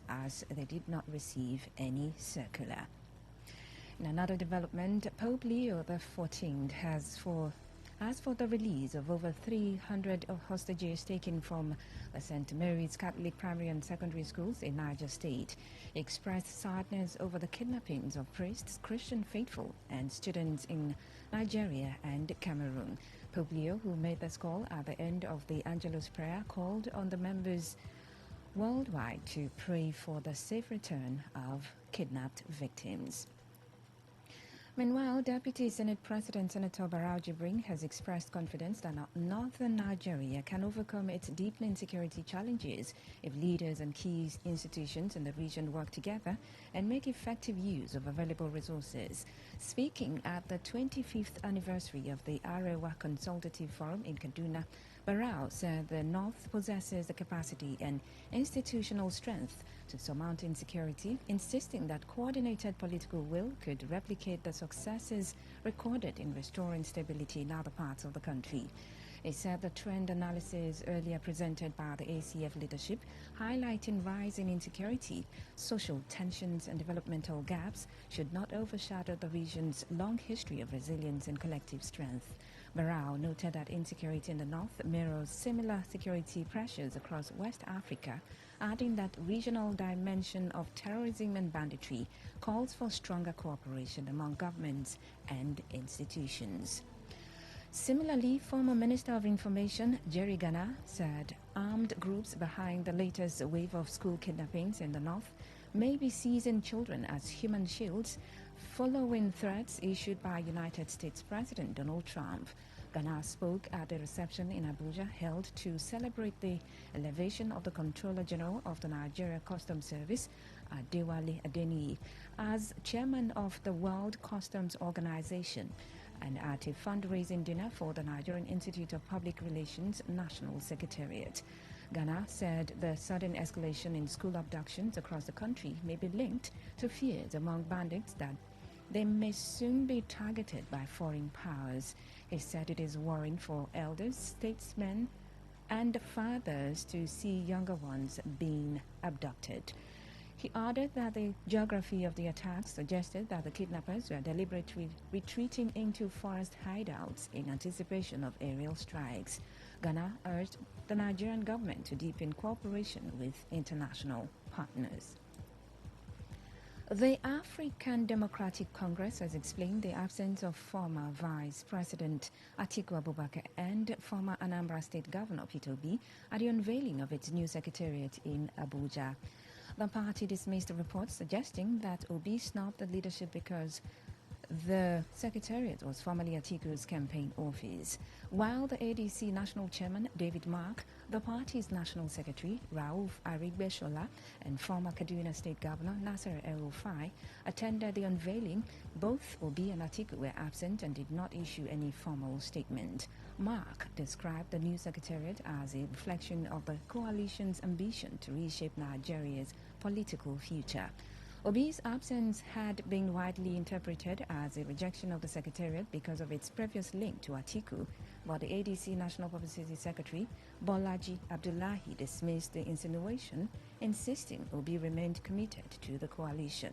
as they did not receive any circular. In another development, Pope Leo XIV has for the release of over 300 hostages taken from the St. Mary's Catholic Primary and Secondary Schools in Niger State, he expressed sadness over the kidnappings of priests, Christian faithful, and students in Nigeria and Cameroon. Pope Leo, who made this call at the end of the Angelus prayer, called on the members worldwide to pray for the safe return of kidnapped victims. Meanwhile, Deputy Senate President Senator Barau Jibrin has expressed confidence that northern Nigeria can overcome its deepening security challenges if leaders and key institutions in the region work together and make effective use of available resources. Speaking at the 25th anniversary of the Arewa Consultative Forum in Kaduna, Barau said the North possesses the capacity and institutional strength to surmount insecurity, insisting that coordinated political will could replicate the successes recorded in restoring stability in other parts of the country. He said the trend analysis earlier presented by the ACF leadership, highlighting rising insecurity, social tensions and developmental gaps, should not overshadow the region's long history of resilience and collective strength. Barau noted that insecurity in the north mirrors similar security pressures across West Africa, adding that regional dimension of terrorism and banditry calls for stronger cooperation among governments and institutions. Similarly, former Minister of Information Jerry Gana said armed groups behind the latest wave of school kidnappings in the north may be seizing children as human shields following threats issued by United States President Donald Trump. Gana spoke at a reception in Abuja held to celebrate the elevation of the Comptroller General of the Nigeria Customs Service, Adewale Adeniyi, as chairman of the World Customs Organization, and at a fundraising dinner for the Nigerian Institute of Public Relations National Secretariat. Ghana said the sudden escalation in school abductions across the country may be linked to fears among bandits that they may soon be targeted by foreign powers. He said it is worrying for elders, statesmen, and fathers to see younger ones being abducted. He added that the geography of the attacks suggested that the kidnappers were deliberately retreating into forest hideouts in anticipation of aerial strikes. Ghana urged the Nigerian government to deepen cooperation with international partners. The African Democratic Congress has explained the absence of former Vice President Atiku Abubakar and former Anambra State Governor Peter Obi at the unveiling of its new secretariat in Abuja. The party dismissed the reports suggesting that Obi snubbed the leadership because the secretariat was formerly Atiku's campaign office, while the ADC national chairman David Mark, the party's national secretary Rauf Arigbeshola, and former Kaduna State Governor Nasser El-Rufai attended the unveiling. Both Obi and Atiku were absent and did not issue any formal statement. Mark described the new secretariat as a reflection of the coalition's ambition to reshape Nigeria's political future. Obi's absence had been widely interpreted as a rejection of the secretariat because of its previous link to Atiku, but the ADC National Publicity Secretary Bolaji Abdullahi dismissed the insinuation, insisting Obi remained committed to the coalition.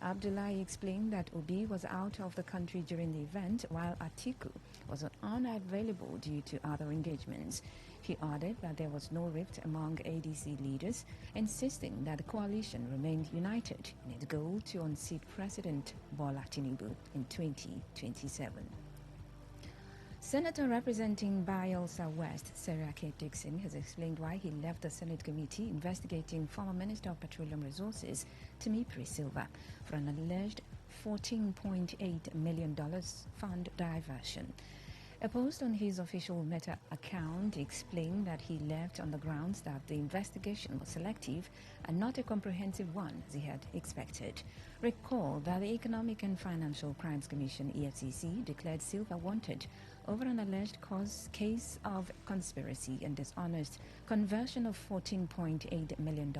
Abdullahi explained that Obi was out of the country during the event, while Atiku was unavailable due to other engagements. He added that there was no rift among ADC leaders, insisting that the coalition remained united in its goal to unseat President Bola Tinubu in 2027. Senator representing Bayelsa West, Seriake Dixon, has explained why he left the Senate committee investigating former Minister of Petroleum Resources, Timipri Silva, for an alleged $14.8 million fund diversion. A post on his official Meta account explained that he left on the grounds that the investigation was selective and not a comprehensive one as he had expected. Recall that the Economic and Financial Crimes Commission EFCC declared Silva wanted over an alleged case of conspiracy and dishonest conversion of $14.8 million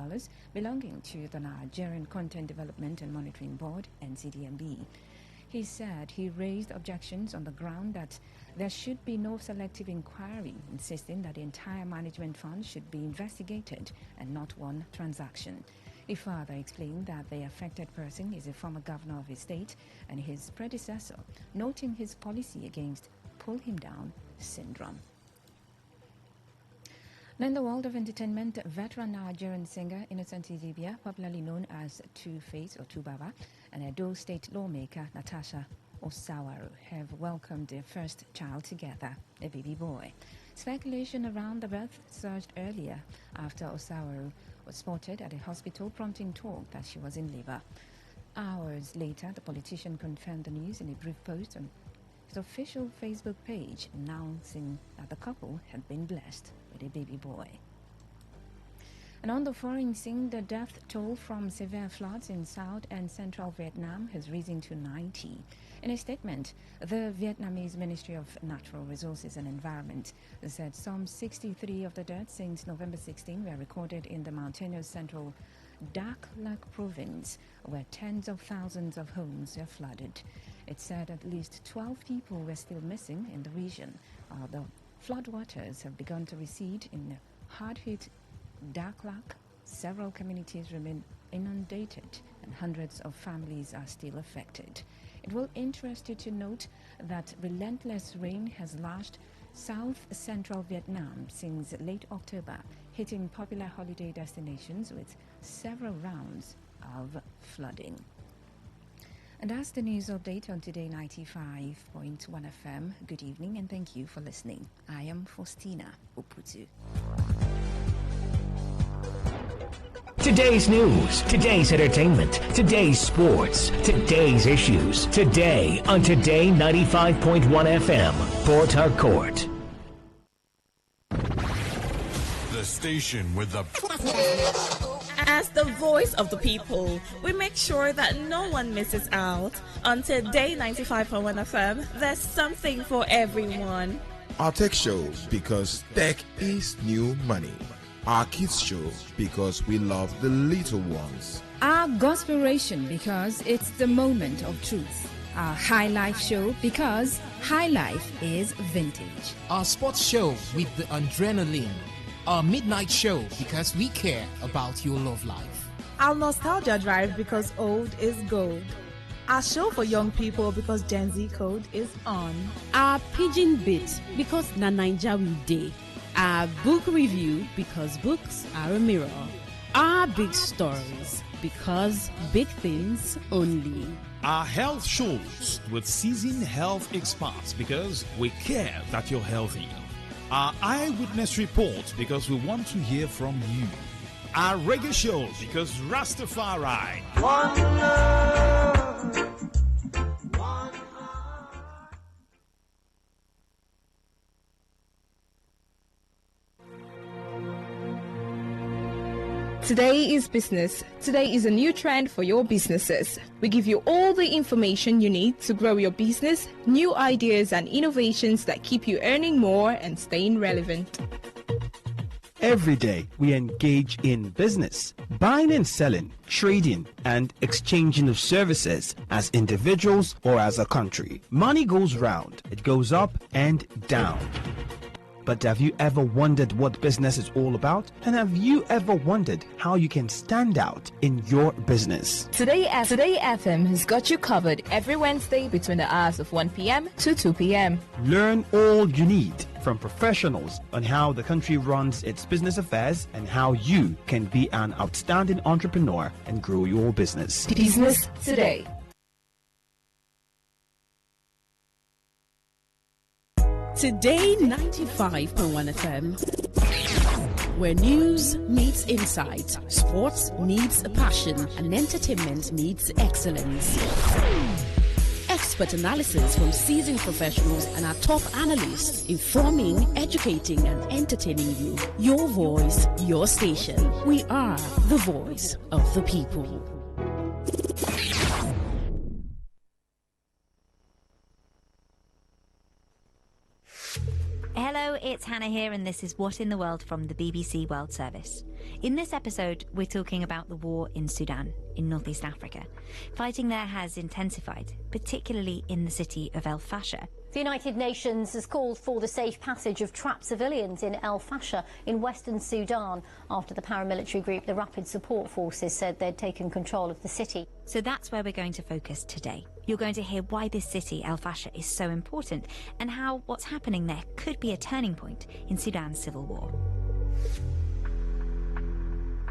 belonging to the Nigerian Content Development and Monitoring Board, NCDMB. He said he raised objections on the ground that there should be no selective inquiry, insisting that the entire management fund should be investigated and not one transaction. He further explained that the affected person is a former governor of his state and his predecessor, noting his policy against pull him down syndrome. In the world of entertainment, veteran Nigerian singer Innocent Idibia, popularly known as Two-Face or Two-Baba, and Edo State lawmaker Natasha Osawaru have welcomed their first child together, a baby boy. Speculation around the birth surged earlier after Osawaru was spotted at a hospital, prompting talk that she was in labor. Hours later, the politician confirmed the news in a brief post on his official Facebook page, announcing that the couple had been blessed with a baby boy. And on the foreign scene, the death toll from severe floods in South and Central Vietnam has risen to 90. In a statement, the Vietnamese Ministry of Natural Resources and Environment said some 63 of the deaths since November 16 were recorded in the mountainous central Dak Lak province, where tens of thousands of homes were flooded. It said at least 12 people were still missing in the region. The floodwaters have begun to recede in hard-hit Dak Lak. Several communities remain inundated and hundreds of families are still affected. It will interest you to note that relentless rain has lashed south central Vietnam since late October, hitting popular holiday destinations with several rounds of flooding. And that's the news update on Today 95.1 FM. Good evening and thank you for listening. I am Faustina Uputu. Today's news, today's entertainment, today's sports, today's issues. Today on Today 95.1 FM, Port Harcourt. The station with the... As the voice of the people, we make sure that no one misses out. On Today 95.1 FM, there's something for everyone. Our tech show, because tech is new money. Our kids show, because we love the little ones. Our Gospelration, because it's the moment of truth. Our High Life show, because high life is vintage. Our sports show with the adrenaline. Our midnight show, because we care about your love life. Our nostalgia drive, because old is gold. Our show for young people, because Gen Z code is on. Our pidgin bit, because na Naija we dey. Our book review, because books are a mirror. Our big stories, because big things only. Our health shows with seasoned health experts, because we care that you're healthy. Our eyewitness report, because we want to hear from you. Our reggae show, because Rastafari. One love, one heart. Today is business. Today is a new trend for your businesses. We give you all the information you need to grow your business, new ideas and innovations that keep you earning more and staying relevant. Every day we engage in business, buying and selling, trading and exchanging of services as individuals or as a country. Money goes round, it goes up and down. But have you ever wondered what business is all about? And have you ever wondered how you can stand out in your business? Today FM has got you covered every Wednesday between the hours of 1 p.m. to 2 p.m. Learn all you need from professionals on how the country runs its business affairs and how you can be an outstanding entrepreneur and grow your business. Business Today. Today 95.1 FM, where news meets insight, sports meets passion, and entertainment meets excellence. Expert analysis from seasoned professionals and our top analysts, informing, educating, and entertaining you. Your voice, your station. We are the voice of the people. Hello, it's Hannah here, and this is What in the World from the BBC World Service. In this episode, we're talking about the war in Sudan, in northeast Africa. Fighting there has intensified, particularly in the city of El Fasher. The United Nations has called for the safe passage of trapped civilians in El Fasher in western Sudan after the paramilitary group, the Rapid Support Forces, said they'd taken control of the city. So that's where we're going to focus today. You're going to hear why this city, El Fasher, is so important and how what's happening there could be a turning point in Sudan's civil war.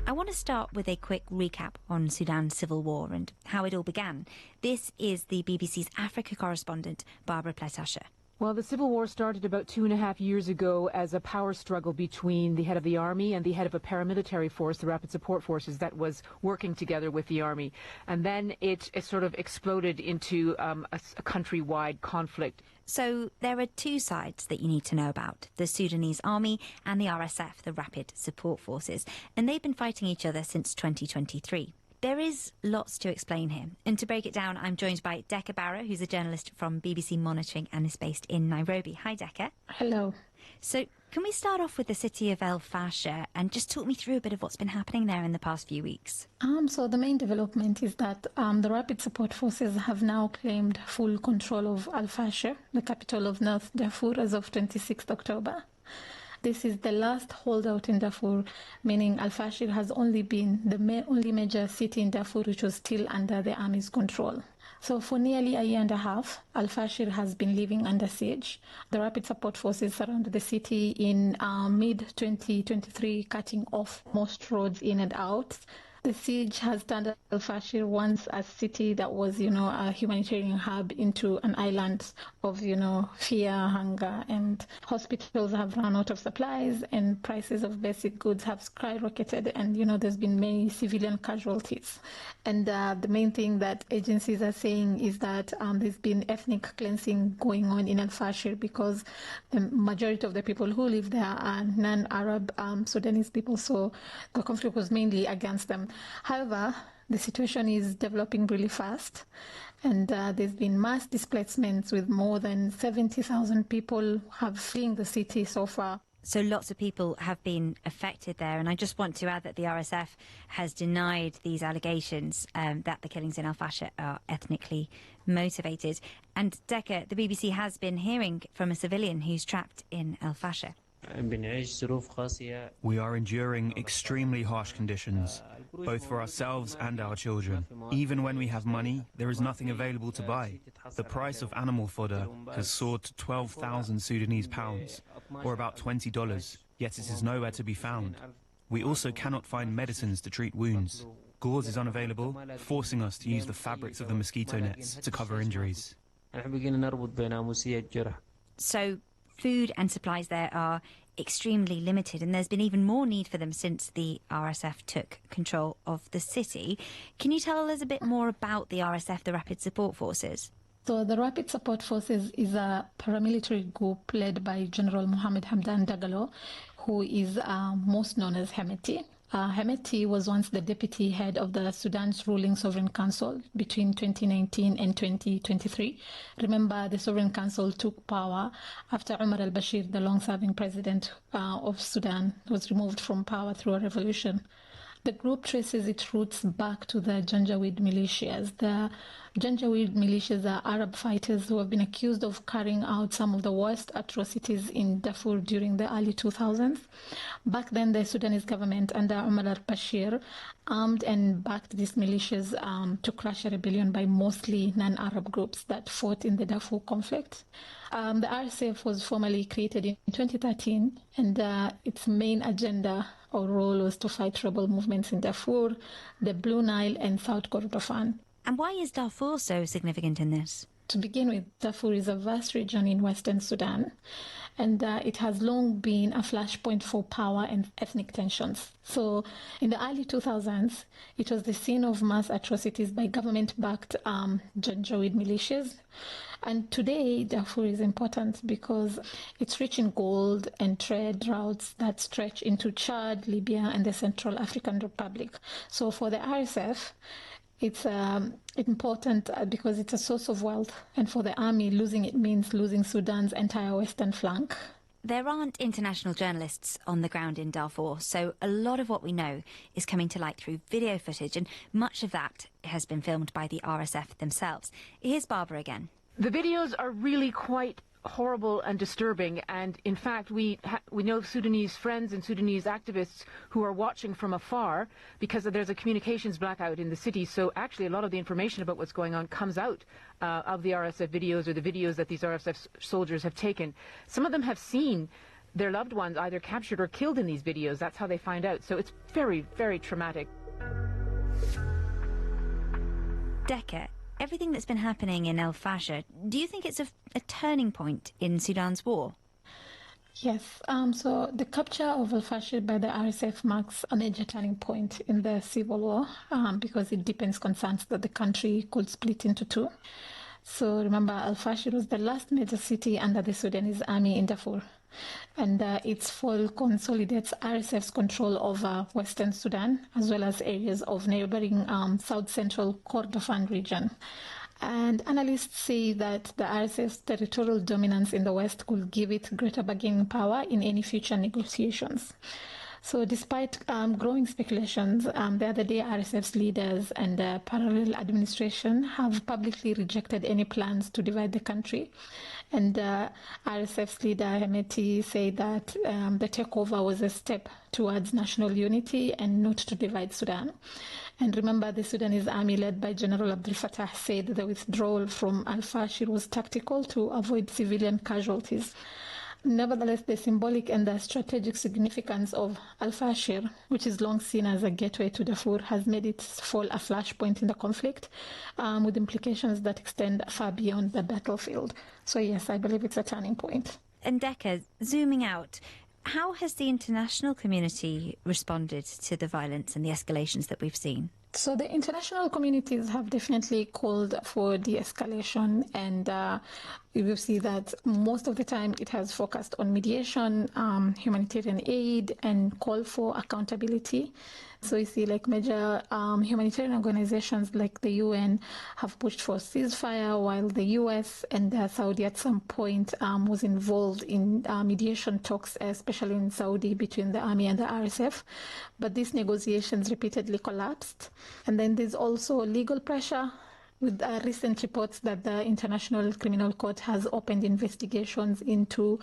I want to start with a quick recap on Sudan's civil war and how it all began. This is the BBC's Africa correspondent, Barbara Pletasher. Well, the civil war started about 2.5 years ago as a power struggle between the head of the army and the head of a paramilitary force, the Rapid Support Forces, that was working together with the army. And then it sort of exploded into a countrywide conflict. So there are two sides that you need to know about, the Sudanese army and the RSF, the Rapid Support Forces. And they've been fighting each other since 2023. There is lots to explain here. And to break it down, I'm joined by Decca Barrow, who's a journalist from BBC Monitoring and is based in Nairobi. Hi, Decca. Hello. So can we start off with the city of El Fasher and just talk me through a bit of what's been happening there in the past few weeks? So the main development is that the Rapid Support Forces have now claimed full control of Al Fasher, the capital of North Darfur, as of 26th October. This is the last holdout in Darfur, meaning Al Fasher has only been the only major city in Darfur which was still under the army's control. So for nearly a year and a half, Al Fasher has been living under siege. The Rapid Support Forces surrounded the city in mid-2023, cutting off most roads in and out. The siege has turned Al Fasher, once a city that was, a humanitarian hub, into an island of, fear, hunger, and hospitals have run out of supplies and prices of basic goods have skyrocketed, and, there's been many civilian casualties. And the main thing that agencies are saying is that there's been ethnic cleansing going on in Al Fasher because the majority of the people who live there are non-Arab Sudanese people, so the conflict was mainly against them. However, the situation is developing really fast, and there's been mass displacements with more than 70,000 people have fleeing the city so far. So lots of people have been affected there, and I just want to add that the RSF has denied these allegations that the killings in Al Fasher are ethnically motivated. And Decca, the BBC has been hearing from a civilian who's trapped in El Fasher. We are enduring extremely harsh conditions, both for ourselves and our children. Even when we have money, there is nothing available to buy. The price of animal fodder has soared to 12,000 Sudanese pounds, or about $20, yet it is nowhere to be found. We also cannot find medicines to treat wounds. Gauze is unavailable, forcing us to use the fabrics of the mosquito nets to cover injuries. So food and supplies there are extremely limited, and there's been even more need for them since the RSF took control of the city. Can you tell us a bit more about the RSF, the Rapid Support Forces? So the Rapid Support Forces is a paramilitary group led by General Mohammed Hamdan Dagalo, who is most known as Hemeti. Hemeti was once the deputy head of the Sudan's ruling Sovereign Council between 2019 and 2023. Remember, the Sovereign Council took power after Omar al-Bashir, the long-serving president of Sudan, was removed from power through a revolution. The group traces its roots back to the Janjaweed militias. The Janjaweed militias are Arab fighters who have been accused of carrying out some of the worst atrocities in Darfur during the early 2000s. Back then, the Sudanese government under Omar al-Bashir armed and backed these militias to crush a rebellion by mostly non-Arab groups that fought in the Darfur conflict. The RSF was formally created in 2013, and its main agenda or role was to fight rebel movements in Darfur, the Blue Nile and South Kordofan. And why is Darfur so significant in this? To begin with, Darfur is a vast region in western Sudan, and it has long been a flashpoint for power and ethnic tensions. So in the early 2000s, it was the scene of mass atrocities by government-backed Janjaweed militias. And today, Darfur is important because it's rich in gold and trade routes that stretch into Chad, Libya, and the Central African Republic. So for the RSF, it's important because it's a source of wealth. And for the army, losing it means losing Sudan's entire western flank. There aren't international journalists on the ground in Darfur, so a lot of what we know is coming to light through video footage, and much of that has been filmed by the RSF themselves. Here's Barbara again. The videos are really quite horrible and disturbing, and in fact we know Sudanese friends and Sudanese activists who are watching from afar because there's a communications blackout in the city, so actually a lot of the information about what's going on comes out of the RSF videos or the videos that these RSF soldiers have taken. Some of them have seen their loved ones either captured or killed in these videos. That's how they find out, so it's very, very traumatic. Decca, everything that's been happening in El Fasher, do you think it's a turning point in Sudan's war? Yes, so the capture of El Fasher by the RSF marks a major turning point in the civil war because it deepens concerns that the country could split into two. So remember, El Fasher was the last major city under the Sudanese army in Darfur, and its fall consolidates RSF's control over Western Sudan as well as areas of neighboring south-central Kordofan region. And analysts say that the RSF's territorial dominance in the West could give it greater bargaining power in any future negotiations. So despite growing speculations, the other day RSF's leaders and the parallel administration have publicly rejected any plans to divide the country. And RSF's leader, Hemeti, said that the takeover was a step towards national unity and not to divide Sudan. And remember, the Sudanese army led by General Abdel Fattah said the withdrawal from Al Fasher was tactical to avoid civilian casualties. Nevertheless, the symbolic and the strategic significance of Al Fasher, which is long seen as a gateway to Darfur, has made its fall a flashpoint in the conflict, with implications that extend far beyond the battlefield. So yes, I believe it's a turning point. And Decca, zooming out, how has the international community responded to the violence and the escalations that we've seen? So the international communities have definitely called for de-escalation, and you see that most of the time it has focused on mediation, humanitarian aid, and call for accountability. So you see like major humanitarian organizations like the UN have pushed for ceasefire, while the US and Saudi at some point was involved in mediation talks, especially in Saudi, between the army and the RSF. But these negotiations repeatedly collapsed. And then there's also legal pressure, with recent reports that the International Criminal Court has opened investigations into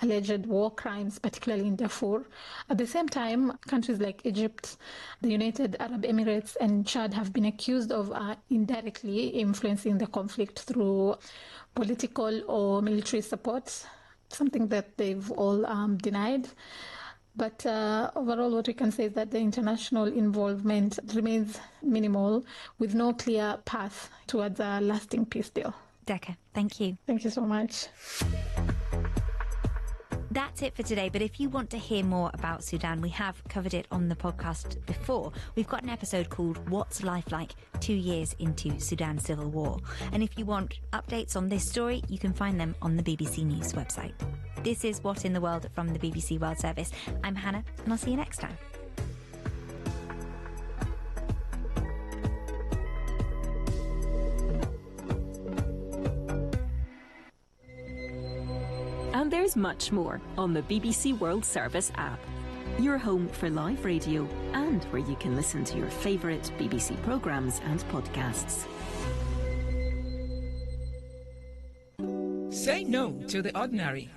alleged war crimes, particularly in Darfur. At the same time, countries like Egypt, the United Arab Emirates, and Chad have been accused of indirectly influencing the conflict through political or military support, something that they've all denied. But overall, what we can say is that the international involvement remains minimal, with no clear path towards a lasting peace deal. Decca, thank you. Thank you so much. That's it for today, but if you want to hear more about Sudan, we have covered it on the podcast before. We've got an episode called What's Life Like 2 years into Sudan's civil war. And if you want updates on this story, you can find them on the BBC News website. This is What in the World from the BBC World Service. I'm Hannah, and I'll see you next time. And there's much more on the BBC World Service app. Your home for live radio and where you can listen to your favourite BBC programmes and podcasts. Say no to the ordinary.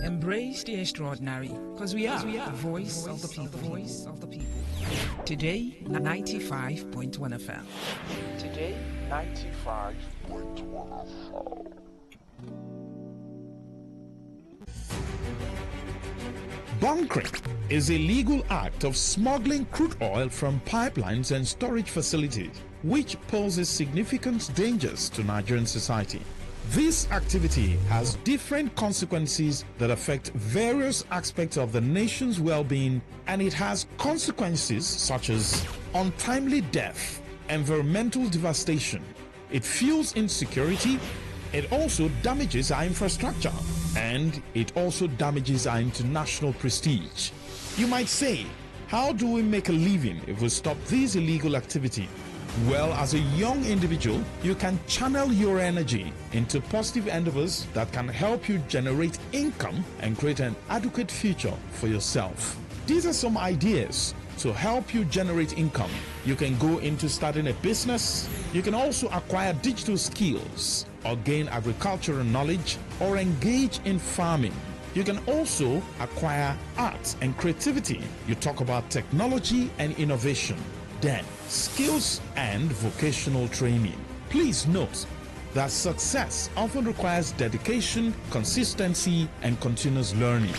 Embrace the extraordinary, because we are the voice of the people. Today, 95.1 FM. Today, 95.1 FM. Bunkering is a legal act of smuggling crude oil from pipelines and storage facilities, which poses significant dangers to Nigerian society. This activity has different consequences that affect various aspects of the nation's well-being, and it has consequences such as untimely death, environmental devastation. It fuels insecurity. It also damages our infrastructure, and it also damages our international prestige. You might say, how do we make a living if we stop this illegal activity? Well, as a young individual, you can channel your energy into positive endeavors that can help you generate income and create an adequate future for yourself. These are some ideas to help you generate income. You can go into starting a business. You can also acquire digital skills or gain agricultural knowledge or engage in farming. You can also acquire art and creativity. You talk about technology and innovation. Then, skills and vocational training. Please note that success often requires dedication, consistency, and continuous learning.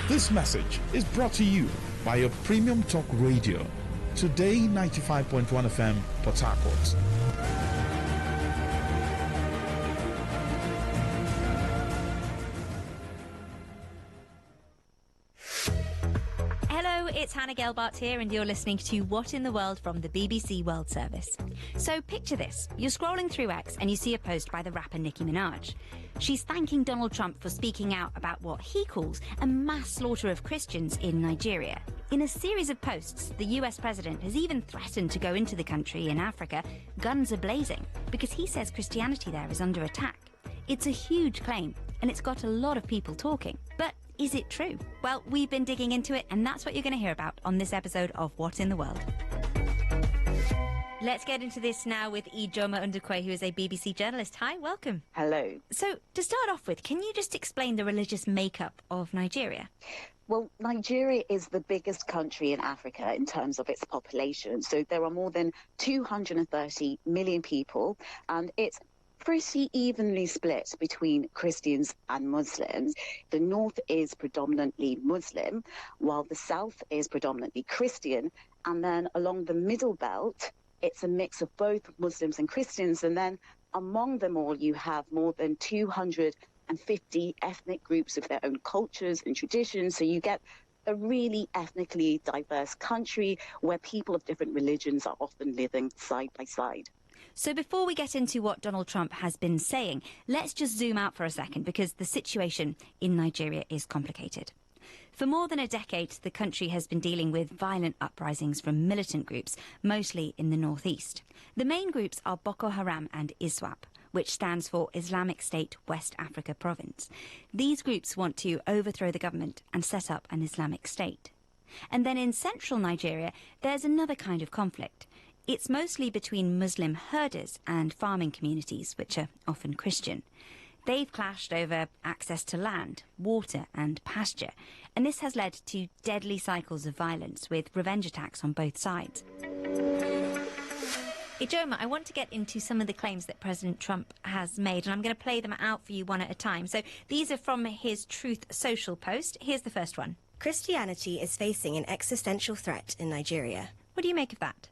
This message is brought to you by your premium talk radio, Today 95.1 FM, Port Harcourt. Hello, it's Hannah Gelbart here, and you're listening to What in the World from the BBC World Service. So picture this. You're scrolling through X and you see a post by the rapper Nicki Minaj. She's thanking Donald Trump for speaking out about what he calls a mass slaughter of Christians in Nigeria. In a series of posts, the US president has even threatened to go into the country in Africa, guns a-blazing, because he says Christianity there is under attack. It's a huge claim, and it's got a lot of people talking. But is it true? Well, we've been digging into it, and that's what you're going to hear about on this episode of What in the World. Let's get into this now with Ijoma Ndukwe, who is a BBC journalist. Hi, welcome. Hello. So, to start off with, can you just explain the religious makeup of Nigeria? Well, Nigeria is the biggest country in Africa in terms of its population. So there are more than 230 million people, and it's pretty evenly split between Christians and Muslims. The north is predominantly Muslim, while the south is predominantly Christian. And then along the middle belt, it's a mix of both Muslims and Christians. And then among them all, you have more than 250 ethnic groups with their own cultures and traditions. So you get a really ethnically diverse country where people of different religions are often living side by side. So before we get into what Donald Trump has been saying, let's just zoom out for a second, because the situation in Nigeria is complicated. For more than a decade, the country has been dealing with violent uprisings from militant groups, mostly in the northeast. The main groups are Boko Haram and ISWAP, which stands for Islamic State West Africa Province. These groups want to overthrow the government and set up an Islamic State. And then in central Nigeria, there's another kind of conflict. It's mostly between Muslim herders and farming communities, which are often Christian. They've clashed over access to land, water and pasture, and this has led to deadly cycles of violence with revenge attacks on both sides. Ijoma, I want to get into some of the claims that President Trump has made, and I'm going to play them out for you one at a time. So these are from his Truth Social post. Here's the first one. Christianity is facing an existential threat in Nigeria. What do you make of that?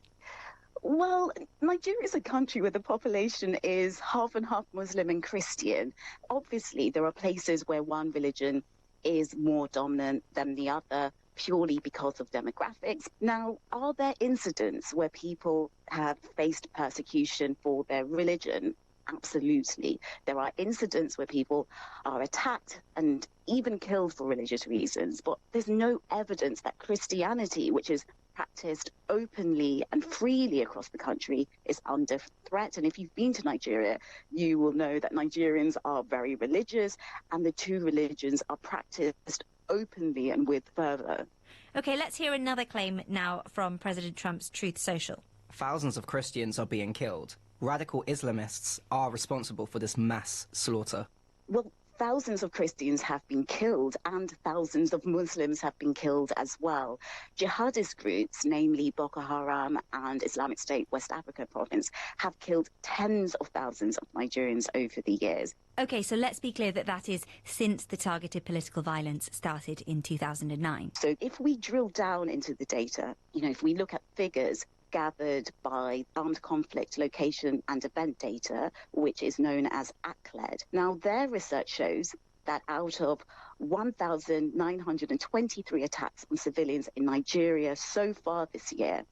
Well, Nigeria is a country where the population is half and half Muslim and Christian. Obviously, there are places where one religion is more dominant than the other, purely because of demographics. Now, are there incidents where people have faced persecution for their religion? Absolutely. There are incidents where people are attacked and even killed for religious reasons, but there's no evidence that Christianity, which is practiced openly and freely across the country, is under threat. And if you've been to Nigeria, you will know that Nigerians are very religious, and the two religions are practiced openly and with fervour. OK, let's hear another claim now from President Trump's Truth Social. Thousands of Christians are being killed. Radical Islamists are responsible for this mass slaughter. Well, thousands of Christians have been killed and thousands of Muslims have been killed as well. Jihadist groups, namely Boko Haram and Islamic State West Africa Province, have killed tens of thousands of Nigerians over the years. OK, so let's be clear that that is since the targeted political violence started in 2009. So if we drill down into the data, if we look at figures gathered by Armed Conflict Location and Event Data, which is known as ACLED. Now, their research shows that out of 1,923 attacks on civilians in Nigeria so far this year,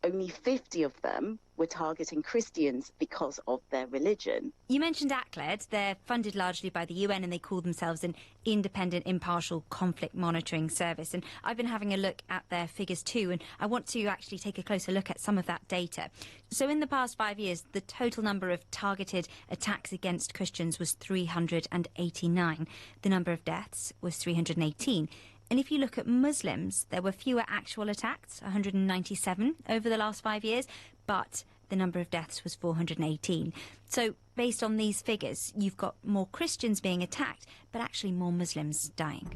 only 50 of them were targeting Christians because of their religion. You mentioned ACLED. They're funded largely by the UN and they call themselves an independent, impartial conflict monitoring service. And I've been having a look at their figures too, and I want to actually take a closer look at some of that data. So in the past 5 years, the total number of targeted attacks against Christians was 389. The number of deaths was 318. And if you look at Muslims, there were fewer actual attacks, 197 over the last 5 years, but the number of deaths was 418. So based on these figures, you've got more Christians being attacked, but actually more Muslims dying.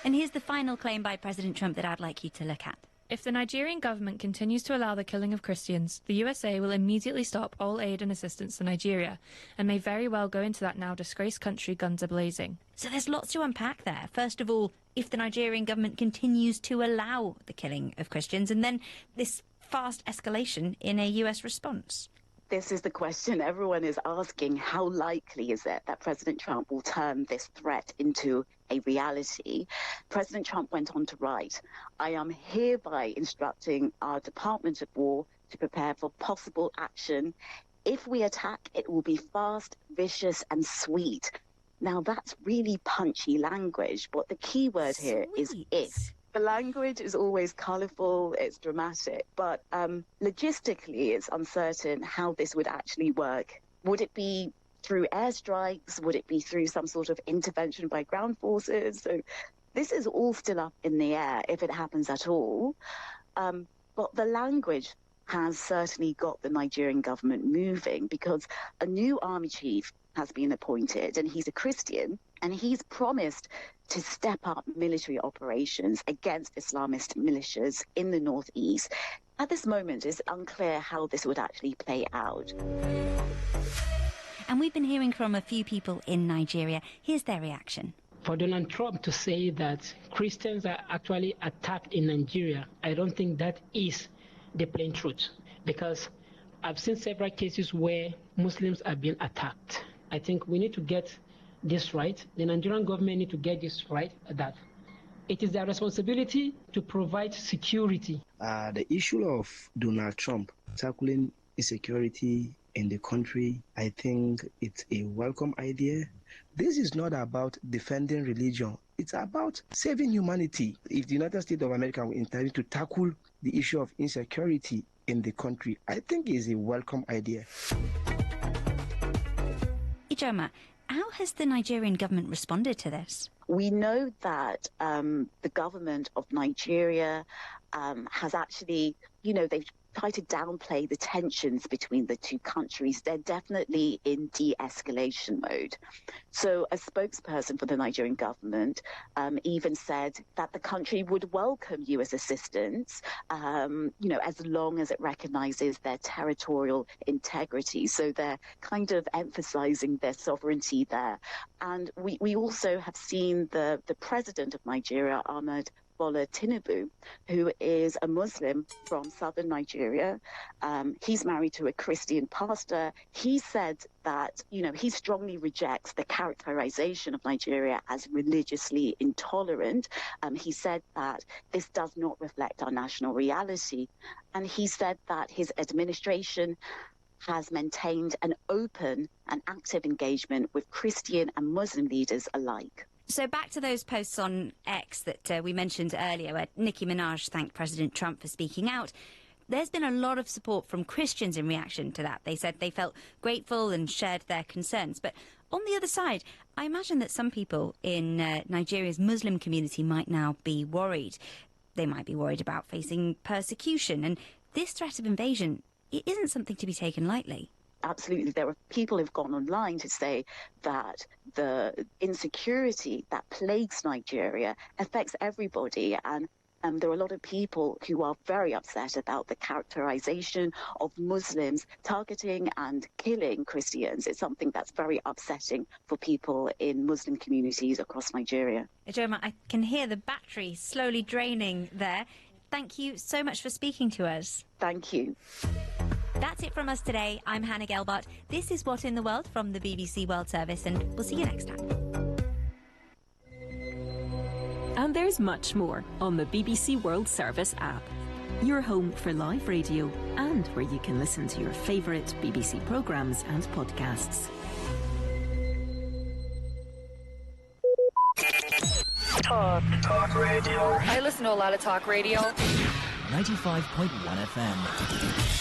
And here's the final claim by President Trump that I'd like you to look at. If the Nigerian government continues to allow the killing of Christians, the USA will immediately stop all aid and assistance to Nigeria, and may very well go into that now disgraced country guns a-blazing. So there's lots to unpack there. First of all, if the Nigerian government continues to allow the killing of Christians, and then this fast escalation in a US response. This is the question everyone is asking. How likely is it that President Trump will turn this threat into a reality? President Trump went on to write, "I am hereby instructing our Department of War to prepare for possible action. If we attack, it will be fast, vicious, and sweet." Now, that's really punchy language, but the key word here is if. The language is always colourful, it's dramatic, but logistically it's uncertain how this would actually work. Would it be through airstrikes? Would it be through some sort of intervention by ground forces? So this is all still up in the air if it happens at all. But the language has certainly got the Nigerian government moving, because a new army chief has been appointed, and he's a Christian, and he's promised to step up military operations against Islamist militias in the northeast. At this moment, it's unclear how this would actually play out. And we've been hearing from a few people in Nigeria. Here's their reaction. For Donald Trump to say that Christians are actually attacked in Nigeria, I don't think that is the plain truth, because I've seen several cases where Muslims are being attacked. I think we need to get this right. The Nigerian government need to get this right, that it is their responsibility to provide security. The issue of Donald Trump tackling insecurity in the country, I think it's a welcome idea. This is not about defending religion. It's about saving humanity. If the United States of America were intending to tackle the issue of insecurity in the country, I think is a welcome idea. Ijoma, how has the Nigerian government responded to this? We know that the government of Nigeria has actually, they've tried to downplay the tensions between the two countries. They're definitely in de-escalation mode. So a spokesperson for the Nigerian government even said that the country would welcome US assistance, as long as it recognizes their territorial integrity. So they're kind of emphasizing their sovereignty there. And we also have seen the president of Nigeria, Ahmed Bola Tinubu, who is a Muslim from southern Nigeria. He's married to a Christian pastor. He said that, he strongly rejects the characterization of Nigeria as religiously intolerant. He said that this does not reflect our national reality. And he said that his administration has maintained an open and active engagement with Christian and Muslim leaders alike. So back to those posts on X that we mentioned earlier, where Nicki Minaj thanked President Trump for speaking out. There's been a lot of support from Christians in reaction to that. They said they felt grateful and shared their concerns. But on the other side, I imagine that some people in Nigeria's Muslim community might now be worried. They might be worried about facing persecution. And this threat of invasion, it isn't something to be taken lightly. Absolutely. There are people who've gone online to say that the insecurity that plagues Nigeria affects everybody. And there are a lot of people who are very upset about the characterization of Muslims targeting and killing Christians. It's something that's very upsetting for people in Muslim communities across Nigeria. Ijoma, I can hear the battery slowly draining there. Thank you so much for speaking to us. Thank you. That's it from us today. I'm Hannah Gelbart. This is What in the World from the BBC World Service, and we'll see you next time. And there's much more on the BBC World Service app. your home for live radio and where you can listen to your favourite BBC programmes and podcasts. Talk radio. I listen to a lot of talk radio. 95.1 FM.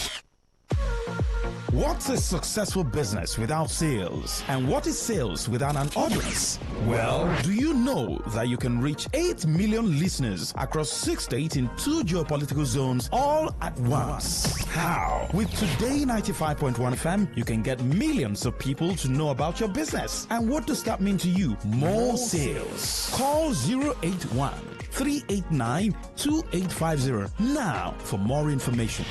What's a successful business without sales? And what is sales without an audience? Well, do you know that you can reach 8 million listeners across 6 states in 2 geopolitical zones all at once? How? With Today 95.1 FM, you can get millions of people to know about your business. And what does that mean to you? More sales. Call 081 389 2850 now for more information.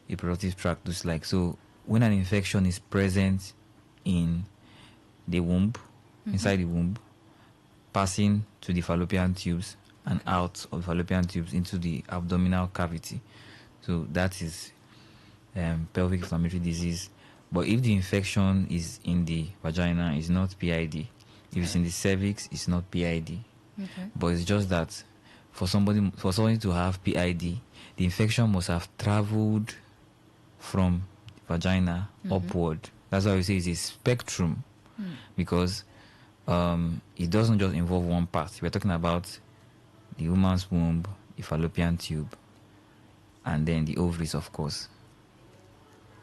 reproductive tract looks like. So when an infection is present in the womb, inside the womb, passing to the fallopian tubes and out of fallopian tubes into the abdominal cavity. So that is pelvic inflammatory disease. But if the infection is in the vagina, it's not PID. If it's in the cervix, it's not PID. Okay. But it's just that for somebody to have PID, the infection must have traveled from the vagina upward. That's why we say it's a spectrum, because it doesn't just involve one part. We're talking about the woman's womb, the fallopian tube, and then the ovaries, of course.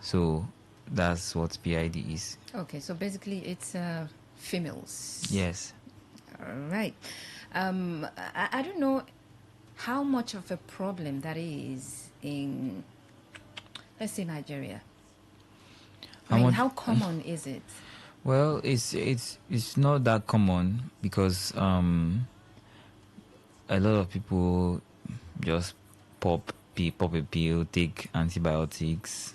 So that's what PID is. Okay, so basically it's females. Yes. All right. I don't know how much of a problem that is in, let's say, Nigeria. How common is it? Well, it's not that common because a lot of people just pop a pill, take antibiotics.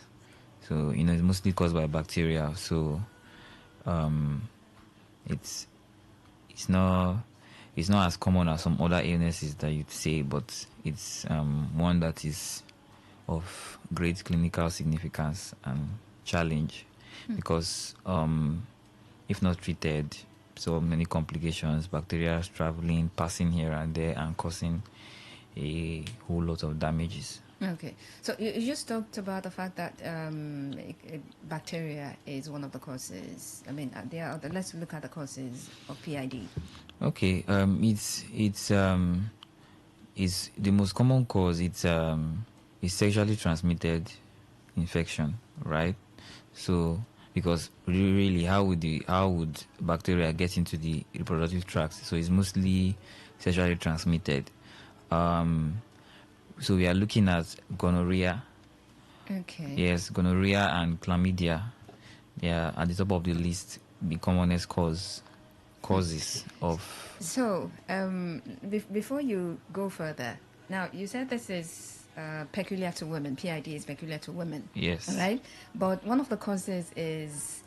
So it's mostly caused by bacteria. So it's not as common as some other illnesses that you'd say, but it's one that is of great clinical significance and challenge, because if not treated, so many complications, bacteria traveling, passing here and there, and causing a whole lot of damages. Okay, so you just talked about the fact that bacteria is one of the causes. I mean, there are other, let's look at the causes of PID. Okay, it's the most common cause. It's sexually transmitted infection, right? So because really, how would bacteria get into the reproductive tract? So it's mostly sexually transmitted. So we are looking at gonorrhea. Okay. Yes, gonorrhea and chlamydia. They are at the top of the list, the commonest causes of. So, before you go further, now you said this is peculiar to women. PID is peculiar to women. Yes. Right? But one of the causes is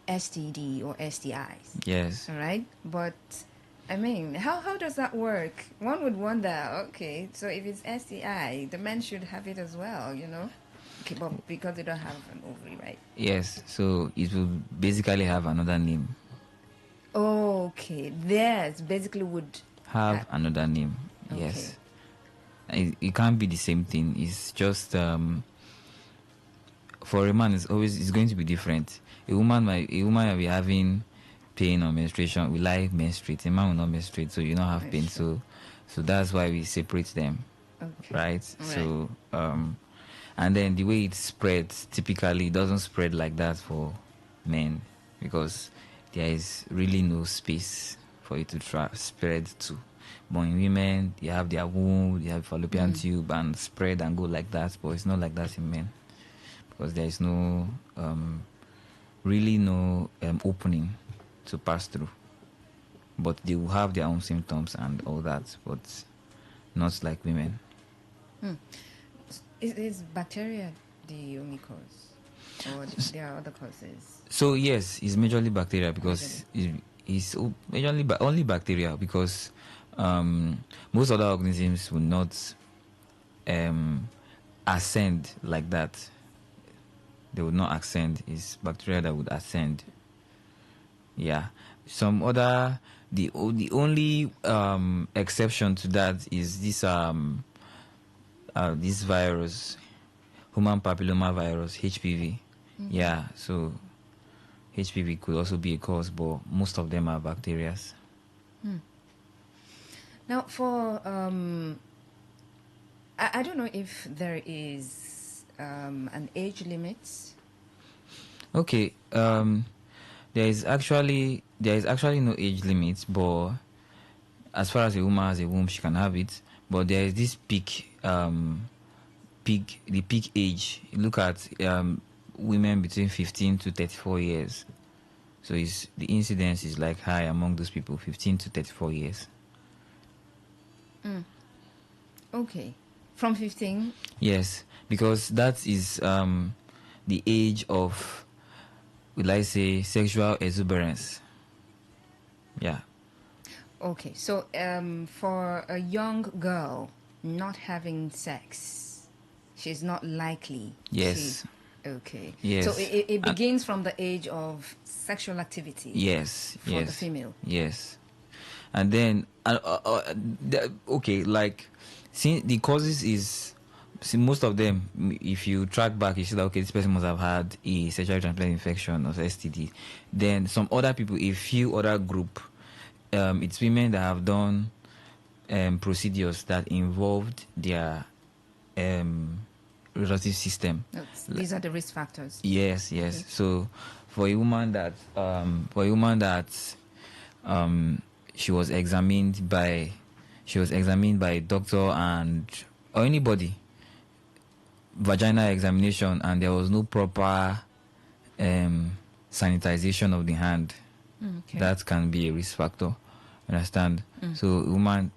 STD or STIs. Yes. All right? But I mean, how does that work? One would wonder, okay, so if it's STI, the men should have it as well, Okay, but because they don't have an ovary, right? Yes, so it will basically have another name. Okay, theirs basically would have another name. Okay. Yes. It can't be the same thing. It's just for a man, it's going to be different. A woman might be having pain or menstruation, will menstruate. A man will not menstruate, so you don't have pain. Sure. So that's why we separate them, right? So and then the way it spreads, typically it doesn't spread like that for men, because there is really no space for it to spread to. But in women, they have their womb, they have fallopian tube, and spread and go like that. But it's not like that in men, because there is no opening to pass through. But they will have their own symptoms and all that, but not like women. Is bacteria the only cause, or there are other causes? So yes, it's majorly bacteria, because it's majorly only bacteria, because most other organisms will not ascend like that. They would not ascend. It's bacteria that would ascend. Yeah. Some other, the only exception to that is this virus, human papilloma virus, HPV. Yeah, so HPV could also be a cause, but most of them are bacteria. Now, for I don't know if there is an age limit. Okay, there is actually no age limit, but as far as a woman has a womb, she can have it. But there is this peak age. Look at women between 15 to 34 years. So the incidence is like high among those people, 15 to 34 years. Okay. From 15? Yes, because that is the age of, will I say, sexual exuberance. Yeah. Okay, so for a young girl not having sex, she's not likely. Yes. Okay. Yes. So it begins from the age of sexual activity. Yes. For the female. Yes. And then, okay, like, see, the causes is, see, most of them, if you track back, you see that, okay, this person must have had a sexually transmitted infection or STD. Then some other people, a few other group, it's women that have done procedures that involved their reproductive system. These are the risk factors. Yes. Okay. So for a woman that she was examined by a doctor or anybody, vaginal examination, and there was no proper sanitization of the hand. Okay. That can be a risk factor. Understand? So woman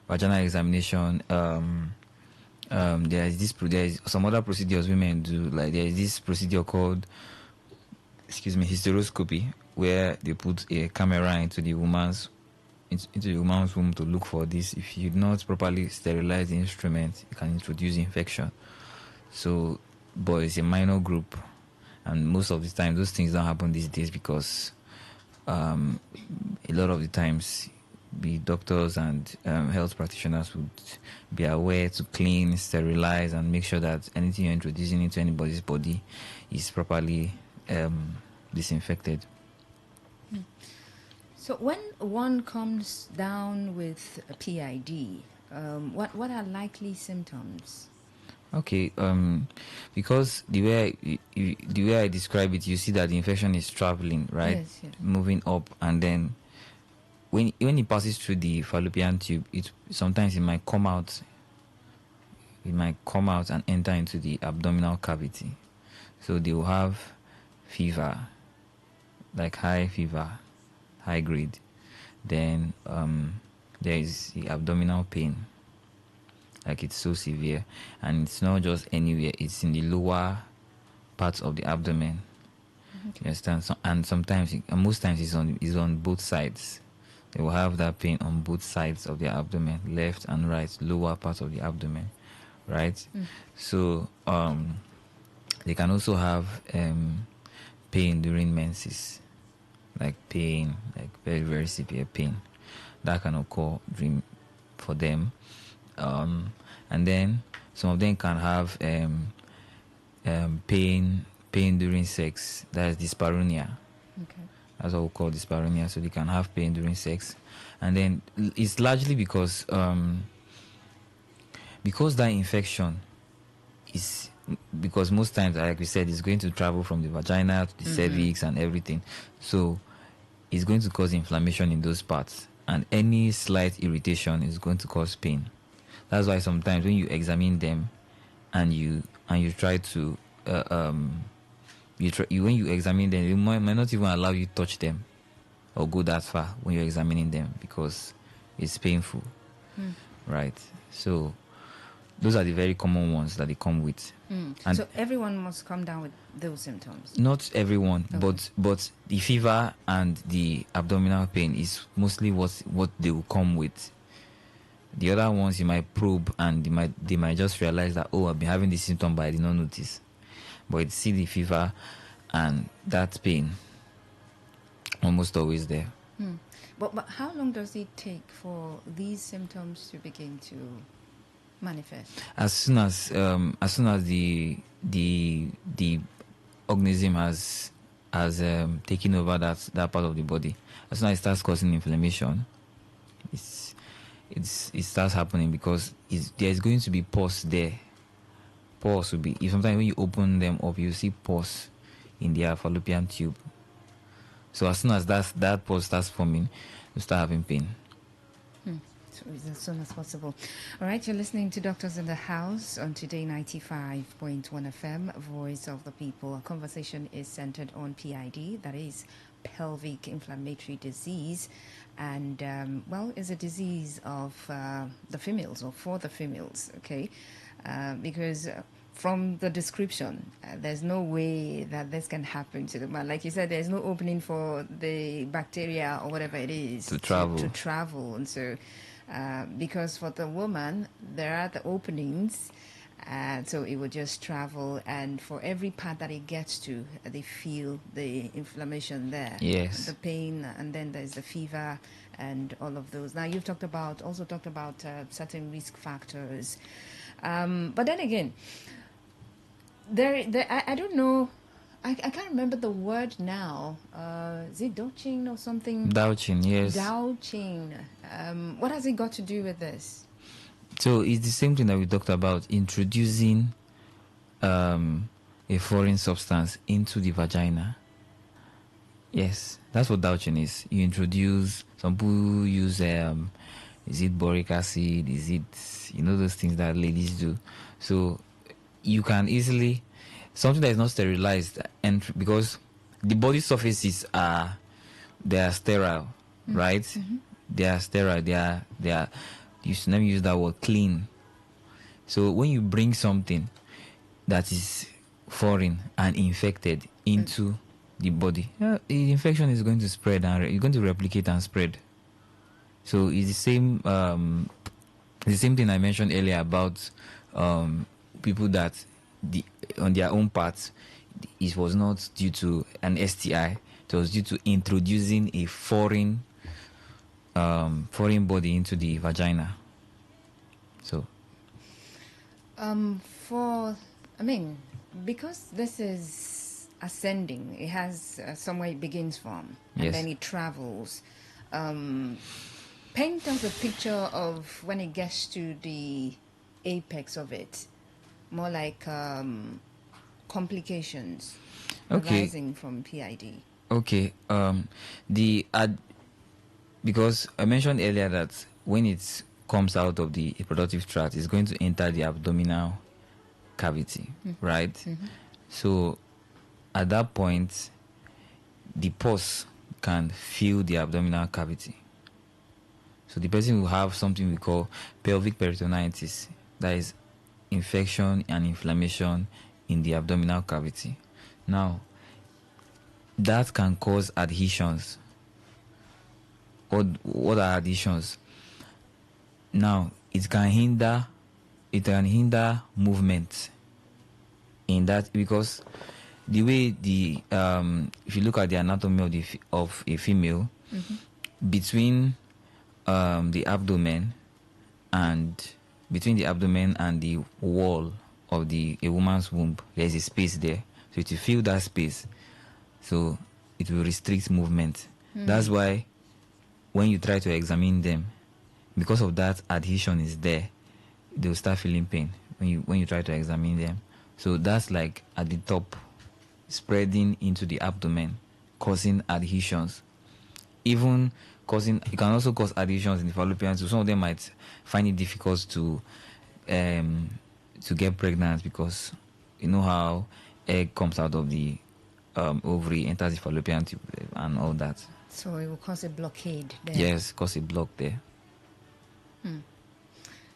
vaginal examination, there is some other procedures women do, like there is this procedure called hysteroscopy, where they put a camera into the woman's womb to look for this. If you do not properly sterilize the instrument, it can introduce infection. So, but it's a minor group, and most of the time those things don't happen these days because a lot of the times the doctors and health practitioners would be aware to clean, sterilize, and make sure that anything you're introducing into anybody's body is properly disinfected. So when one comes down with a PID, what are likely symptoms? Okay, because the way I describe it, you see that the infection is traveling, right? Yes. Moving up, and then when it passes through the fallopian tube, sometimes it might come out. It might come out and enter into the abdominal cavity. So they will have fever, like high fever, high grade. Then there is the abdominal pain. Like it's so severe, and it's not just anywhere, it's in the lower parts of the abdomen. Okay. You understand? And sometimes, most times it's on both sides. They will have that pain on both sides of the abdomen, left and right, lower part of the abdomen, right? So they can also have pain during menses, like very, very severe pain. That can occur for them. And then some of them can have pain during sex. That is dyspareunia. Okay. That's what we call dyspareunia. So they can have pain during sex, and then it's largely because that infection is, because most times, like we said, it's going to travel from the vagina to the cervix and everything. So it's going to cause inflammation in those parts, and any slight irritation is going to cause pain. That's why sometimes when you examine them and you try to when you examine them, they might not even allow you to touch them or go that far when you're examining them because it's painful. Right? So those are the very common ones that they come with. And so everyone must come down with those symptoms? Not everyone, okay. but the fever and the abdominal pain is mostly what they will come with. The other ones you might probe and they might just realize that, oh, I've been having this symptom but I did not notice. But it's still the fever and that pain almost always there. But how long does it take for these symptoms to begin to manifest? As soon as the organism has taken over that part of the body, as soon as it starts causing inflammation, it starts happening because there's going to be pus there. Pus will be, sometimes when you open them up, you see pus in their fallopian tube. So as soon as that pus starts forming, you start having pain. As soon as possible. All right, you're listening to Doctors in the House on Today 95.1 FM, Voice of the People. Our conversation is centered on PID, that is pelvic inflammatory disease, and is a disease of the females or for the females, okay? Because from the description, there's no way that this can happen to the man. Like you said, there's no opening for the bacteria or whatever it is to travel, and so. Because for the woman, there are the openings, so it will just travel, and for every part that it gets to, they feel the inflammation there, the pain, and then there's the fever and all of those. Now, you've also talked about certain risk factors, but then again, I don't know. I can't remember the word now. Is it douching or something? Douching, yes. Douching. What has it got to do with this? So it's the same thing that we talked about, introducing a foreign substance into the vagina. Yes, that's what douching is. You introduce, some people use, is it boric acid? Is it, those things that ladies do? So you can easily... something that is not sterilized, and because the body surfaces they are sterile, right? Mm-hmm. They are sterile. They are. You should never use that word, clean. So when you bring something that is foreign and infected into the body, the infection is going to spread and it's going to replicate and spread. So it's the same. The same thing I mentioned earlier about people that. On their own part, it was not due to an STI. It was due to introducing a foreign body into the vagina. So, because this is ascending, it has somewhere it begins from, and then it travels. Paint us a picture of when it gets to the apex of it. More like complications arising from PID. Okay. Because I mentioned earlier that when it comes out of the reproductive tract, it's going to enter the abdominal cavity, right? Mm-hmm. So at that point, the pus can fill the abdominal cavity. So the person will have something we call pelvic peritonitis, that is infection and inflammation in the abdominal cavity. Now, that can cause adhesions. What are adhesions? Now, it can hinder movement in that, because the way if you look at the anatomy of a female, between the abdomen and the wall of a woman's womb, there's a space there. So to fill that space, so it will restrict movement. That's why when you try to examine them, because of that adhesion is there, they'll start feeling pain when you try to examine them. So that's like at the top, spreading into the abdomen, causing adhesions. It can also cause adhesions in the fallopian tube. Some of them might find it difficult to get pregnant, because you know how egg comes out of the ovary, enters the fallopian tube and all that. So it will cause a blockade there. Yes, cause a block there.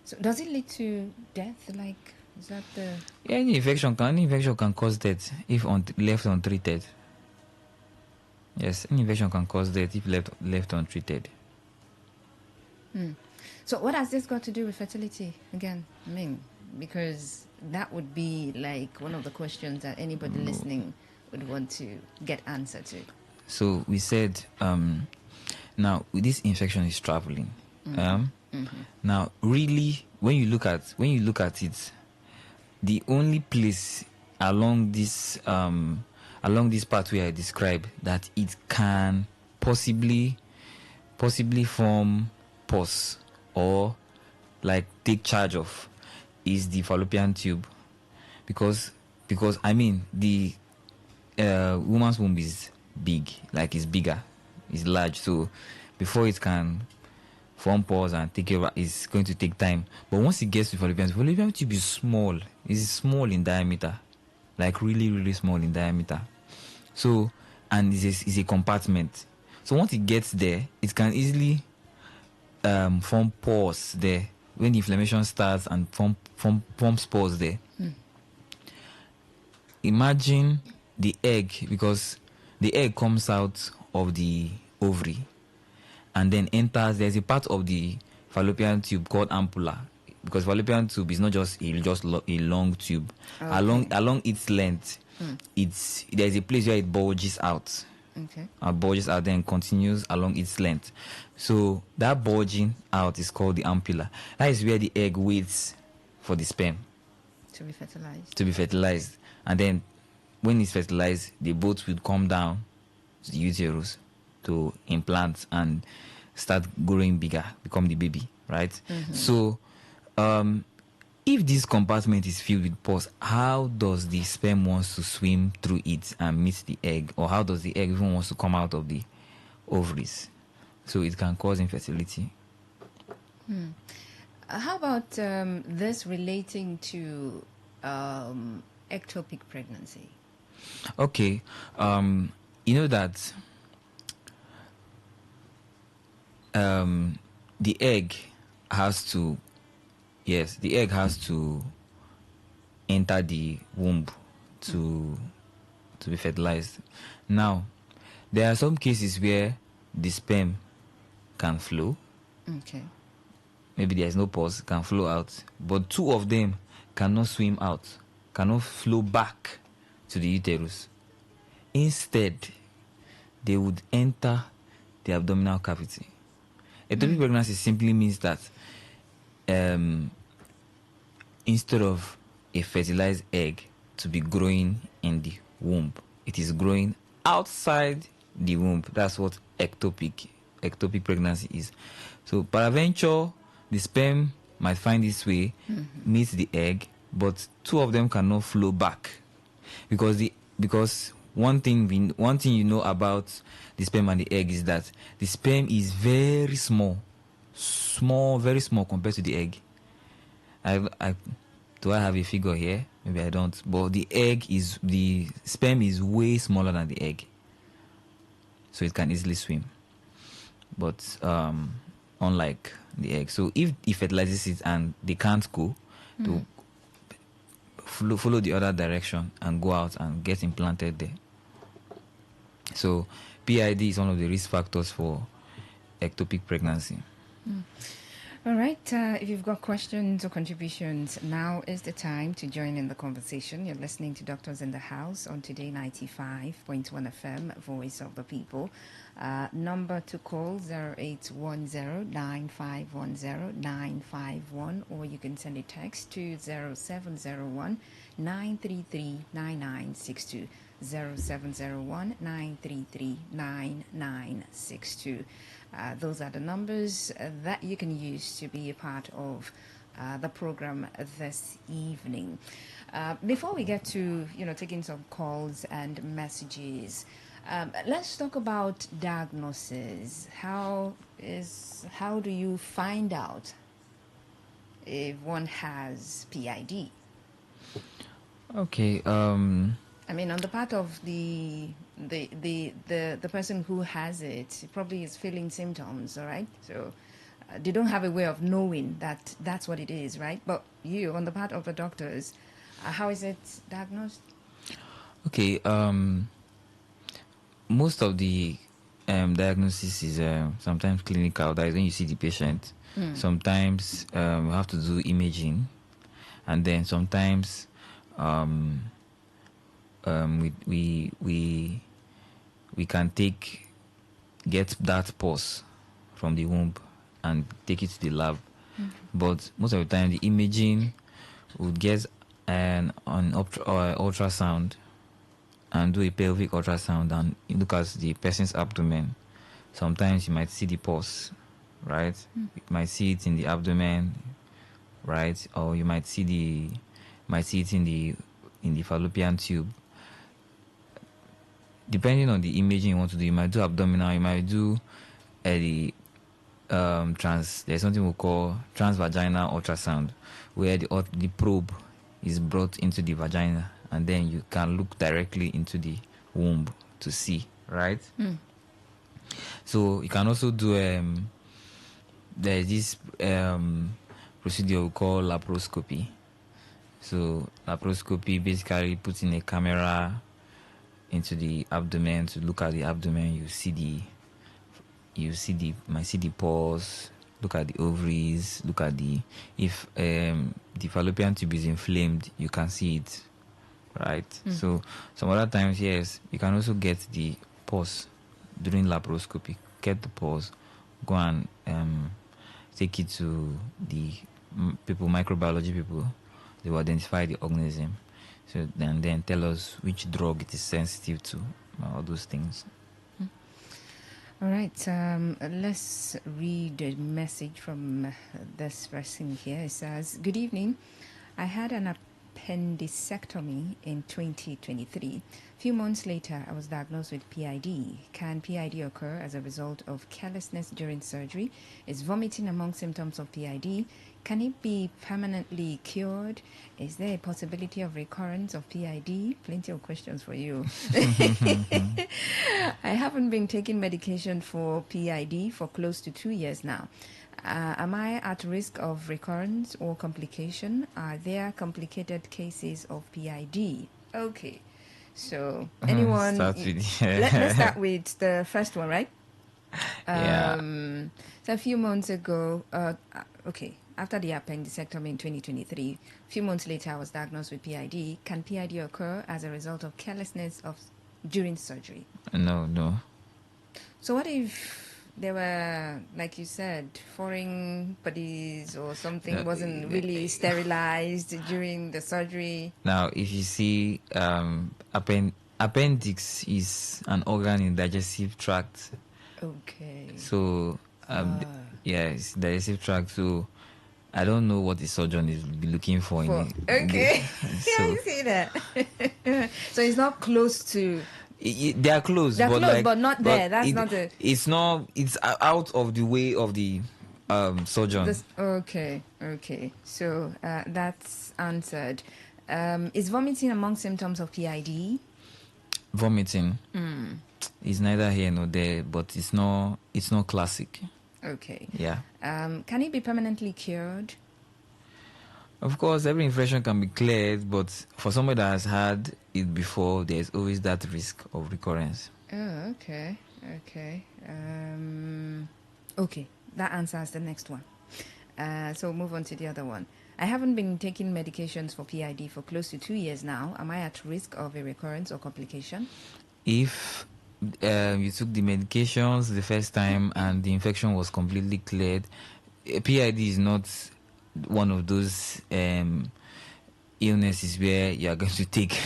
So does it lead to death? Like, is that the... Yeah, any infection can cause death if left untreated. Yes, any infection can cause death if left untreated. So what has this got to do with fertility again? Because that would be like one of the questions that anybody listening would want to get answer to. So we said, now this infection is traveling. Now, really, when you look at it, the only place along this pathway I described that it can possibly form pus or like take charge of is the fallopian tube, because the woman's womb is big, like it's bigger, it's large. So before it can form pores and take care of, is going to take time. But once it gets to fallopian tube is small. It's small in diameter, like really, really small in diameter. So, and it's a compartment. So once it gets there, it can easily form pores there when the inflammation starts and form spores there. Imagine the egg, because the egg comes out of the ovary and then enters. There's a part of the fallopian tube called ampulla, because fallopian tube is not just a long tube. Okay. Along its length, there's a place where it bulges out. Okay. Bulges out, then continues along its length. So that bulging out is called the ampulla. That is where the egg waits for the sperm to be fertilized. And then when it's fertilized, the both will come down to the uterus to implant and start growing bigger, become the baby, right? So if this compartment is filled with pus, how does the sperm wants to swim through it and meet the egg? Or how does the egg even wants to come out of the ovaries? So it can cause infertility. How about this relating to ectopic pregnancy? Okay. You know that the egg has to enter the womb to be fertilized. Now, there are some cases where the sperm can flow. Okay. Maybe there is no pus, can flow out, but two of them cannot swim out, cannot flow back to the uterus. Instead, they would enter the abdominal cavity. Ectopic pregnancy simply means that instead of a fertilized egg to be growing in the womb, it is growing outside the womb. That's what ectopic pregnancy is. So peradventure, the sperm might find its way, meet the egg, but two of them cannot flow back, because one thing you know about the sperm and the egg is that the sperm is very small, very small compared to the egg. Do I have a figure here? Maybe I don't. But the sperm is way smaller than the egg, so it can easily swim. But unlike the egg, so if it fertilizes it and they can't go, to follow the other direction and go out and get implanted there. So PID is one of the risk factors for ectopic pregnancy. All right. If you've got questions or contributions, now is the time to join in the conversation. You're listening to Doctors in the House on Today 95.1 FM, Voice of the People. Number to call 0810-9510-951, or you can send a text to 0701-933-9962. 0701-933-9962. Those are the numbers that you can use to be a part of the program this evening. Before we get to taking some calls and messages, let's talk about diagnosis. How do you find out if one has PID? Okay. I mean, on the part of the person who has it, probably is feeling symptoms, all right? So they don't have a way of knowing that that's what it is, right? But you, on the part of the doctors, how is it diagnosed? Okay. Most of the diagnosis is sometimes clinical. That is when you see the patient. Sometimes we have to do imaging, and then sometimes we can get that pus from the womb and take it to the lab. But most of the time, the imaging would get an ultrasound and do a pelvic ultrasound and look at the person's abdomen. Sometimes you might see the pus, right? You might see it in the abdomen, right? Or you might see it in the fallopian tube. Depending on the imaging you want to do, you might do abdominal, you might do the there's something we call transvaginal ultrasound, where the probe is brought into the vagina, and then you can look directly into the womb to see, right? So you can also do there's this procedure we call laparoscopy. So laparoscopy basically puts in a camera into the abdomen to look at the abdomen. You see the pores, look at the ovaries, look at if the fallopian tube is inflamed, you can see it, right? So some other times, yes, you can also get the pores during laparoscopy. Get the pores, go and take it to the microbiology people. They will identify the organism, so then tell us which drug it is sensitive to, all those things. All right, let's read a message from this person here. It says, "Good evening. I had an appendicectomy in 2023. A few months later, I was diagnosed with PID. Can PID occur as a result of carelessness during surgery? Is vomiting among symptoms of PID? Can it be permanently cured? Is there a possibility of recurrence of PID?" Plenty of questions for you. "I haven't been taking medication for PID for close to 2 years now. Am I at risk of recurrence or complication? Are there complicated cases of PID?" Okay, so anyone... let's start with the first one, right? So a few months ago, after the appendicectomy in 2023, a few months later, I was diagnosed with PID. Can PID occur as a result of carelessness during surgery? No. So what if there were, like you said, foreign bodies or something wasn't really sterilized during the surgery? Now, if you see, appendix is an organ in digestive tract. Okay. So, yes, digestive tract. So, I don't know what the surgeon is be looking for. Okay. So, you see that. So it's not close to... They are close. They're but close, but not there. That's not a... It's not... It's out of the way of the surgeon. Okay. So that's answered. Is vomiting among symptoms of PID? Vomiting is neither here nor there, but it's not classic. Okay. Yeah. Can it be permanently cured? Of course, every infection can be cleared, but for somebody that has had it before, there's always that risk of recurrence. Oh, okay. Okay, that answers the next one. So move on to the other one. "I haven't been taking medications for PID for close to 2 years now. Am I at risk of a recurrence or complication?" If you took the medications the first time and the infection was completely cleared, PID is not one of those illnesses where you are going to take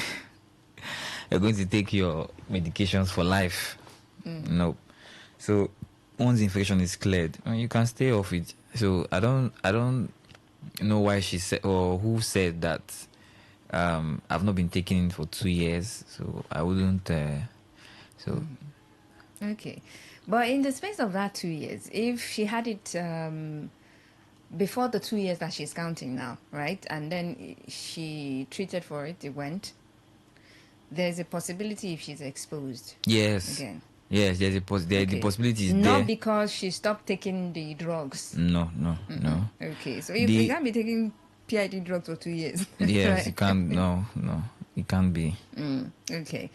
your medications for life. No. So once the infection is cleared, you can stay off it. So I don't know why she said or who said that I've not been taking it for 2 years, so I wouldn't. Okay, but in the space of that 2 years, if she had it before the 2 years that she's counting now, right, and then she treated for it, it went. There's a possibility if she's exposed. Yes. Again. Yes, the possibility is there. Not because she stopped taking the drugs. No. Okay, so if you can't be taking PID drugs for 2 years. Yes, right? you can't. No, it can't be. Okay.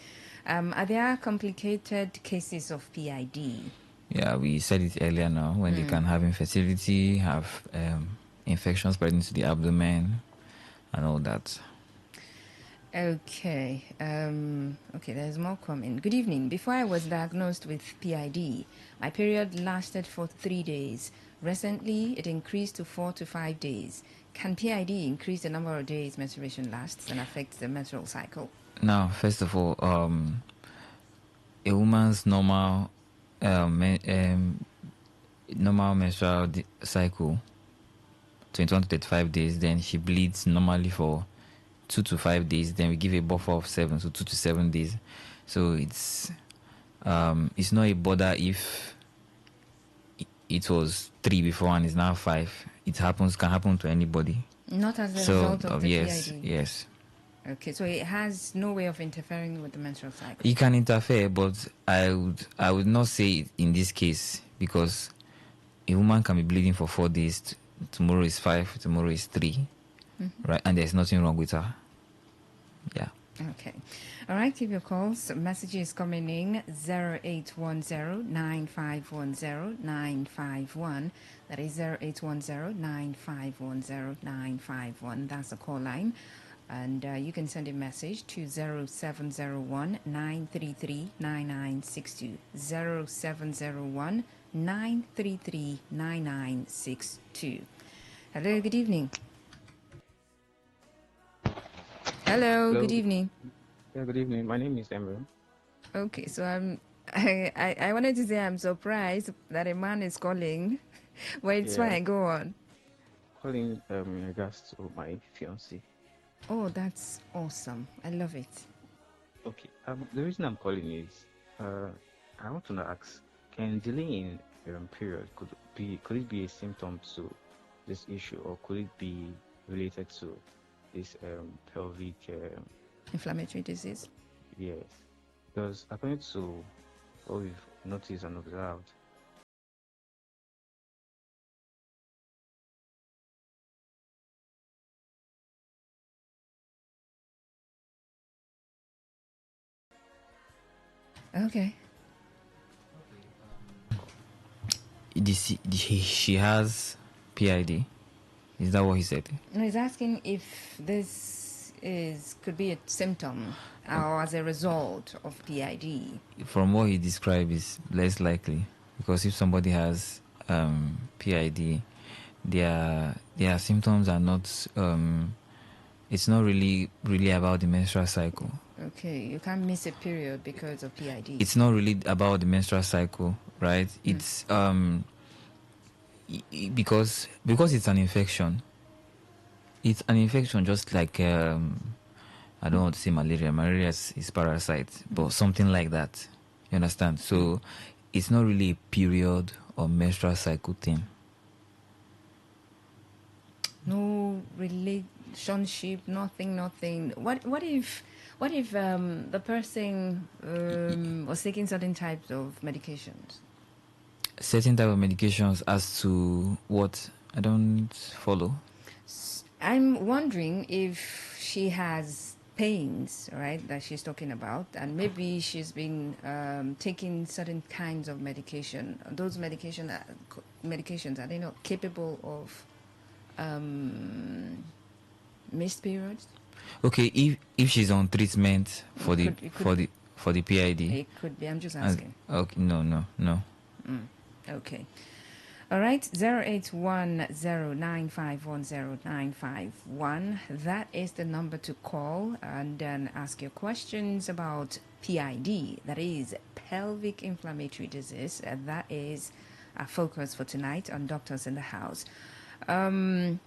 Are there complicated cases of PID? Yeah, we said it earlier now, when they can have infertility, have infections spreading to the abdomen, and all that. Okay. There's more coming. "Good evening. Before I was diagnosed with PID, my period lasted for 3 days. Recently, it increased to 4 to 5 days. Can PID increase the number of days menstruation lasts and affect the menstrual cycle?" Now, first of all, a woman's normal menstrual cycle, 21 to 35 days, then she bleeds normally for 2 to 5 days, then we give a buffer of 7, so 2 to 7 days. So it's not a bother if it was 3 before and it's now 5. It can happen to anybody. Not as a result of the yes, PID? Yes. Okay, so it has no way of interfering with the menstrual cycle? It can interfere, but I would not say it in this case, because a woman can be bleeding for 4 days. Tomorrow is 5, tomorrow is 3, right? And there's nothing wrong with her. Yeah. Okay. All right, keep your calls. Messages coming in 0810-9510-951. That is 0810-9510-951. That's the call line. And you can send a message to 0701-933-9962. 0701-933-9962. Hello, good evening. Hello, good evening. Yeah, good evening. My name is Emre. Okay, so I wanted to say I'm surprised that a man is calling, but it's fine. Go on. Calling in regards to my fiancée. Oh, that's awesome. I love it. Okay. The reason I'm calling is, I want to ask, can delay in period could it be a symptom to this issue, or could it be related to this pelvic inflammatory disease? Yes, because according to what we've noticed and observed, okay. She has PID. Is that what he said? No, he's asking if this could be a symptom or as a result of PID. From what he described, is less likely, because if somebody has PID, their symptoms are not. It's not really about the menstrual cycle. Okay, you can't miss a period because of PID. It's not really about the menstrual cycle, right? It's because it's an infection. It's an infection, just like I don't want to say malaria. Malaria is parasite, but something like that. You understand? So it's not really a period or menstrual cycle thing. No relationship, nothing. What if the person was taking certain types of medications? Certain type of medications as to what? I don't follow. I'm wondering if she has pains, right, that she's talking about, and maybe she's been taking certain kinds of medication. Those medications, are they not capable of missed periods? Okay, if she's on treatment for the PID, it could be. I'm just asking. Okay, no. Okay. All right, 0810-9510951. That is the number to call and then ask your questions about PID, that is pelvic inflammatory disease. That is our focus for tonight on Doctors in the House. Good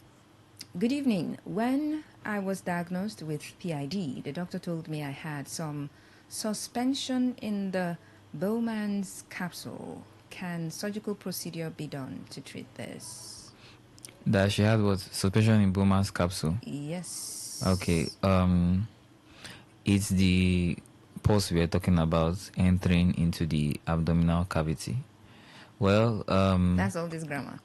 evening. When I was diagnosed with PID, the doctor told me I had some suspension in the Bowman's capsule. Can surgical procedure be done to treat this? That she had what? Suspension in Bowman's capsule? Yes. Okay. It's the pus we are talking about entering into the abdominal cavity. Well, that's all this grammar.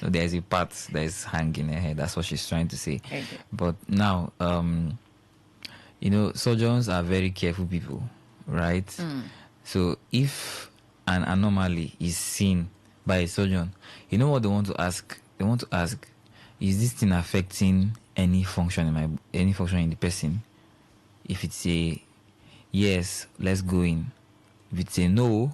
So there's a part that is hanging ahead. That's what she's trying to say. Okay. But now, surgeons are very careful people, right? So if an anomaly is seen by a surgeon, you know what they want to ask? They want to ask, is this thing affecting any function in the person? If it's a yes, let's go in. If it's a no,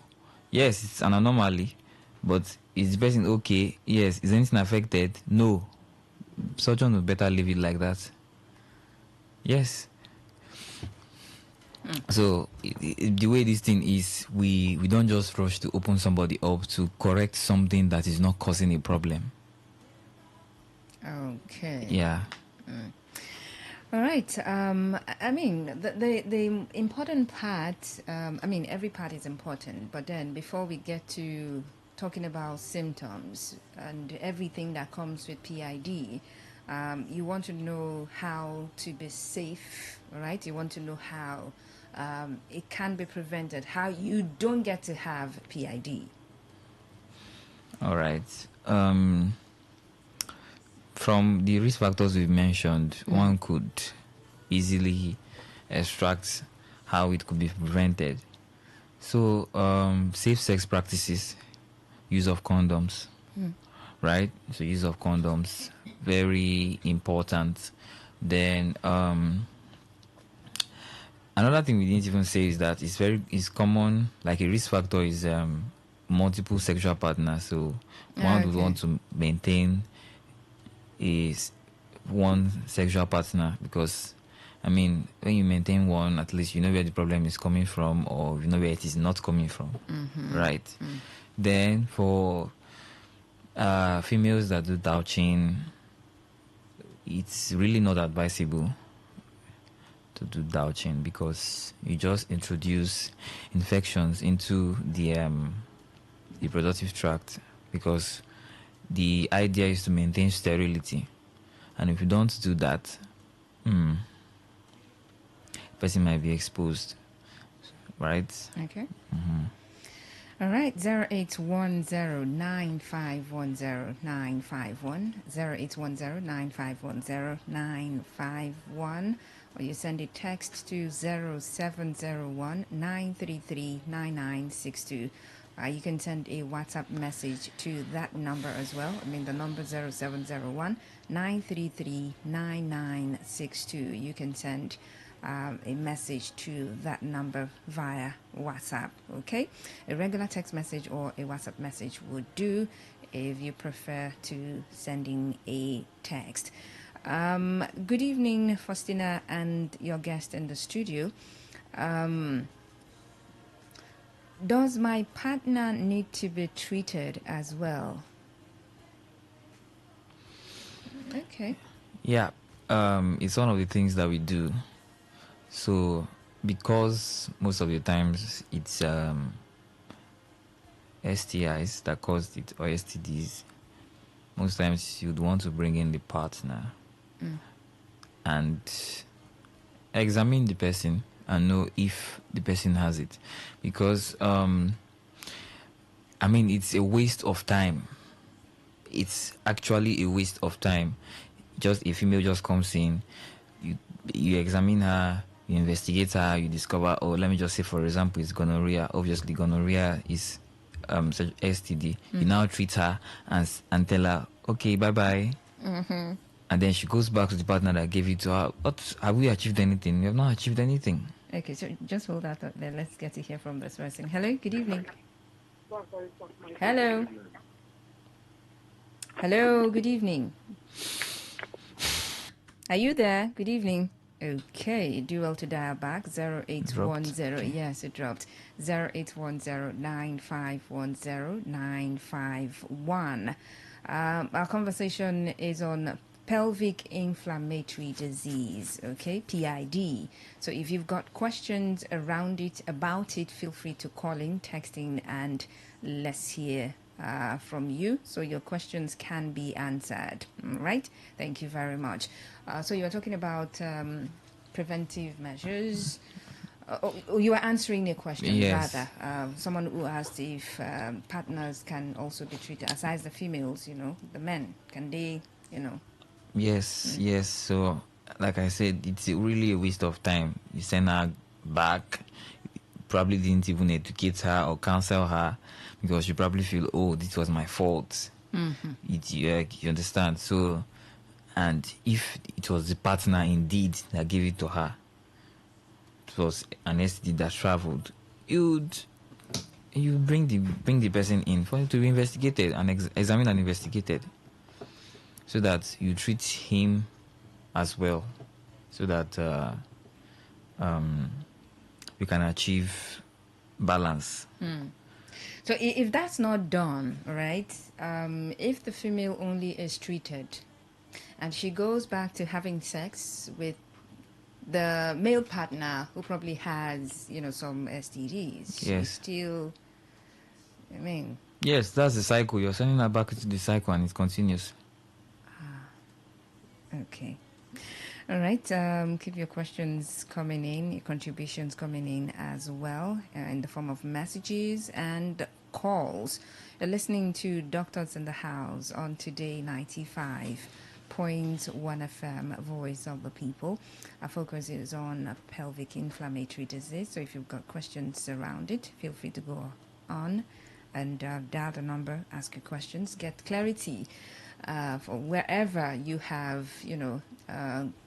yes, it's an anomaly, but is the person okay? Yes. Is anything affected? No. Surgeon would better leave it like that. Yes. So the way this thing is, we don't just rush to open somebody up to correct something that is not causing a problem. Okay. Yeah. All right. I mean, the important part, every part is important, but then before we get to talking about symptoms and everything that comes with PID, you want to know how to be safe, right? You want to know how it can be prevented, how you don't get to have PID. All right. From the risk factors we've mentioned, one could easily extract how it could be prevented. So, safe sex practices, use of condoms, right? So, use of condoms, very important. Then, another thing we didn't even say is that it's common, like a risk factor is multiple sexual partners. So, one would want to maintain is one sexual partner, because I mean, when you maintain one, at least you know where the problem is coming from, or you know where it is not coming from, right? Then for females that do douching, it's really not advisable to do douching, because you just introduce infections into the reproductive tract, because the idea is to maintain sterility, and if you don't do that, person might be exposed, right? Okay. All right, 0810-9510-951, 0810-9510-951, or you send a text to 0701-933-9962. You can send a WhatsApp message to that number as well. I mean, the number 0701-933-9962. You can send a message to that number via WhatsApp, okay? A regular text message or a WhatsApp message would do if you prefer to sending a text. Good evening, Faustina, and your guest in the studio. Does my partner need to be treated as well? Okay. Yeah, it's one of the things that we do. So, because most of the times it's STIs that caused it, or STDs, most times you'd want to bring in the partner and examine the person and know if the person has it, because I mean, it's a waste of time. It's actually a waste of time. Just a female just comes in, you examine her, you investigate her, you discover, oh, let me just say, for example, it's gonorrhea. Obviously, gonorrhea is STD. You now treat her and tell her, okay, bye-bye. And then she goes back to the partner that gave it to her. What, have we achieved anything? We have not achieved anything. Okay, so just hold that thought there. Let's get to hear from this person. Hello, good evening. Hello. Hello, good evening. Are you there? Good evening. Okay, do well to dial back 0810. Yes, it dropped. 0810-9510-951. Our conversation is on pelvic inflammatory disease, okay, PID. So if you've got questions around it, about it, feel free to call in, texting, and let's hear from you, so your questions can be answered. All right, thank you very much. So you were talking about preventive measures. You were answering a question, yes. rather. Someone who asked if partners can also be treated, aside the females, the men, can they, Yes, yes. So, like I said, it's really a waste of time. You send her back, probably didn't even educate her or counsel her, because you probably feel, oh, this was my fault. You understand? So, and if it was the partner indeed that gave it to her, it was an STD that traveled, you bring the person in for it to be investigated and examined and investigated, so that you treat him as well, so that we can achieve balance. So if that's not done, right, if the female only is treated and she goes back to having sex with the male partner who probably has, some STDs, Yes. she still, Yes, that's the cycle. You're sending her back into the cycle and it continues. Okay. All right. Keep your questions coming in, your contributions coming in as well, in the form of messages and calls. You're listening to Doctors in the House on Today 95.1 FM, Voice of the People. Our focus is on pelvic inflammatory disease. So if you've got questions around it, feel free to go on and dial the number, ask your questions, get clarity. For wherever you have,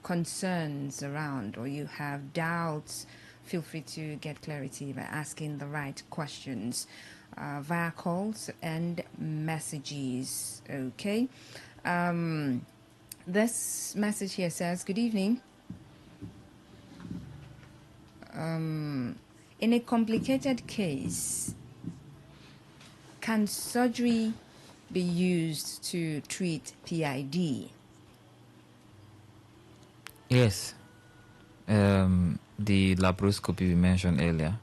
concerns around or you have doubts, feel free to get clarity by asking the right questions via calls and messages. Okay. This message here says, good evening. In a complicated case, can surgery be used to treat PID? Yes. The laparoscopy we mentioned earlier.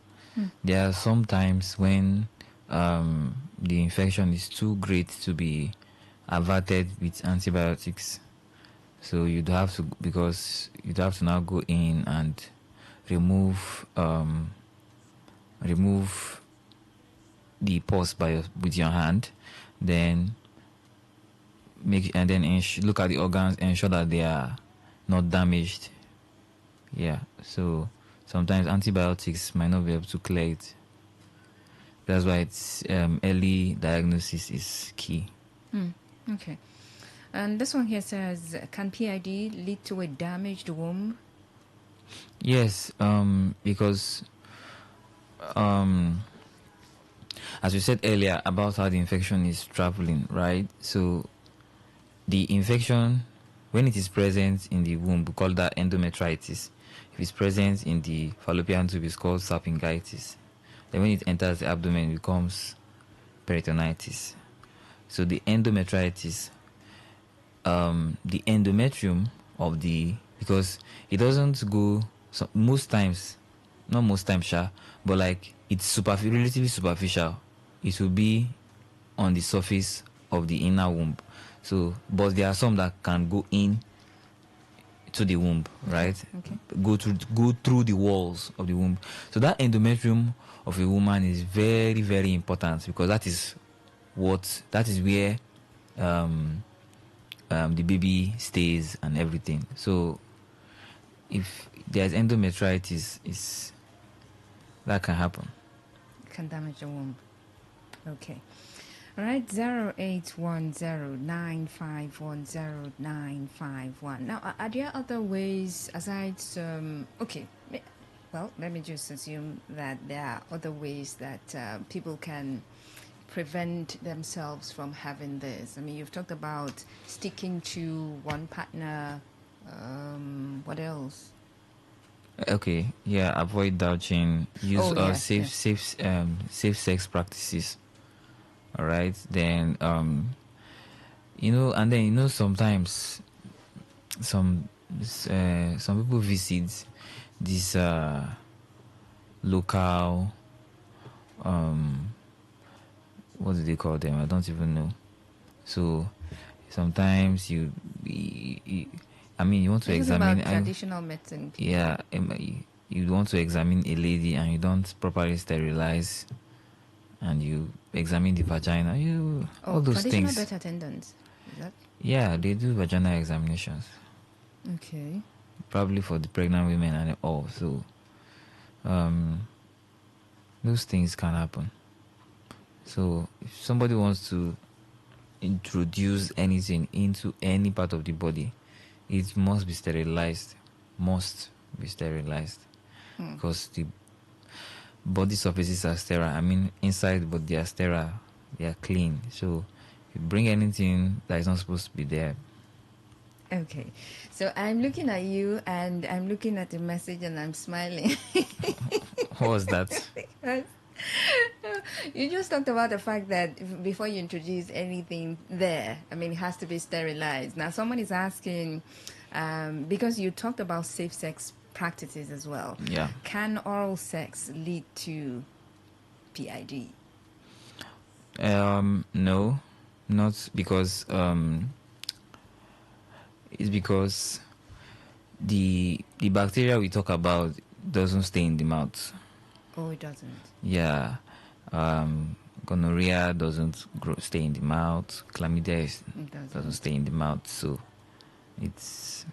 There are some times when the infection is too great to be averted with antibiotics. So you'd have to now go in and remove the pus with your hand, then look at the organs, ensure that they are not damaged. Yeah, so sometimes antibiotics might not be able to clear it. That's why it's early diagnosis is key. Okay. And this one here says, can PID lead to a damaged womb? Yes, because as we said earlier about how the infection is traveling, right? So the infection, when it is present in the womb, we call that endometritis. If it's present in the fallopian tube, it's called salpingitis. Then when it enters the abdomen, it becomes peritonitis. So the endometritis, the endometrium of because it doesn't go, most times, not most times, but like it's relatively superficial. It will be on the surface of the inner womb. So, but there are some that can go in to the womb, right? Okay. Go through the walls of the womb. So that endometrium of a woman is very, very important because that is where the baby stays and everything. So if there's endometritis, that can happen. It can damage the womb. Okay. All right, 0810-9510951. Now, are there other ways aside let me just assume that there are other ways that people can prevent themselves from having this. I mean, you've talked about sticking to one partner. What else? Okay, yeah, avoid douching. Use safe sex practices. All right, then sometimes some people visit this local what do they call them? I don't even know. So sometimes you want to examine traditional medicine. Yeah, you want to examine a lady and you don't properly sterilize, and you examine the vagina. All those things. Traditional birth attendants. Is that? Yeah, they do vaginal examinations. Okay. Probably for the pregnant women and all. So, those things can happen. So, if somebody wants to introduce anything into any part of the body, it must be sterilized. Because the body surfaces are sterile. I mean, inside, but they are sterile. They are clean. So, if you bring anything that is not supposed to be there. Okay. So, I'm looking at you and I'm looking at the message and I'm smiling. What was that? Because you just talked about the fact that before you introduce anything there, I mean, it has to be sterilized. Now, someone is asking, because you talked about safe sex practices as well. Yeah. Can oral sex lead to PID? No, not because it's because the bacteria we talk about doesn't stay in the mouth. Oh, it doesn't. Yeah. Gonorrhea doesn't stay in the mouth. Chlamydia doesn't stay in the mouth. So it's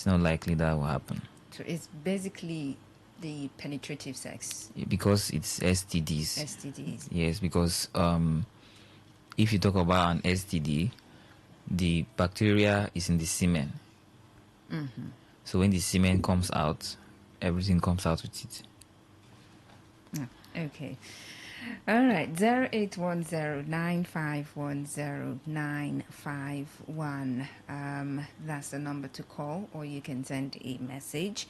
not likely that will happen. So it's basically the penetrative sex. Because it's STDs. STDs. Yes, because if you talk about an STD, the bacteria is in the semen. Mm-hmm. So when the semen comes out, everything comes out with it. Okay. All right. 0810-9510951. That's the number to call, or you can send a message,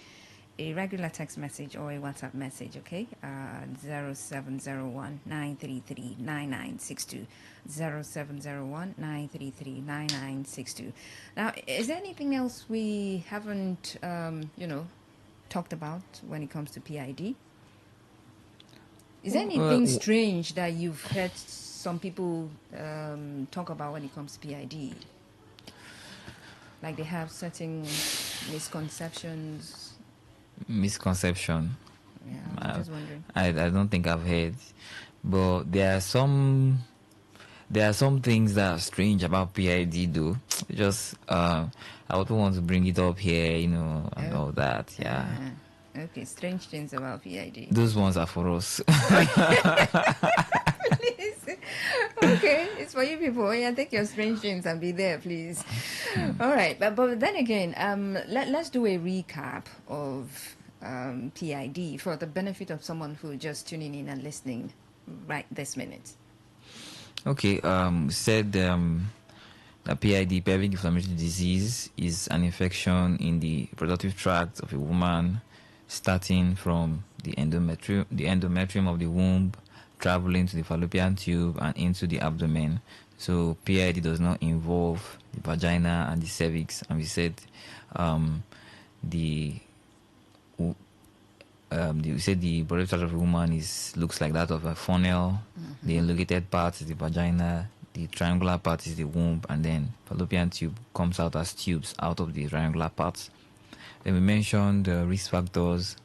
a regular text message or a WhatsApp message, okay? 0701-933-9962. 0701-933-9962. Now, is there anything else we haven't, talked about when it comes to PID? Is there anything strange that you've heard some people talk about when it comes to PID? Like they have certain misconceptions? Misconception? Yeah, I'm just wondering. I don't think I've heard. But there are some things that are strange about PID though. Just I would want to bring it up here, and all that. Yeah. Okay, strange things about PID. Those ones are for us. Please. Okay, it's for you people. Yeah, take your strange things and be there, please. All right, but then again, let's do a recap of PID for the benefit of someone who just tuning in and listening right this minute. Okay, said that PID, pelvic inflammatory disease, is an infection in the reproductive tract of a woman, starting from the endometrium of the womb, traveling to the fallopian tube and into the abdomen. So PID does not involve the vagina and the cervix. And we said the reproductive tract of a woman looks like that of a funnel. Mm-hmm. The elongated part is the vagina. The triangular part is the womb, and then fallopian tube comes out as tubes out of the triangular parts. Then we mentioned risk factors,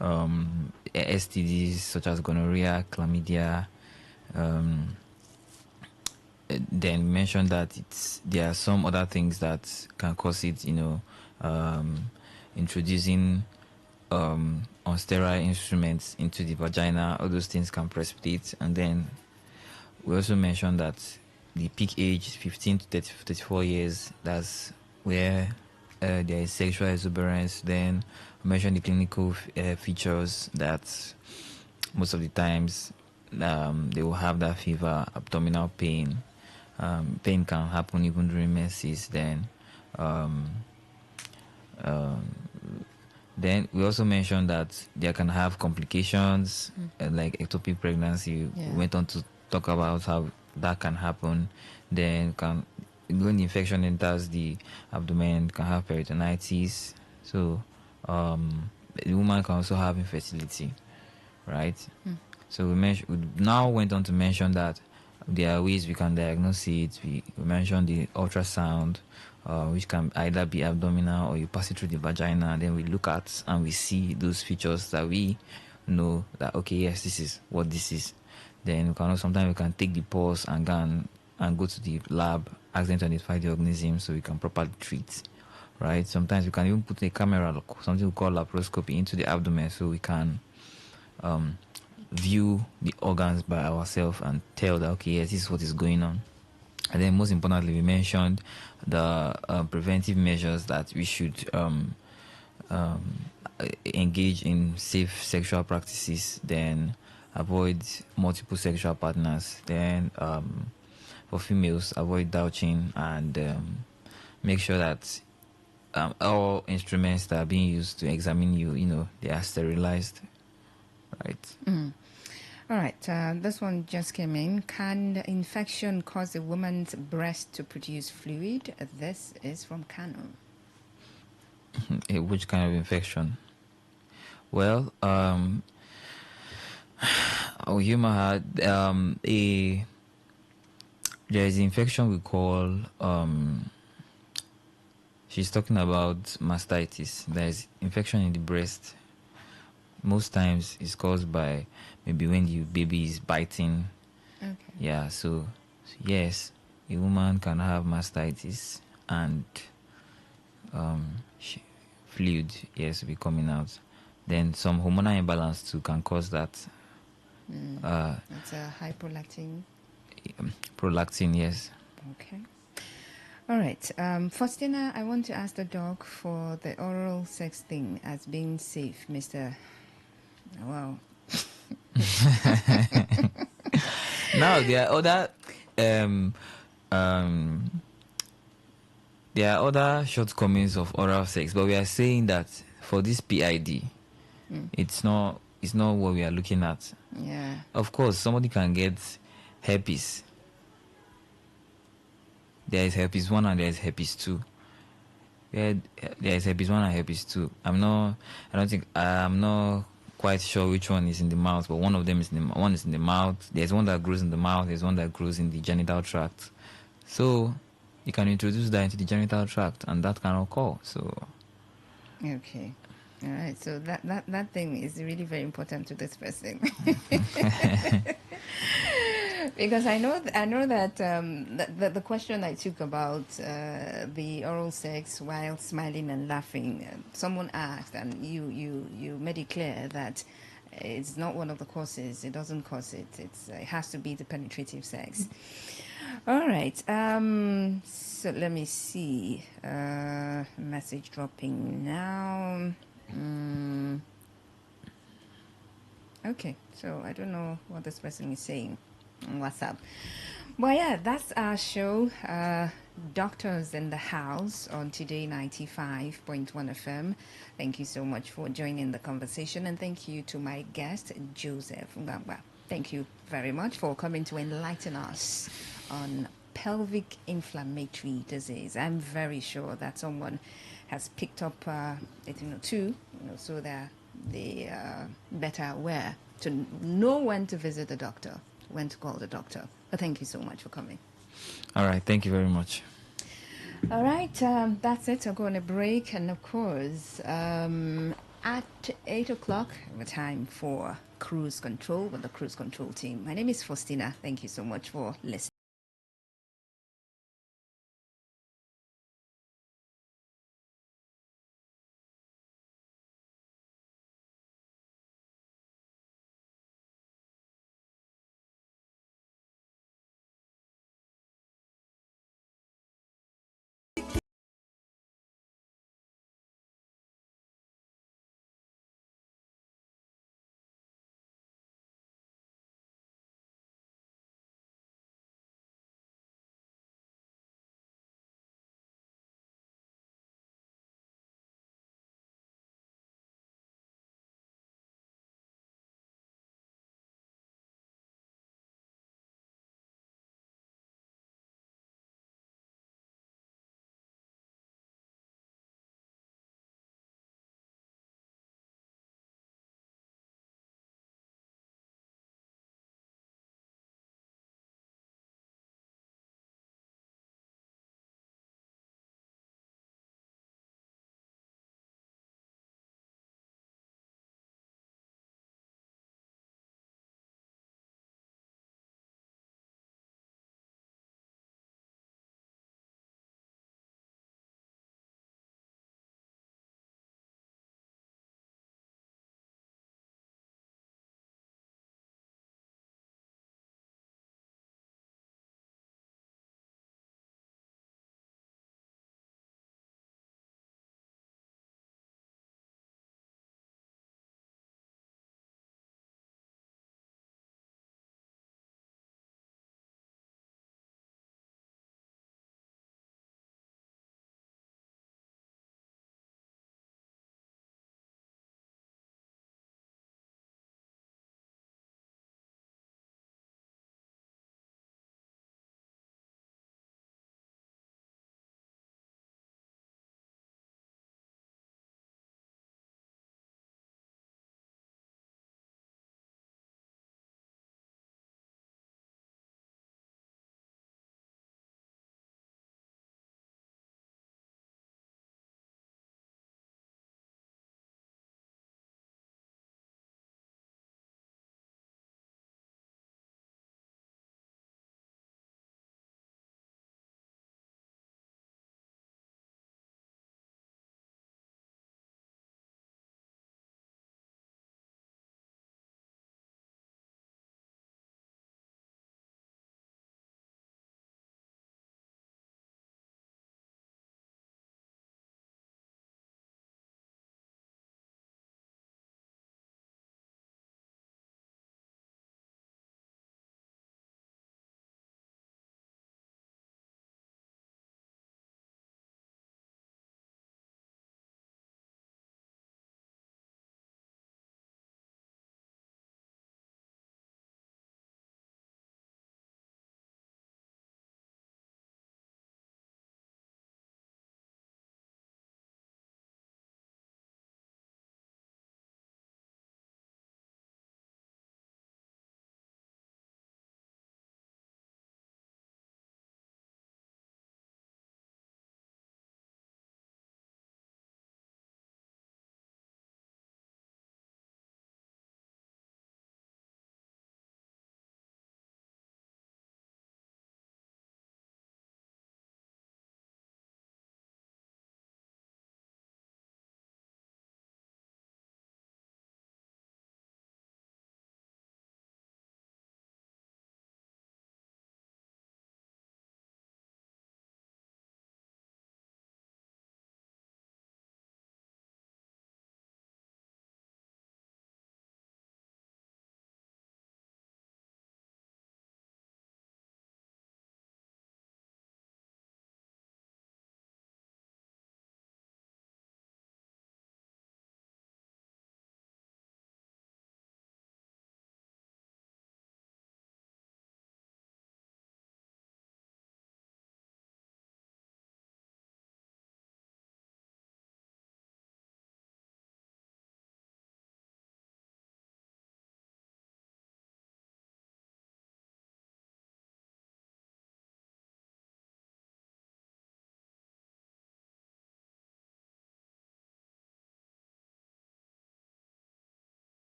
STDs such as gonorrhea, chlamydia. Then we mentioned that there are some other things that can cause it. Introducing unsterile instruments into the vagina. All those things can precipitate. And then we also mentioned that the peak age is 15 to 34 years. That's where there is sexual exuberance. Then we mentioned the clinical features that most of the times they will have that fever, abdominal pain. Pain can happen even during menses. Then we also mentioned that they can have complications like ectopic pregnancy. Yeah. We went on to talk about how that can happen. Then when the infection enters the abdomen, can have peritonitis. So the woman can also have infertility, right? So we now went on to mention that there are ways we can diagnose it. We mentioned the ultrasound, which can either be abdominal or you pass it through the vagina. Then we look at and we see those features that we know that, okay, yes, this is what this is. Then sometimes we can take the pulse and go to the lab, ask them to identify the organism so we can properly treat, right? Sometimes we can even put a camera, something we call laparoscopy, into the abdomen so we can view the organs by ourselves and tell that, okay, yes, this is what is going on. And then most importantly, we mentioned the preventive measures that we should engage in safe sexual practices, then avoid multiple sexual partners, then for females, avoid douching, and make sure that all instruments that are being used to examine you, they are sterilized, right? All right, this one just came in. Can the infection cause a woman's breast to produce fluid? This is from Kano. Which kind of infection? Well, human heart, there is infection we call she's talking about mastitis. There is infection in the breast. Most times it's caused by maybe when the baby is biting. Okay. Yeah, so yes, a woman can have mastitis and fluid, yes, will be coming out. Then some hormonal imbalance too can cause that. It's a high prolactin. Prolactin, yes. Okay. All right. Faustina, I want to ask the doc for the oral sex thing as being safe, Mr. Wow. Now there are other shortcomings of oral sex, but we are saying that for this PID, it's not what we are looking at. Yeah. Of course, somebody can get herpes. There is herpes 1 and there is herpes 2. There is herpes 1 and herpes 2. I'm not quite sure which one is in the mouth, but one of them is one is in the mouth. There's one that grows in the mouth. There's one that grows in the genital tract. So you can introduce that into the genital tract, and that can occur. So. Okay. All right. So that thing is really very important to this person. Because I know that the question I took about the oral sex while smiling and laughing, someone asked, and you made it clear that it's not one of the causes. It doesn't cause it. It has to be the penetrative sex. All right. So let me see. Message dropping now. Okay. So I don't know what this person is saying on WhatsApp. Well, yeah, that's our show. Doctors in the House on Today 95.1 FM. Thank you so much for joining the conversation, and thank you to my guest, Joseph Ngamba. Thank you very much for coming to enlighten us on pelvic inflammatory disease. I'm very sure that someone has picked up it, too, so that they are better aware to know when to visit the doctor, when to call the doctor. But thank you so much for coming. All right. Thank you very much. All right. That's it. I'll go on a break. And of course, at 8 o'clock, the time for Cruise Control with the Cruise Control team. My name is Faustina. Thank you so much for listening.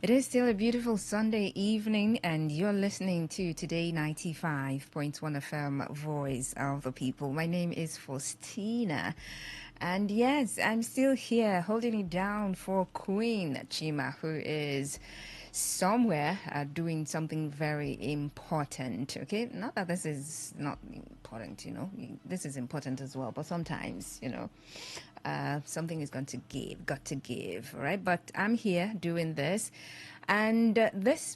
It is still a beautiful Sunday evening, and you're listening to Today 95.1 FM, Voice of the People. My name is Faustina, and yes, I'm still here holding it down for Queen Chima, who is somewhere doing something very important. Okay, not that this is not important, this is important as well, but sometimes, something is got to give, right? But I'm here doing this, and this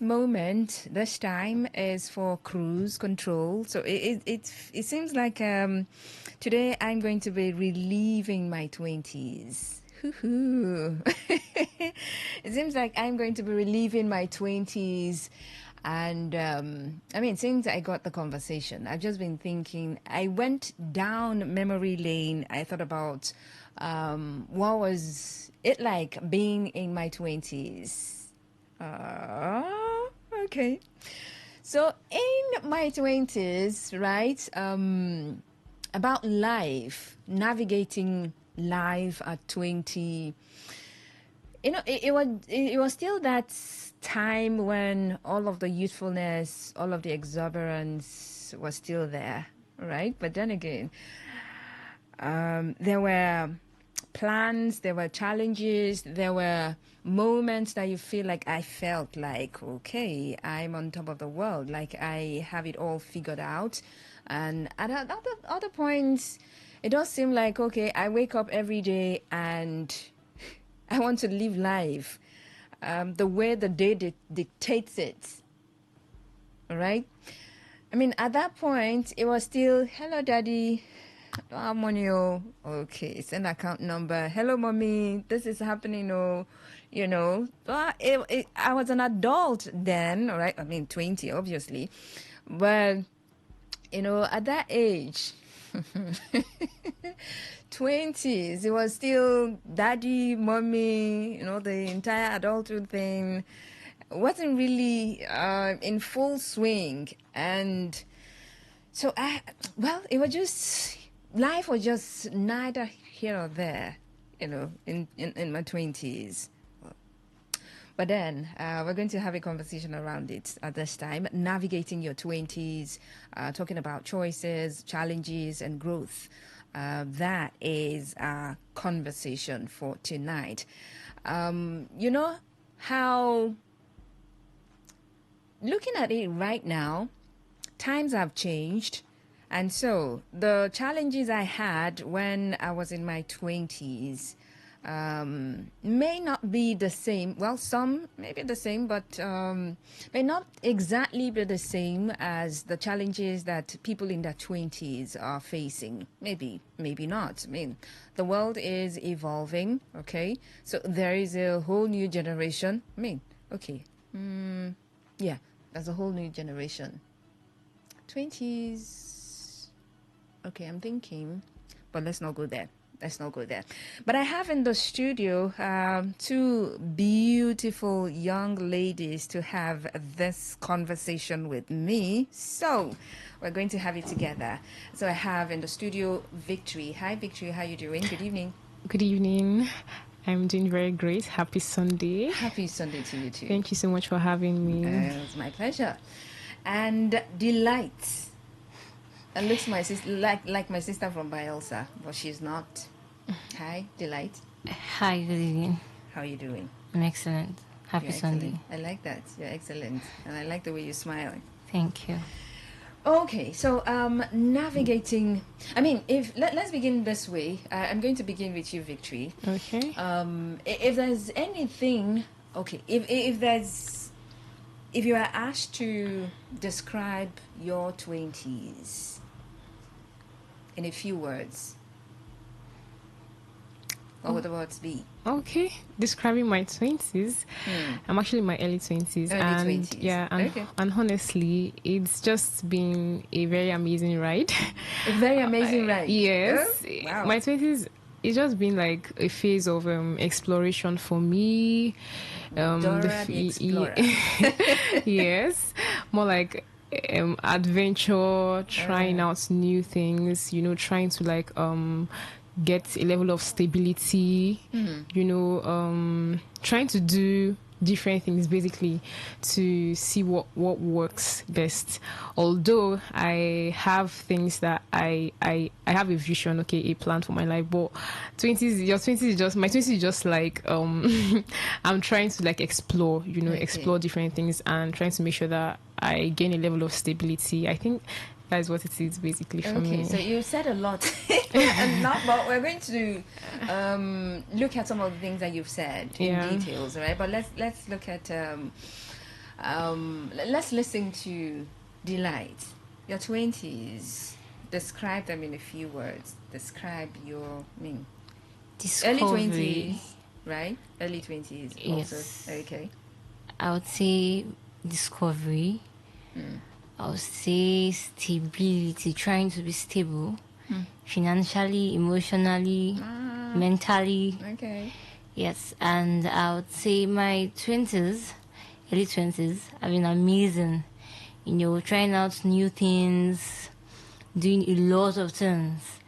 time is for cruise control. So it seems like today I'm going to be reliving my 20s. It seems like I'm going to be reliving my 20s. And since I got the conversation, I've just been thinking. I went down memory lane. I thought about what was it like being in my 20s. Okay. So in my 20s, right, about life, navigating life at 20, it was still that time when all of the youthfulness, all of the exuberance was still there, right? But then again, there were plans, there were challenges, there were moments that you feel like I felt like, okay, I'm on top of the world, like I have it all figured out. And at other points, it does seem like, okay, I wake up every day and I want to live life the way the day dictates it. All right? At that point, it was still, hello, daddy. Oh, money, oh. Okay, send account number. Hello, mommy. This is happening, oh. I was an adult then, all right? 20, obviously. But, at that age, 20s, it was still daddy, mommy, the entire adulthood thing wasn't really in full swing. And so it was just, life was just neither here or there, in my 20s. But then we're going to have a conversation around it at this time, navigating your 20s, talking about choices, challenges, and growth. That is our conversation for tonight. How, looking at it right now, times have changed. And so the challenges I had when I was in my 20s may not be the same. Well, some may be the same, but may not exactly be the same as the challenges that people in their 20s are facing. Maybe not. The world is evolving, okay? So there is a whole new generation. Yeah, there's a whole new generation. 20s. Okay, I'm thinking, but let's not go there. But I have in the studio two beautiful young ladies to have this conversation with me. So we're going to have it together. So I have in the studio Victory. Hi, Victory. How are you doing? Good evening. Good evening. I'm doing very great. Happy Sunday. Happy Sunday to you too. Thank you so much for having me. It's my pleasure. And Delight. And looks my sister like my sister from Bielsa, but she's not. Hi, Delight. Hi, good evening. How are you doing? I'm excellent. Happy Sunday. I like that. You're excellent. And I like the way you're smiling. Thank you. Okay, so navigating, let's begin this way. I'm going to begin with you, Victory. Okay. If there's anything, if you are asked to describe your 20s in a few words, what would the words be? Okay, describing my 20s. I'm actually in my early 20s. Yeah, and honestly, it's just been a very amazing ride. A very amazing ride? Yes. Oh, wow. My 20s, it's just been like a phase of exploration for me. Dora the Explorer. Yes, more like adventure, trying out new things, trying to get a level of stability, trying to do different things basically to see what works best. Although I have things that I have a vision, okay, a plan for my life, but my 20s is just like I'm trying to like explore, explore different things and trying to make sure that I gain a level of stability. I think that is what it is basically for me. Okay, so you said a lot, but we're going to look at some of the things that you've said in details, right? But let's look at let's listen to Delight. Your 20s. Describe them in a few words. Describe your Discovery. Early 20s, right? Early 20s. Yes. Also. Okay. I would say discovery. I would say stability, trying to be stable, financially, emotionally, mentally. Okay. Yes, and I would say my 20s, early 20s, have been amazing. Trying out new things, doing a lot of things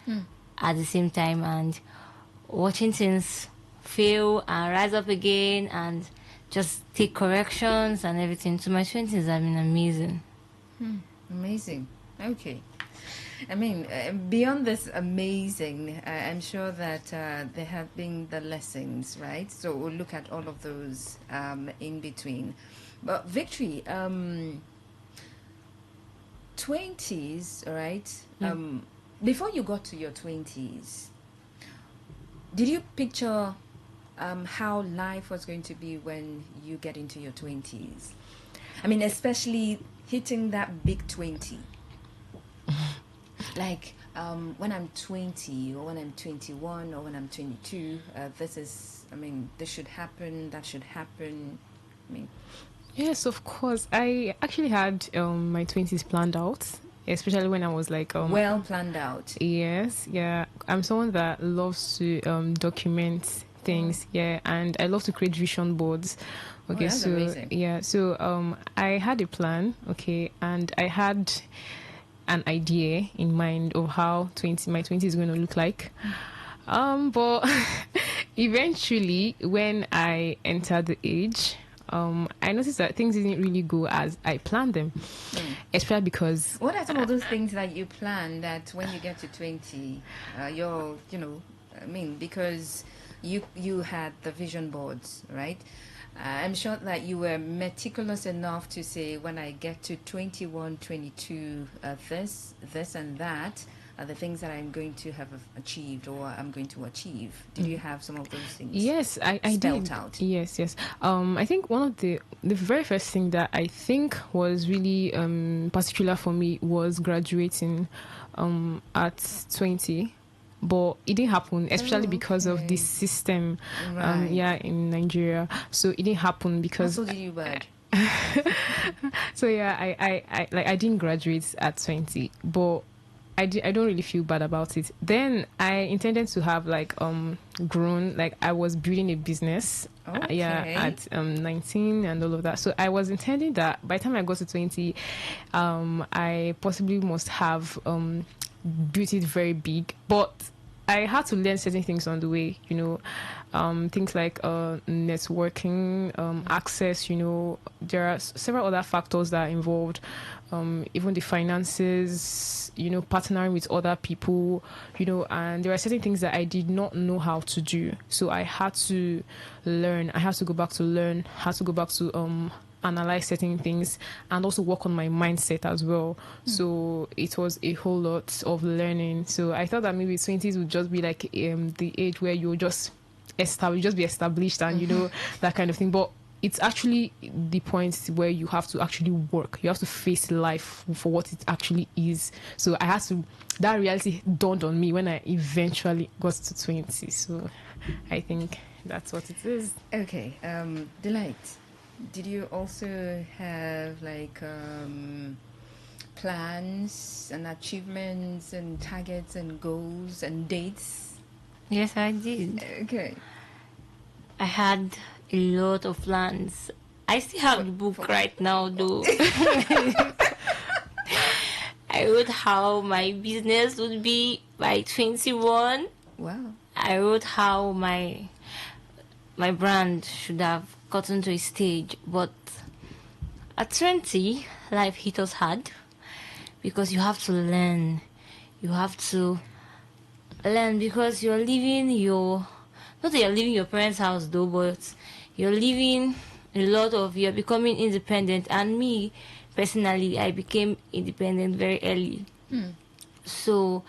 at the same time, and watching things fail and rise up again and just take corrections and everything. So my 20s have been amazing. Amazing. Okay. I mean, beyond this amazing, I'm sure that there have been the lessons, right? So we'll look at all of those in between. But Victory, 20s, all right? Before you got to your 20s, did you picture how life was going to be when you get into your 20s? I mean, especially hitting that big 20. Like when I'm 20 or when I'm 21 or when I'm 22, this should happen, that should happen. Yes, of course. I actually had my 20s planned out, especially when I was like... well planned out. Yes, yeah. I'm someone that loves to document things, and I love to create vision boards. Okay, that's amazing. Yeah, so I had a plan, okay, and I had an idea in mind of how my 20s is going to look like. But eventually, when I entered the age, I noticed that things didn't really go as I planned them, especially because... What are some of those things that you plan that when you get to 20, because you had the vision boards, right? I'm sure that you were meticulous enough to say, when I get to 21, 22, this and that are the things that I'm going to have achieved or I'm going to achieve. Did you have some of those things? Yes, I spelled did. out? Yes. I think one of the very first thing that I think was really particular for me was graduating at 20. But it didn't happen, especially because of the system, in Nigeria. So it didn't happen because... How did you bad? So I didn't graduate at 20, but I don't really feel bad about it. Then I intended to have grown, I was building a business. At 19 and all of that. So I was intending that by the time I got to 20, I possibly must have built it very big, but I had to learn certain things on the way, things like networking, access, there are several other factors that are involved, even the finances, partnering with other people, and there are certain things that I did not know how to do. So I had to learn. I had to go back to learn, had to go back to analyze certain things and also work on my mindset as well. So it was a whole lot of learning. So I thought that maybe 20s would just be like the age where you just be established and that kind of thing. But it's actually the point where you have to actually work. You have to face life for what it actually is. So that reality dawned on me when I eventually got to 20. So I think that's what it is. Okay. Delight, did you also have plans and achievements and targets and goals and dates? Yes, I did. Okay. I had a lot of plans. I still have the book right now, though. I wrote how my business would be by 21. Wow. I wrote how my brand should have gotten to a stage, but at 20, life hit us hard because you have to learn. You have to learn because you're leaving your, not that you're leaving your parents' house though, but you're leaving you're becoming independent. And me, personally, I became independent very early. So,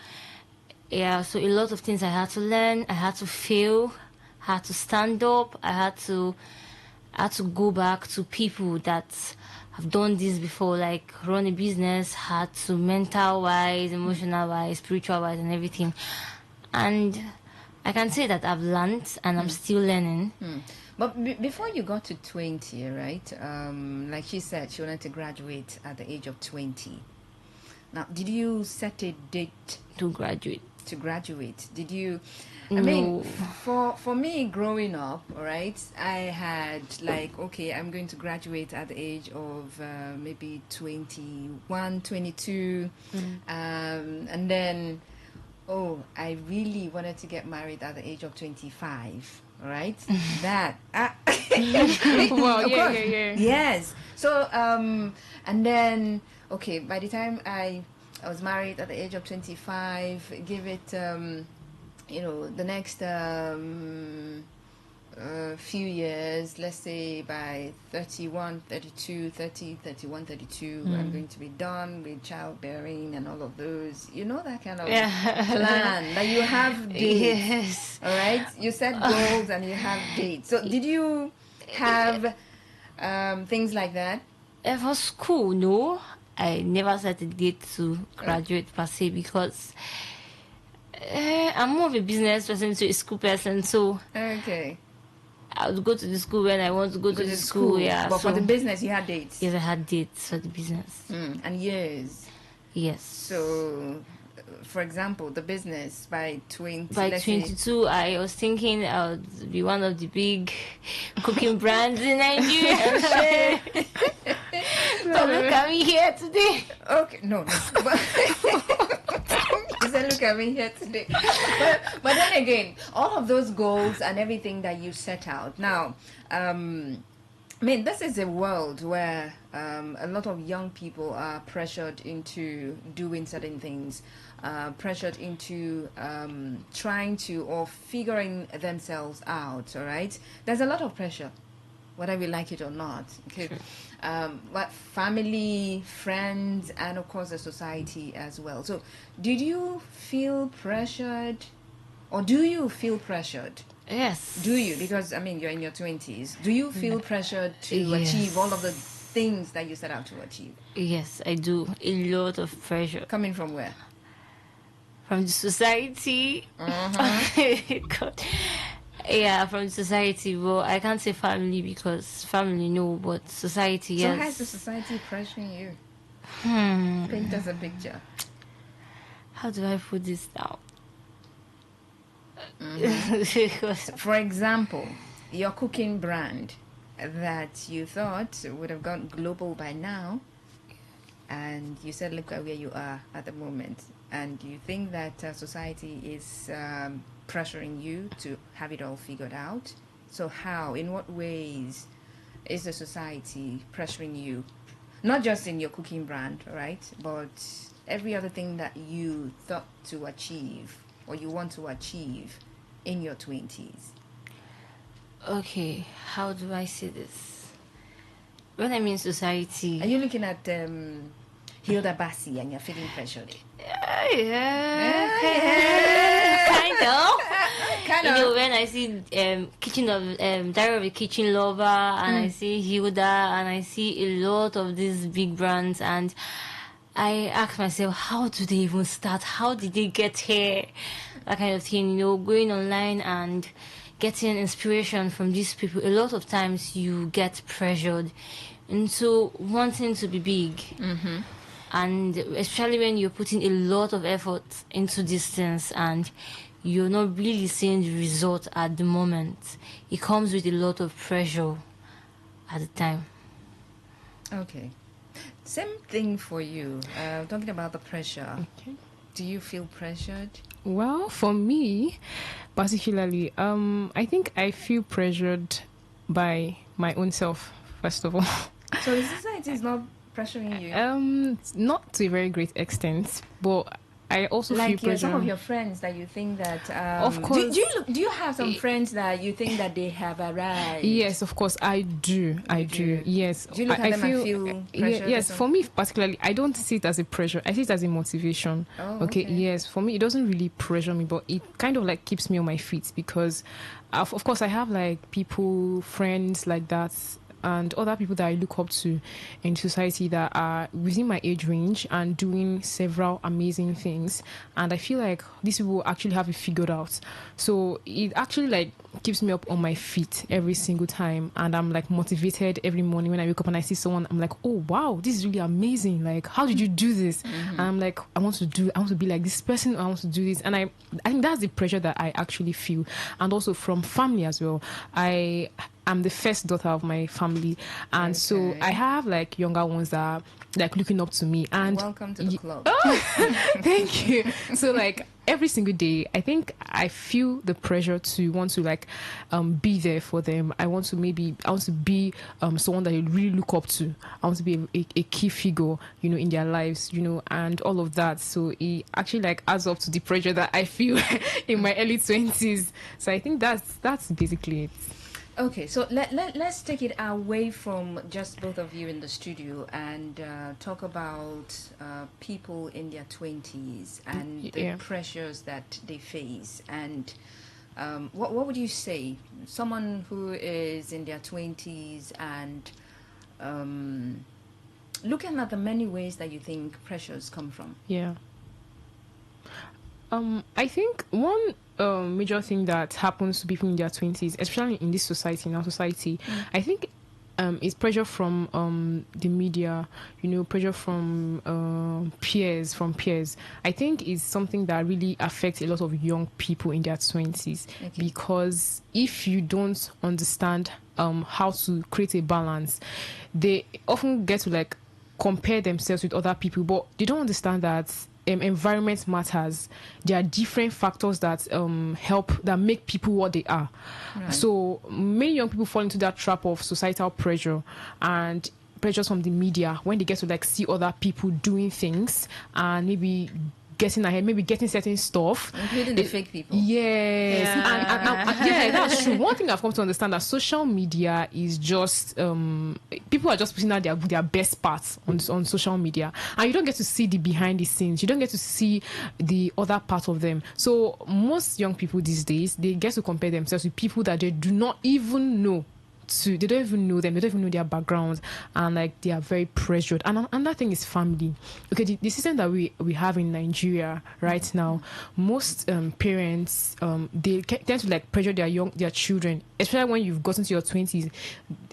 yeah, so a lot of things I had to learn. I had to fail, had to stand up, I had to go back to people that have done this before, like run a business, had to mental wise, emotional wise, spiritual wise, and everything. And I can say that I've learned and I'm still learning. But before you got to 20, right? Like she said, she wanted to graduate at the age of 20. Now, did you set a date to graduate? Did you? No. I mean, for me growing up, all right, I had like, okay, I'm going to graduate at the age of maybe 21, 22, and then, oh, I really wanted to get married at the age of 25. All right, that. Well, yeah. Yes. So, and then, okay, by the time I was married at the age of 25, give it, the next few years, let's say by 31, 32, 30, 31, 32, I'm going to be done with childbearing and all of those. You know, that kind of plan that you have dates. Yes. All right? You set goals and you have dates. So did you have things like that? For school, no. I never set a date to graduate per se because I'm more of a business person to a school person. So okay, I would go to the school when I want to go to the school. Yeah, but for the business, you had dates. Yes, I had dates for the business. And years. Yes. So, for example, the business by 20. By 22, I was thinking I would be one of the big cooking brands in Nigeria. So look at me here today. Okay, no. You said, look at me here today. But then again, all of those goals and everything that you set out. Now, I mean, this is a world where a lot of young people are pressured into doing certain things, pressured into trying to or figuring themselves out, all right? There's a lot of pressure, whether we like it or not. Okay. Sure. But family, friends, and of course the society as well. So did you feel pressured, or do you feel pressured? Yes. Do you? Because, I mean, you're in your 20s. Do you feel pressured to achieve all of the things that you set out to achieve? Yes, I do. A lot of pressure. Coming from where? From the society. God. Yeah, from society. Well, I can't say family because family, no, but society, yes. So how's the society pressuring you? Paint us a picture. How do I put this down? For example, your cooking brand that you thought would have gone global by now, and you said, look at where you are at the moment, and you think that society is pressuring you to have it all figured out. So how, in what ways is the society pressuring you? Not just in your cooking brand, right? But every other thing that you thought to achieve or you want to achieve in your 20s. Okay, how do I say this? When I mean society... Are you looking at Hilda Bassi and you're feeling pressured? Kind of. You know, when I see Kitchen of Diary of a Kitchen Lover, and I see Hilda, and I see a lot of these big brands, and I ask myself, how do they even start? How did they get here? That kind of thing, you know, going online and getting inspiration from these people. A lot of times you get pressured into wanting to be big. And especially when you're putting a lot of effort into these things and you're not really seeing the result at the moment, it comes with a lot of pressure at the time. Okay. Same thing for you. Talking about the pressure. Okay. Do you feel pressured? Well, for me, particularly, I think I feel pressured by my own self, first of all. So the society is not pressuring you? Not to a very great extent, but I also like feel pressure. Some of your friends that you think that of course. Do you have some friends that you think that they have arrived? Yes, of course I do. I do. Yes. Do you look at them and feel pressure? Yes, for me particularly, I don't see it as a pressure. I see it as a motivation. Okay. Yes, for me it doesn't really pressure me, but it kind of like keeps me on my feet because of course I have like people, friends like that, and other people that I look up to in society that are within my age range and doing several amazing things. And I feel like these people actually have it figured out. So it actually like keeps me up on my feet every single time. And I'm like motivated every morning when I wake up and I see someone, I'm like, oh, wow, this is really amazing. Like, how did you do this? And I'm like, I want to be like this person. I want to do this. And I think that's the pressure that I actually feel. And also from family as well. I'm the first daughter of my family, and so I have like younger ones that are like looking up to me. And welcome to the club. Thank you. So like every single day, I think I feel the pressure to want to like be there for them. I want to be someone that you really look up to. I want to be a key figure, in their lives, and all of that. So it actually like adds up to the pressure that I feel in my early 20s. So I think that's basically it. Okay, so let's take it away from just both of you in the studio and talk about people in their 20s and the pressures that they face. And what would you say? Someone who is in their 20s and looking at the many ways that you think pressures come from. Yeah. I think one major thing that happens to people in their 20s, especially in this society, in our society, I think is pressure from the media, pressure from peers. I think is something that really affects a lot of young people in their 20s. Because if you don't understand how to create a balance, they often get to like compare themselves with other people, but they don't understand that environment matters. There are different factors that that make people what they are. Right. So many young people fall into that trap of societal pressure and pressures from the media when they get to like see other people doing things and maybe getting ahead, maybe getting certain stuff, including the fake people. Yes, and that's true. One thing I've come to understand that social media is just people are just putting out their best parts on social media, and you don't get to see the behind the scenes. You don't get to see the other part of them. So most young people these days, they get to compare themselves with people that they do not even know. They don't even know them, they don't even know their backgrounds, and like they are very pressured. And another thing is family. Okay, the system that we have in Nigeria right now, most parents they tend to like pressure their children, especially when you've gotten to your 20s.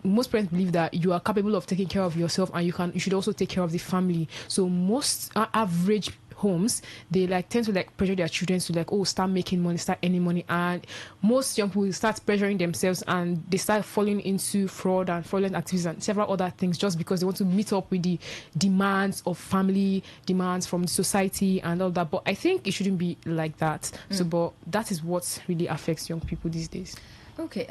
Most parents believe that you are capable of taking care of yourself and you should also take care of the family. So most average homes, they like tend to like pressure their children to like, start making money, start earning money, and most young people start pressuring themselves and they start falling into fraud and fraudulent activities and several other things just because they want to meet up with the demands of family, demands from society and all that. But I think it shouldn't be like that. So but that is what really affects young people these days. Okay,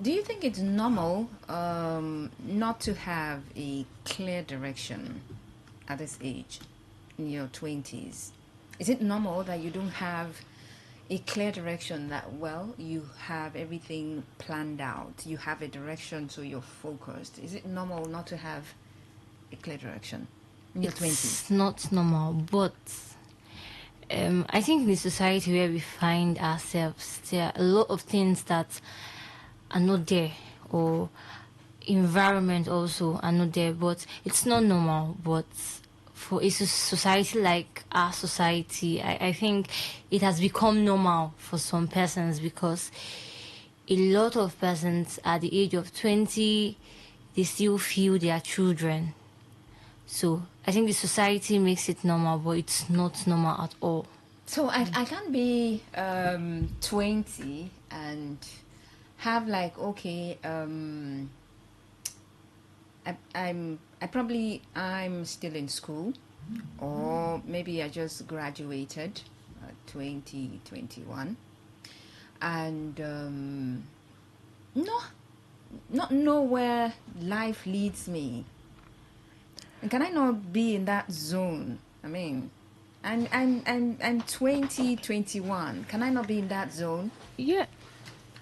do you think it's normal not to have a clear direction at this age? In your 20s, is it normal that you don't have a clear direction, that you have everything planned out, you have a direction, so you're focused? Is it normal not to have a clear direction in your 20s? It's not normal, but I think in the society where we find ourselves, there are a lot of things that are not there, or environment also are not there, but it's not normal. But for a society like our society, I think it has become normal for some persons, because a lot of persons at the age of 20, they still feel they are children. So I think the society makes it normal, but it's not normal at all. So I can't be 20 and have like, I'm still in school, or maybe I just graduated 2021, and no, not know where life leads me? And can I not be in that zone? I mean, I'm 20, 21. Can I not be in that zone? Yeah.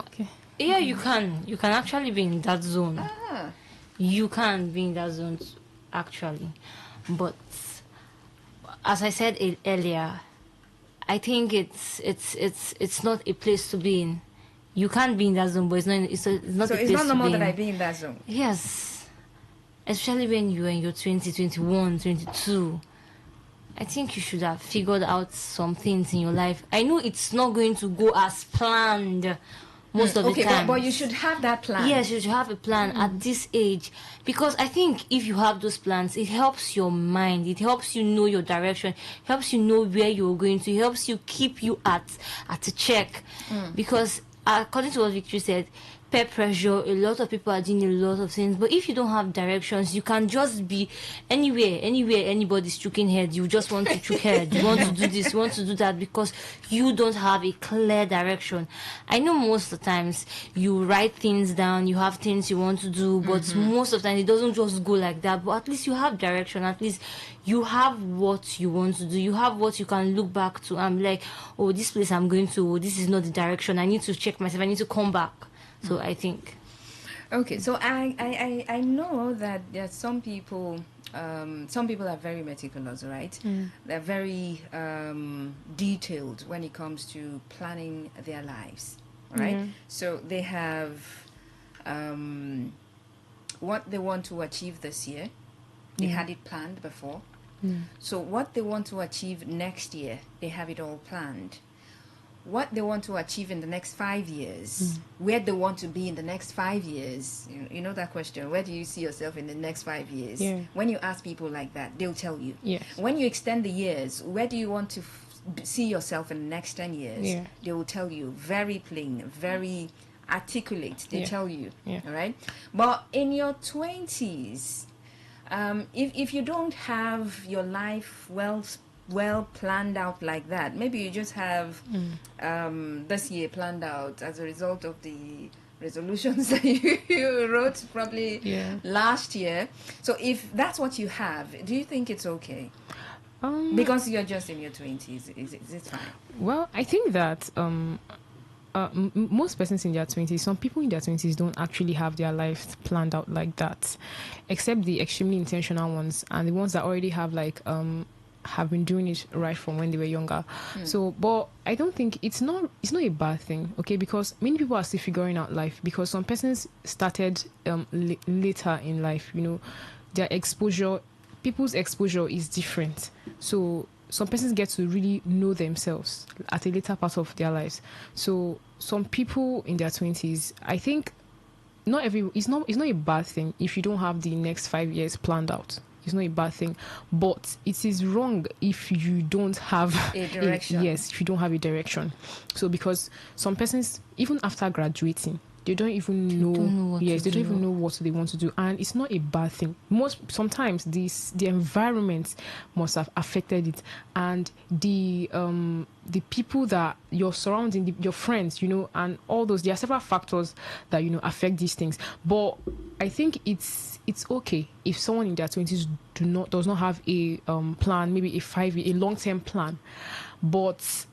Okay. Yeah, you can. You can actually be in that zone. Ah. You can be in that zone, actually. But as I said earlier, I think it's not a place to be in. You can't be in that zone, but it's not a place to be in. So it's not normal that I be in that zone? Yes. Especially when you're in your 20, 21, 22. I think you should have figured out some things in your life. I know it's not going to go as planned most of the time. Okay, but you should have that plan. Yes, you should have a plan at this age. Because I think if you have those plans, it helps your mind. It helps you know your direction. It helps you know where you're going to. It helps you keep you at a check. Because according to what Victory said, peer pressure, a lot of people are doing a lot of things, but if you don't have directions, you can just be anywhere anybody's choking head, you just want to choke head, you want to do this, you want to do that, because you don't have a clear direction. I know most of the times you write things down, you have things you want to do, but most of the time it doesn't just go like that. But at least you have direction, at least you have what you want to do, you have what you can look back to and be like, oh, this place I'm going to, this is not the direction, I need to check myself, I need to come back. So I think. Okay, so I know that there are some people are very meticulous, right? They're very detailed when it comes to planning their lives, right? So they have what they want to achieve this year. They had it planned before. So what they want to achieve next year, they have it all planned. What they want to achieve in the next 5 years, where they want to be in the next 5 years. You know that question, where do you see yourself in the next 5 years? When you ask people like that, they'll tell you. When you extend the years, where do you want to see yourself in the next 10 years? They will tell you, very plain, very articulate. They tell you, all right? But in your 20s, if you don't have your life well planned out like that, maybe you just have this year planned out as a result of the resolutions that you wrote probably last year. So if that's what you have, do you think it's okay? Because you're just in your 20s, is it fine? Well, I think that most persons in their 20s, some people in their 20s don't actually have their lives planned out like that, except the extremely intentional ones and the ones that already have have been doing it right from when they were younger. So, but I don't think it's not a bad thing, okay? Because many people are still figuring out life, because some persons started later in life, you know, people's exposure is different. So some persons get to really know themselves at a later part of their lives. So some people in their 20s, I think it's not a bad thing if you don't have the next 5 years planned out. It's not a bad thing, but it is wrong if you don't have a direction. If you don't have a direction. So because some persons, even after graduating, they don't even know. They don't even know what they want to do, and it's not a bad thing. Sometimes the environment must have affected it, and the people that you're surrounding, your friends, you know, and all those. There are several factors that, you know, affect these things. But I think it's okay if someone in their 20s does not have a plan, maybe a long-term plan, but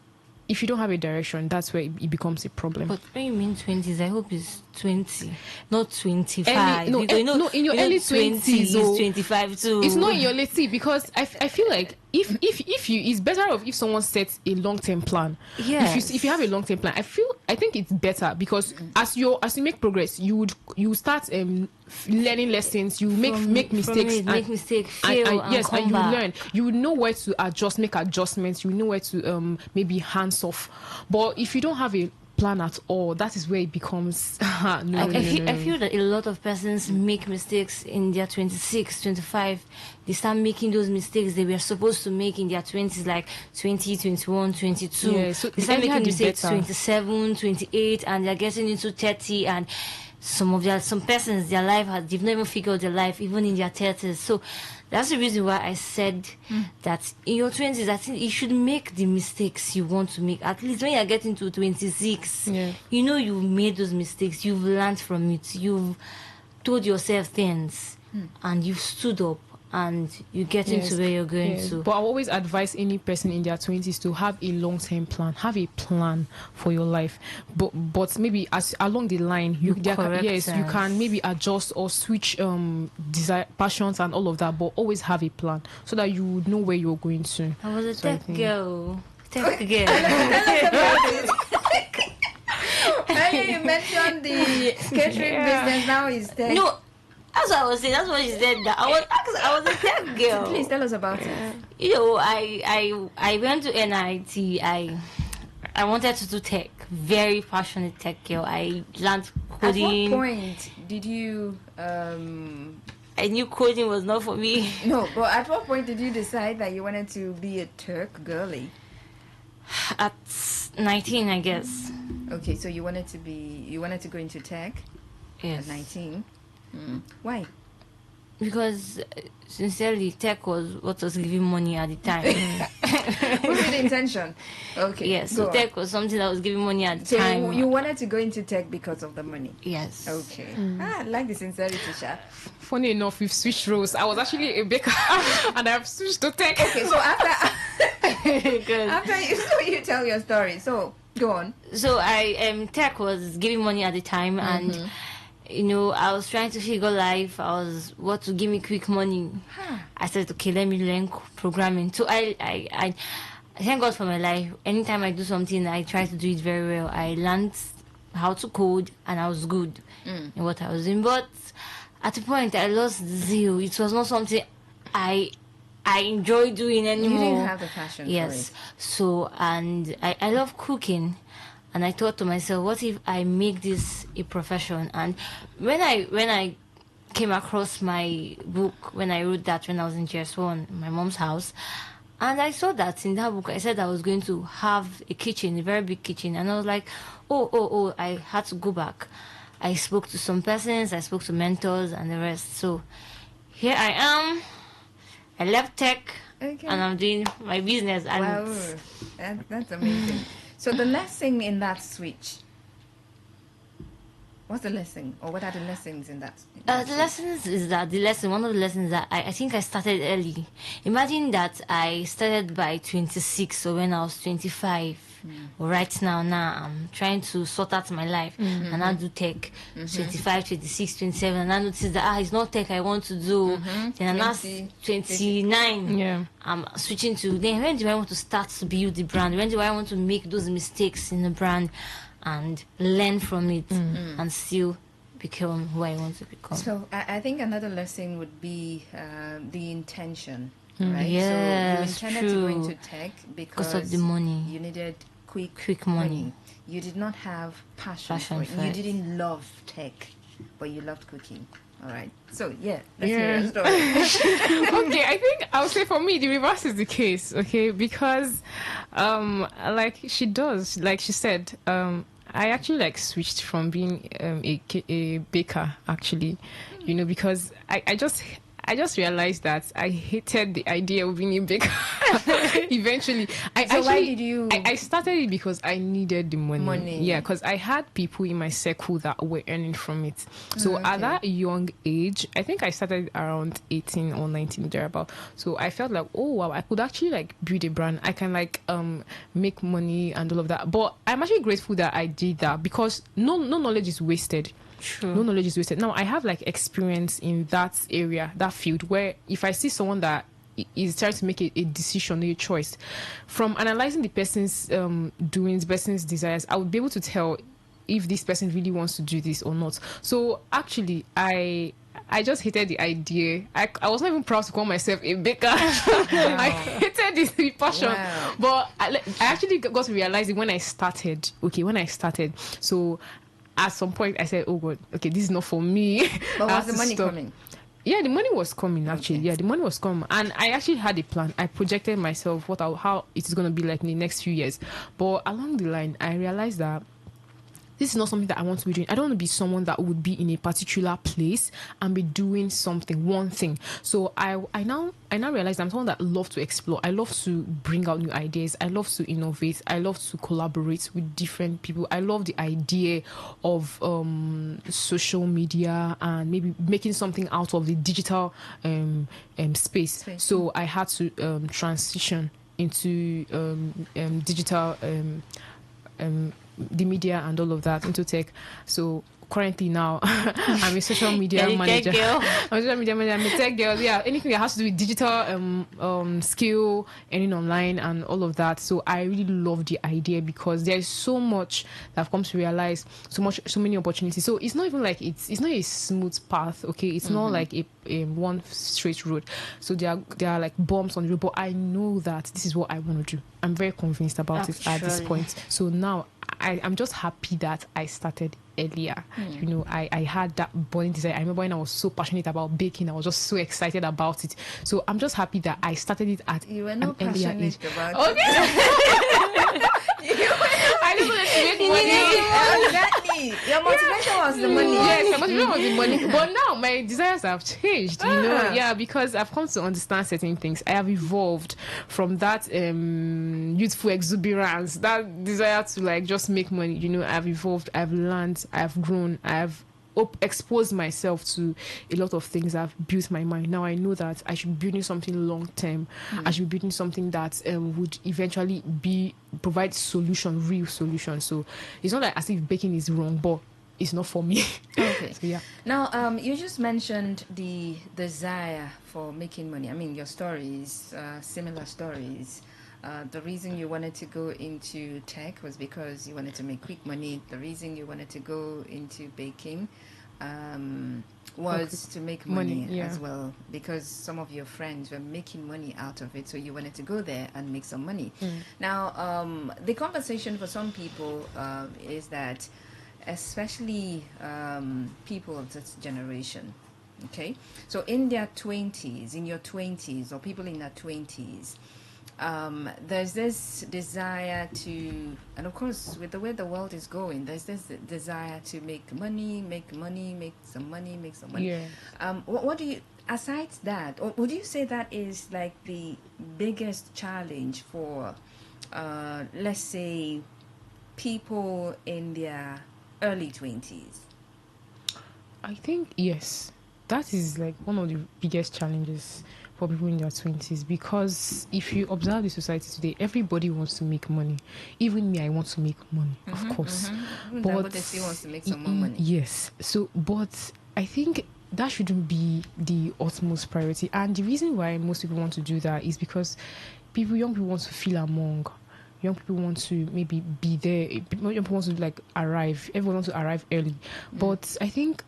if you don't have a direction, that's where it becomes a problem. But when you mean 20s, I hope it's 20, not 25. No, in your early 20s, is 25 too. It's not in your late, because I feel like if it's better off if someone sets a long-term plan. Yes. If you have a long-term plan, I think it's better, because as you make progress, you start learning lessons. You make mistakes, fail, and yes, come and you back. learn. You know where to make adjustments. You know where to maybe hands off. But if you don't have a plan at all, that is where it becomes I feel that a lot of persons make mistakes in their 26, 25. They start making those mistakes they were supposed to make in their 20s, like 20, 21, 22. Yeah, so they start making mistakes better. 27, 28, and they're getting into 30, and some persons, their life they've never figured their life even in their 30s. So That's the reason why I said that in your 20s, I think you should make the mistakes you want to make. At least when you're getting to 26, you know you've made those mistakes. You've learned from it. You've told yourself things. And you've stood up. And you get into where you're going to. But I always advise any person in their 20s to have a long-term plan. Have a plan for your life. But maybe as along the line, you can maybe adjust or switch desire, passions and all of that. But always have a plan so that you would know where you're going to. I was a tech girl. Tech girl. Earlier you mentioned the catering business. Now is tech. No. That's what I was saying. That's what she said. That I was a tech girl. Please tell us about it. You know, I went to NIT. I wanted to do tech. Very passionate tech girl. I learned coding. At what point did you? I knew coding was not for me. No, but at what point did you decide that you wanted to be a tech girly? At 19, I guess. Okay, so you wanted to go into tech. Yes. At 19. Why? Because sincerely, tech was what was giving money at the time. What's the intention? Okay. Yes, so tech was something that was giving money at the time. So you wanted to go into tech because of the money? Yes. Okay. I like the sincerity, Sha. Funny enough, we've switched roles. I was actually a baker and I've switched to tech. Okay, so after you tell your story, so go on. So tech was giving money at the time, and you know, I was trying to figure life. I was what to give me quick money. I said, okay, let me learn programming. So I thank God for my life. Anytime I do something, I try to do it very well. I learned how to code, and I was good in what I was doing. But at a point, I lost the zeal. It was not something I enjoy doing anymore. You didn't have the passion for it. So, and I love cooking. And I thought to myself, what if I make this a profession? And when I came across my book, when I wrote that when I was in GS1, in my mom's house, and I saw that in that book, I said I was going to have a kitchen, a very big kitchen. And I was like, oh, I had to go back. I spoke to some persons, I spoke to mentors and the rest. So here I am. I left tech, and I'm doing my business. And wow, that's amazing. So the lesson in that switch, what's the lesson, or what are the lessons in that? The lessons is that one of the lessons that I think I started early. Imagine that I started by 26, so when I was 25. Right now I'm trying to sort out my life, and I do tech. 25, 26, 27, and I notice that it's not tech I want to do. Then I'm 29. Yeah, I'm switching to. Then when do I want to start to build the brand? When do I want to make those mistakes in the brand and learn from it and still become who I want to become? So I think another lesson would be the intention. Right? Yes, so you intended to go into tech because of the money. You needed quick money. You did not have passion for it. You didn't love tech, but you loved cooking. All right. So let's hear your story. Okay, I think I would say for me the reverse is the case. Okay, because like she said, I actually switched from being a baker actually, you know, because I just realized that I hated the idea of being a baker. Eventually, why did you? I started it because I needed the money. Yeah, because I had people in my circle that were earning from it. So at that young age, I think I started around 18 or 19 thereabout. So I felt like, oh wow, I could actually build a brand. I can make money and all of that. But I'm actually grateful that I did that because no knowledge is wasted. True. No knowledge is wasted. Now I have experience in that area, that field, where if I see someone that is trying to make a decision, a choice, from analyzing the person's doings, person's desires, I would be able to tell if this person really wants to do this or not. So actually, I just hated the idea. I was not even proud to call myself a baker. I hated this passion. Wow. But I actually got to realize it when I started. So at some point, I said, oh, God, okay, this is not for me. But was the money coming? Yeah, the money was coming, actually. Okay. Yeah, the money was coming. And I actually had a plan. I projected myself how it is going to be like in the next few years. But along the line, I realized that this is not something that I want to be doing. I don't want to be someone that would be in a particular place and be doing something, one thing. So I now realize I'm someone that loves to explore. I love to bring out new ideas. I love to innovate. I love to collaborate with different people. I love the idea of social media and maybe making something out of the digital space. So I had to transition into digital the media and all of that, into tech. So currently now I'm a social media manager. I'm a social media manager. I'm a tech girl. Yeah, anything that has to do with digital skill, anything online and all of that. So I really love the idea because there is so much that I've come to realize, so many opportunities. So it's not even like it's not a smooth path. Okay, it's not like a one straight road. So there are like bumps on the road, but I know that this is what I want to do. I'm very convinced about it at this point. So now I'm just happy that I started earlier. You know, I had that burning desire. I remember when I was so passionate about baking, I was just so excited about it. So I'm just happy that I started it at you were not earlier age. About okay. I just wanted to make money. Exactly. Your motivation was the money. Yes, my motivation was the money. But now my desires have changed, you know. Yeah, because I've come to understand certain things. I have evolved from that youthful exuberance, that desire to like just make money. You know, I've evolved, I've learned, I've grown, I've exposed myself to a lot of things. I've built my mind. Now I know that I should be building something long term. I should be building something that would eventually provide real solution. So it's not like as if baking is wrong, but it's not for me. Okay. So, yeah. Now, you just mentioned the desire for making money. I mean, your stories, similar stories. The reason you wanted to go into tech was because you wanted to make quick money. The reason you wanted to go into baking was to make money as well, because some of your friends were making money out of it, so you wanted to go there and make some money. Now, the conversation for some people is that, especially people of this generation, okay, so in your 20s, or people in their 20s, there's this desire to, and of course with the way the world is going, there's this desire to make money, make some money. Yeah. What do you, aside that, or would you say that is like the biggest challenge for, let's say, people in their early 20s? I think yes, that is like one of the biggest challenges for people in their 20s, because if you observe the society today, everybody wants to make money. Even me, I want to make money, of course. But they still want to make some more money. Yes. So, but I think that shouldn't be the utmost priority. And the reason why most people want to do that is because young people want to feel among. Young people want to maybe be there. Young people want to like arrive. Everyone wants to arrive early. But I think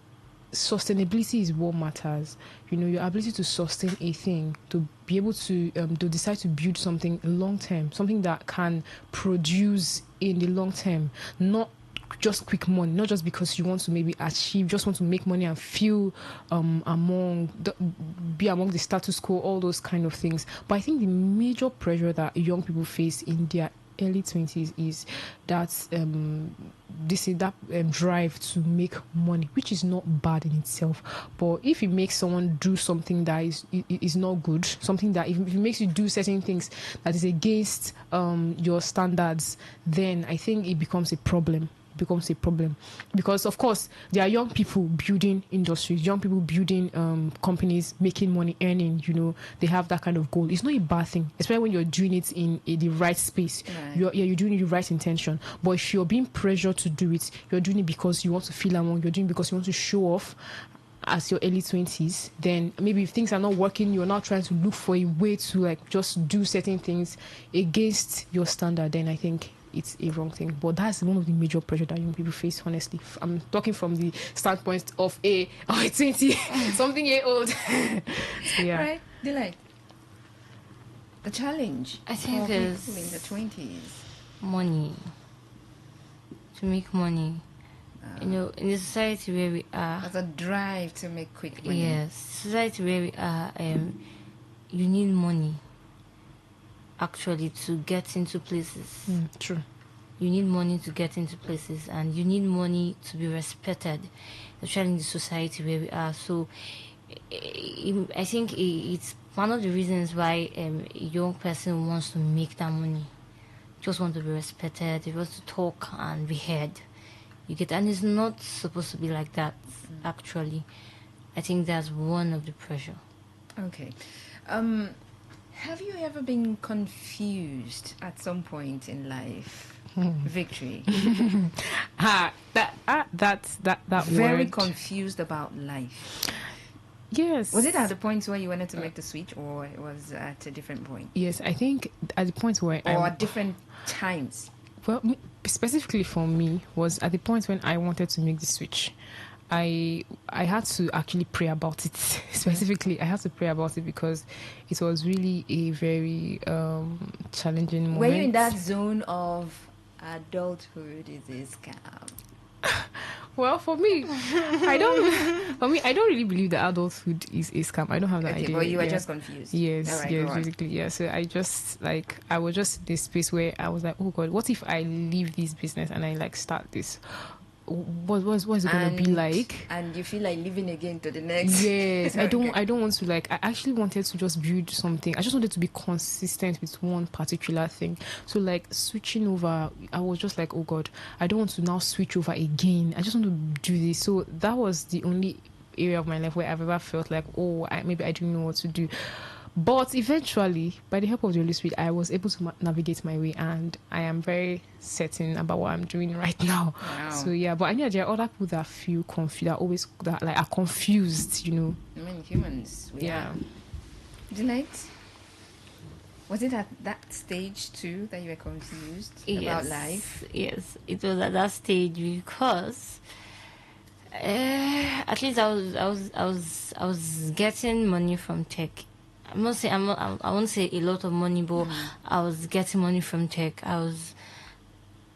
sustainability is what matters. You know, your ability to sustain a thing, to be able to decide to build something long term, something that can produce in the long term, not just quick money, not just because you want to maybe just want to make money and feel be among the status quo, all those kind of things. But I think the major pressure that young people face in their early 20s is that drive to make money, which is not bad in itself. But if it makes someone do something that is not good, something that if it makes you do certain things that is against your standards, then I think it becomes a problem. Because of course there are young people building industries, young people building companies, making money, earning, you know, they have that kind of goal. It's not a bad thing, especially when you're doing it in the right space. You're doing it with the right intention. But if you're being pressured to do it, you're doing it because you want to feel among, you're doing it because you want to show off as your early 20s, then maybe if things are not working, you're now trying to look for a way to like just do certain things against your standard, then I think it's a wrong thing. But that's one of the major pressure that young people face, honestly. I'm talking from the standpoint of a 20 something year old. So, yeah. Right, Delight. The challenge I think for is people in the 20s. Money. To make money. You know, in the society where we are, as a drive to make quick money. Yes, society where we are, you need money actually to get into places. True. you need money to get into places, and you need money to be respected, especially in the society where we are. So I think it's one of the reasons why a young person wants to make that money. Just want to be respected, they want to talk and be heard. You get, and it's not supposed to be like that, actually. I think that's one of the pressure. Okay. Have you ever been confused at some point in life? Victory. That very word. confused about life. Yes. Was it at the point where you wanted to make the switch, or it was at a different point? Yes, I think at the point where or at different times. Well, specifically for me, was at the point when I wanted to make the switch. I had to actually pray about it. Specifically, I had to pray about it because it was really a very challenging moment. Were you in that zone of adulthood is a scam? Well, for me, I don't really believe that adulthood is a scam. I don't have that idea. But you were just confused. Yes, right, yes, basically, yeah. So I was just in this space where I was like, oh God, what if I leave this business and I start this? What's it gonna be like? And you feel like living again to the next. Yes, I don't want to I actually wanted to just build something. I just wanted to be consistent with one particular thing. So switching over, I was just like, oh God, I don't want to now switch over again. I just want to do this. So that was the only area of my life where I've ever felt like, maybe I didn't know what to do. But eventually, by the help of the Holy Spirit, I was able to navigate my way, and I am very certain about what I'm doing right now. Wow. So yeah, but I know there are other people that feel confused, are confused, I mean, humans. Yeah. Delight, was it at that stage too that you were confused about life? Yes, it was at that stage because at least I was getting money from tech. I won't say a lot of money, but I was getting money from tech. I was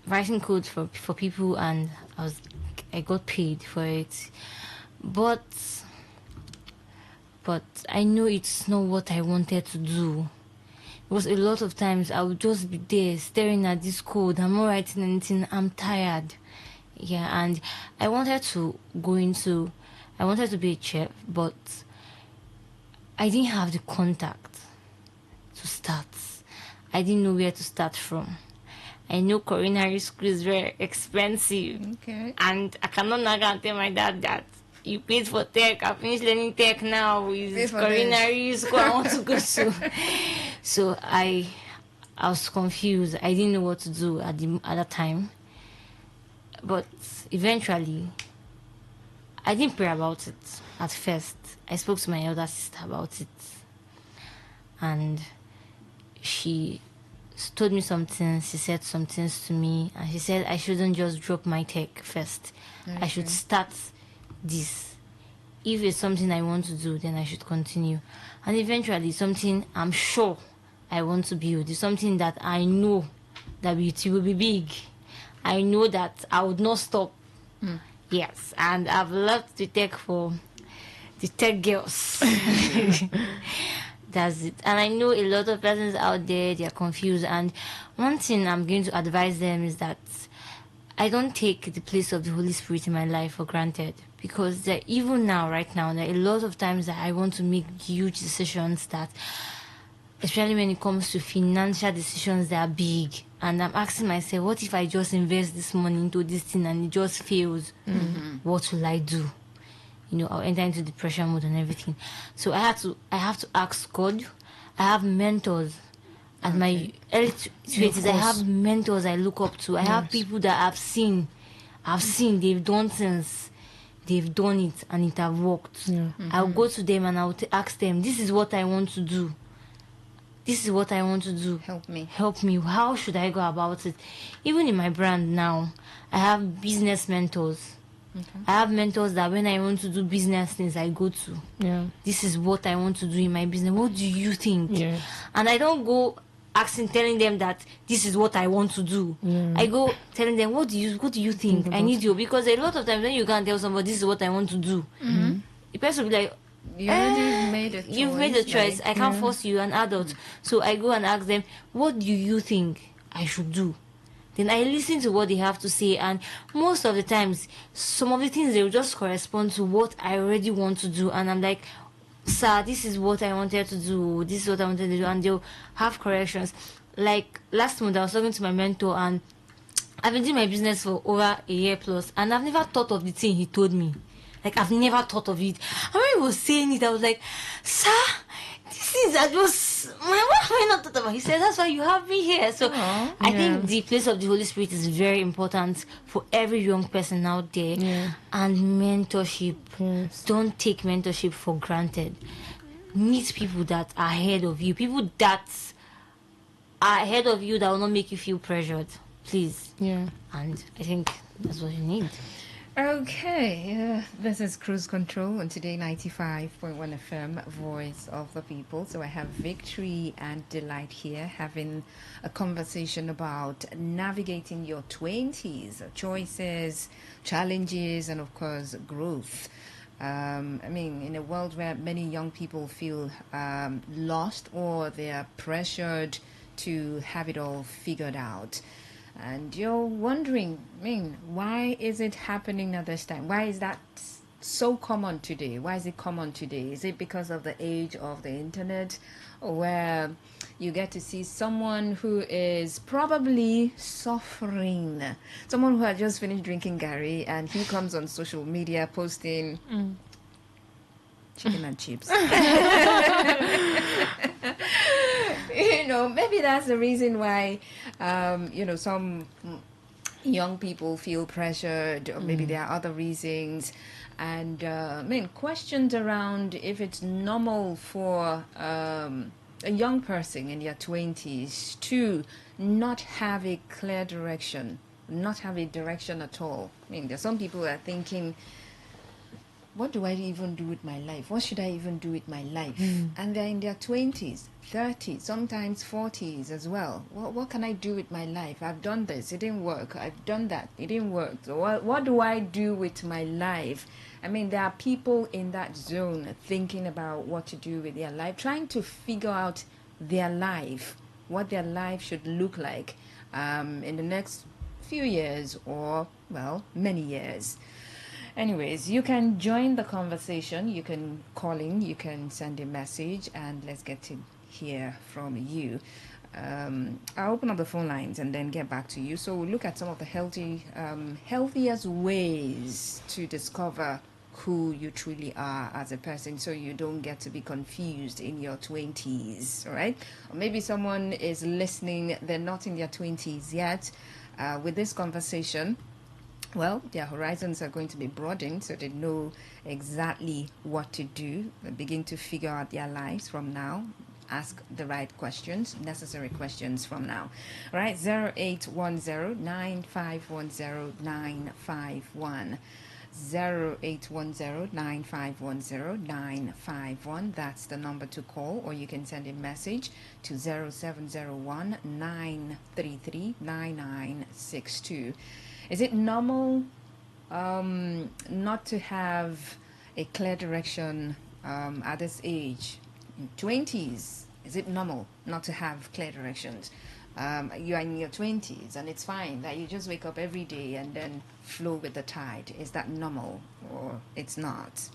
writing code for people, and I got paid for it. But I know it's not what I wanted to do. Because a lot of times I would just be there staring at this code. I'm not writing anything. I'm tired. Yeah, and I wanted to be a chef, but I didn't have the contact to start. I didn't know where to start from. I know culinary school is very expensive. Okay. And I cannot now go and tell my dad that you paid for tech, I finished learning tech now. It's culinary school I want to go to. So I was confused. I didn't know what to do at that time. But eventually, I didn't pray about it at first. I spoke to my elder sister about it, and she told me something. She said some things to me, and she said I shouldn't just drop my tech first. Okay. I should start this. If it's something I want to do, then I should continue. And eventually, something I'm sure I want to build. It's something that I know that it will be big. I know that I would not stop. Yes, and I've loved the tech for the tech girls. That's it. And I know a lot of persons out there, they are confused. And one thing I'm going to advise them is that I don't take the place of the Holy Spirit in my life for granted. Because even now, right now, there are a lot of times that I want to make huge decisions that, especially when it comes to financial decisions that are big. And I'm asking myself, what if I just invest this money into this thing and it just fails? What will I do? I'll enter into depression mode and everything. So I have to ask God. I have mentors. At my early 20s, I have mentors I look up to. I have people that I've seen, they've done things. They've done it and it have worked. I'll go to them and I'll ask them, this is what I want to do. This is what I want to do. Help me. How should I go about it? Even in my brand now, I have business mentors. Okay. I have mentors that when I want to do business things, I go to. Yeah. This is what I want to do in my business. What do you think? Yeah. And I don't go telling them that this is what I want to do. Yeah. I go telling them, what do you think? I need you. Because a lot of times when you can't tell somebody this is what I want to do, the person will be like, you already made a choice. You've made a choice. I can't force you, an adult. So I go and ask them, what do you think I should do? Then I listen to what they have to say, and most of the times, some of the things they will just correspond to what I already want to do, and I'm like, sir, this is what I wanted to do, this is what I wanted to do, and they'll have corrections. Like last month, I was talking to my mentor, and I've been doing my business for over a year plus, and I've never thought of the thing he told me. Like, I've never thought of it. And when he was saying it, I was like, sir, this is, I just, what have I not thought about? He said, that's why you have me here. So I think the place of the Holy Spirit is very important for every young person out there. Yeah. And mentorship. Don't take mentorship for granted. Meet people that are ahead of you. People that are ahead of you that will not make you feel pressured. Please. Yeah. And I think that's what you need. Okay, this is Cruise Control on Today 95.1 FM, Voice of the People. So I have Victory and Delight here having a conversation about navigating your 20s, choices, challenges, and of course, growth. I mean, in a world where many young people feel lost or they are pressured to have it all figured out. And you're wondering, I mean, why is it happening at this time? Why is that so common today? Why is it common today? Is it because of the age of the internet, where you get to see someone who is probably suffering, someone who had just finished drinking Gary, and he comes on social media posting chicken and chips? You know, maybe that's the reason why, you know, some young people feel pressured, or maybe there are other reasons. And I mean, questions around if it's normal for a young person in their 20s to not have a clear direction, not have a direction at all. I mean, there's some people who are thinking, what do I even do with my life? What should I even do with my life? And they're in their 20s, 30s, sometimes 40s as well. What can I do with my life? I've done this, it didn't work. I've done that, it didn't work. So what do I do with my life? I mean, there are people in that zone thinking about what to do with their life, trying to figure out their life, what their life should look like in the next few years or, well, many years. Anyways, you can join the conversation. You can call in, you can send a message, and let's get to hear from you. I'll open up the phone lines and then get back to you. So we'll look at some of the healthiest ways to discover who you truly are as a person, so you don't get to be confused in your 20s, all right? Or maybe someone is listening, they're not in their 20s yet. With this conversation, well, their horizons are going to be broadened, so they know exactly what to do. They begin to figure out their lives from now. Ask the right questions, necessary questions from now. All right, 0810-9510-951. 0810-9510-951. That's the number to call, or you can send a message to 0701-933-9962. Is it normal not to have a clear direction at this age? In 20s, is it normal not to have clear directions? You are in your 20s and it's fine that you just wake up every day and then flow with the tide. Is that normal or it's not?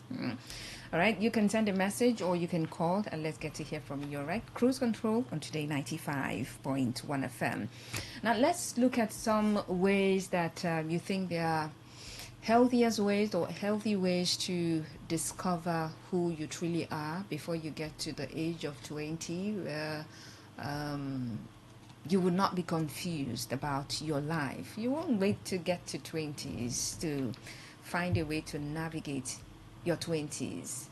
All right, you can send a message or you can call and let's get to hear from you, all right? Cruise Control on Today 95.1 FM. Now, let's look at some ways that you think there are healthiest ways or healthy ways to discover who you truly are before you get to the age of 20, where you would not be confused about your life. You won't wait to get to 20s to find a way to navigate your 20s.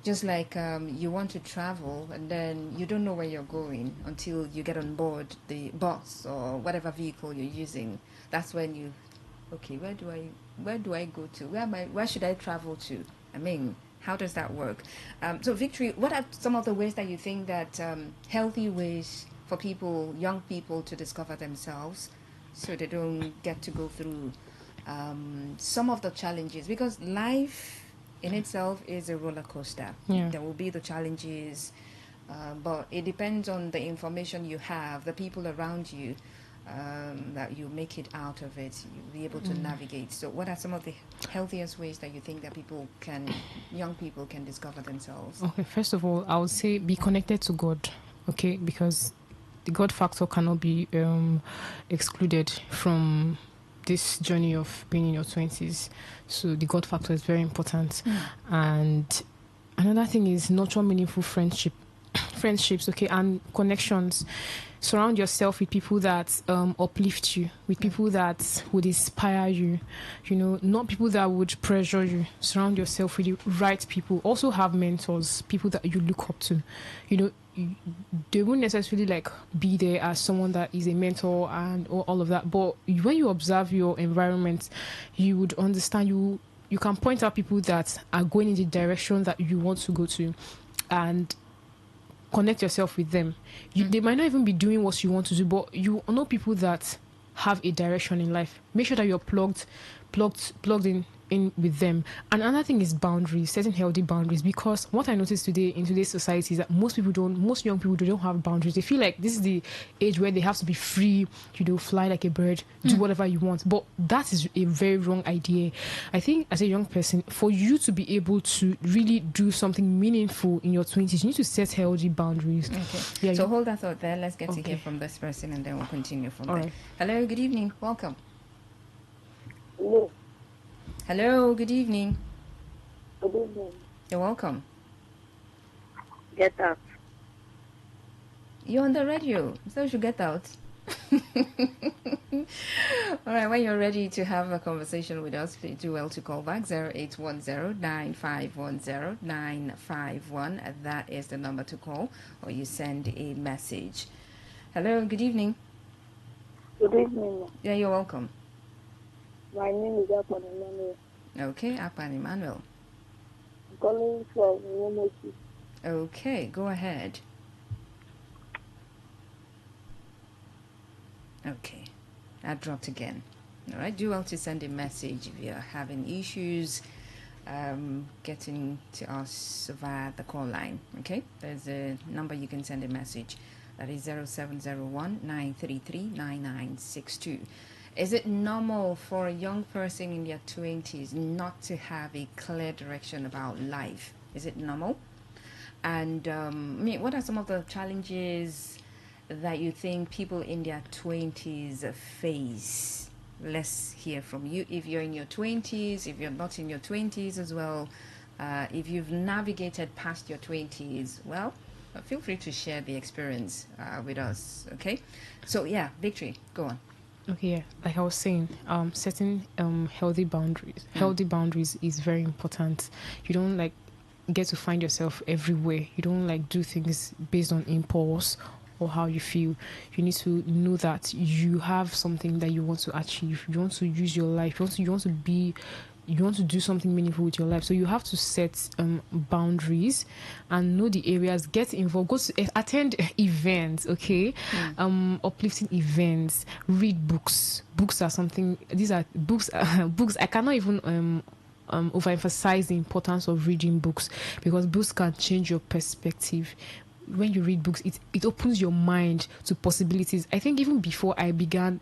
Just like you want to travel and then you don't know where you're going until you get on board the bus or whatever vehicle you're using. That's when you, okay, where do I go to? Where should I travel to? I mean, how does that work? So Victory, what are some of the ways that you think that healthy ways for people, young people, to discover themselves so they don't get to go through some of the challenges? Because life in itself is a roller coaster. Yeah. There will be the challenges, but it depends on the information you have, the people around you. that you make it out of it, you'll be able to navigate. So what are some of the healthiest ways that you think that young people can discover themselves? Okay, first of all, I would say be connected to God, okay, because the God factor cannot be excluded from this journey of being in your 20s. So the God factor is very important. And another thing is nurture meaningful friendships, okay, and connections. Surround yourself with people that uplift you, with people that would inspire you, not people that would pressure you. Surround yourself with the right people. Also have mentors, people that you look up to. They won't necessarily be there as someone that is a mentor and all of that, but when you observe your environment, you would understand. You can point out people that are going in the direction that you want to go to, and connect yourself with them. They might not even be doing what you want to do, but you know people that have a direction in life. Make sure that you're plugged in with them. And another thing is boundaries, setting healthy boundaries, because what I noticed today in today's society is that most young people don't have boundaries. They feel like this is the age where they have to be free, fly like a bird, do whatever you want. But that is a very wrong idea. I think as a young person, for you to be able to really do something meaningful in your 20s, you need to set healthy boundaries. Okay. So hold that thought there. Let's get to hear from this person and then we'll continue from there. Right. Hello, good evening. Welcome. Hello, good evening. Good evening. You're welcome. Get out. You're on the radio, so you should get out. All right, when you're ready to have a conversation with us, please do well to call back 0810-9510-951. That is the number to call, or you send a message. Hello, good evening. Good evening. Yeah, you're welcome. My name is Akpan Emmanuel. Okay, Akpan Emmanuel. I'm calling from Womosi. Okay, go ahead. Okay, I dropped again. All right, do well to send a message if you're having issues getting to us via the call line. Okay, there's a number you can send a message. That is 0701-933-9962. Is it normal for a young person in their 20s not to have a clear direction about life? Is it normal? And what are some of the challenges that you think people in their 20s face? Let's hear from you. If you're in your 20s, if you're not in your 20s as well, if you've navigated past your 20s, well, feel free to share the experience with us, okay? So, yeah, Victory, go on. Okay, yeah. Like I was saying, setting healthy boundaries. Healthy boundaries is very important. You don't get to find yourself everywhere. You don't do things based on impulse or how you feel. You need to know that you have something that you want to achieve. You want to use your life. You want to do something meaningful with your life. So you have to set boundaries and know the areas, get involved, go to attend events, okay? Uplifting events, read books. Books are something, these are books I cannot even overemphasize the importance of reading books, because books can change your perspective. When you read books, it opens your mind to possibilities. I think even before I began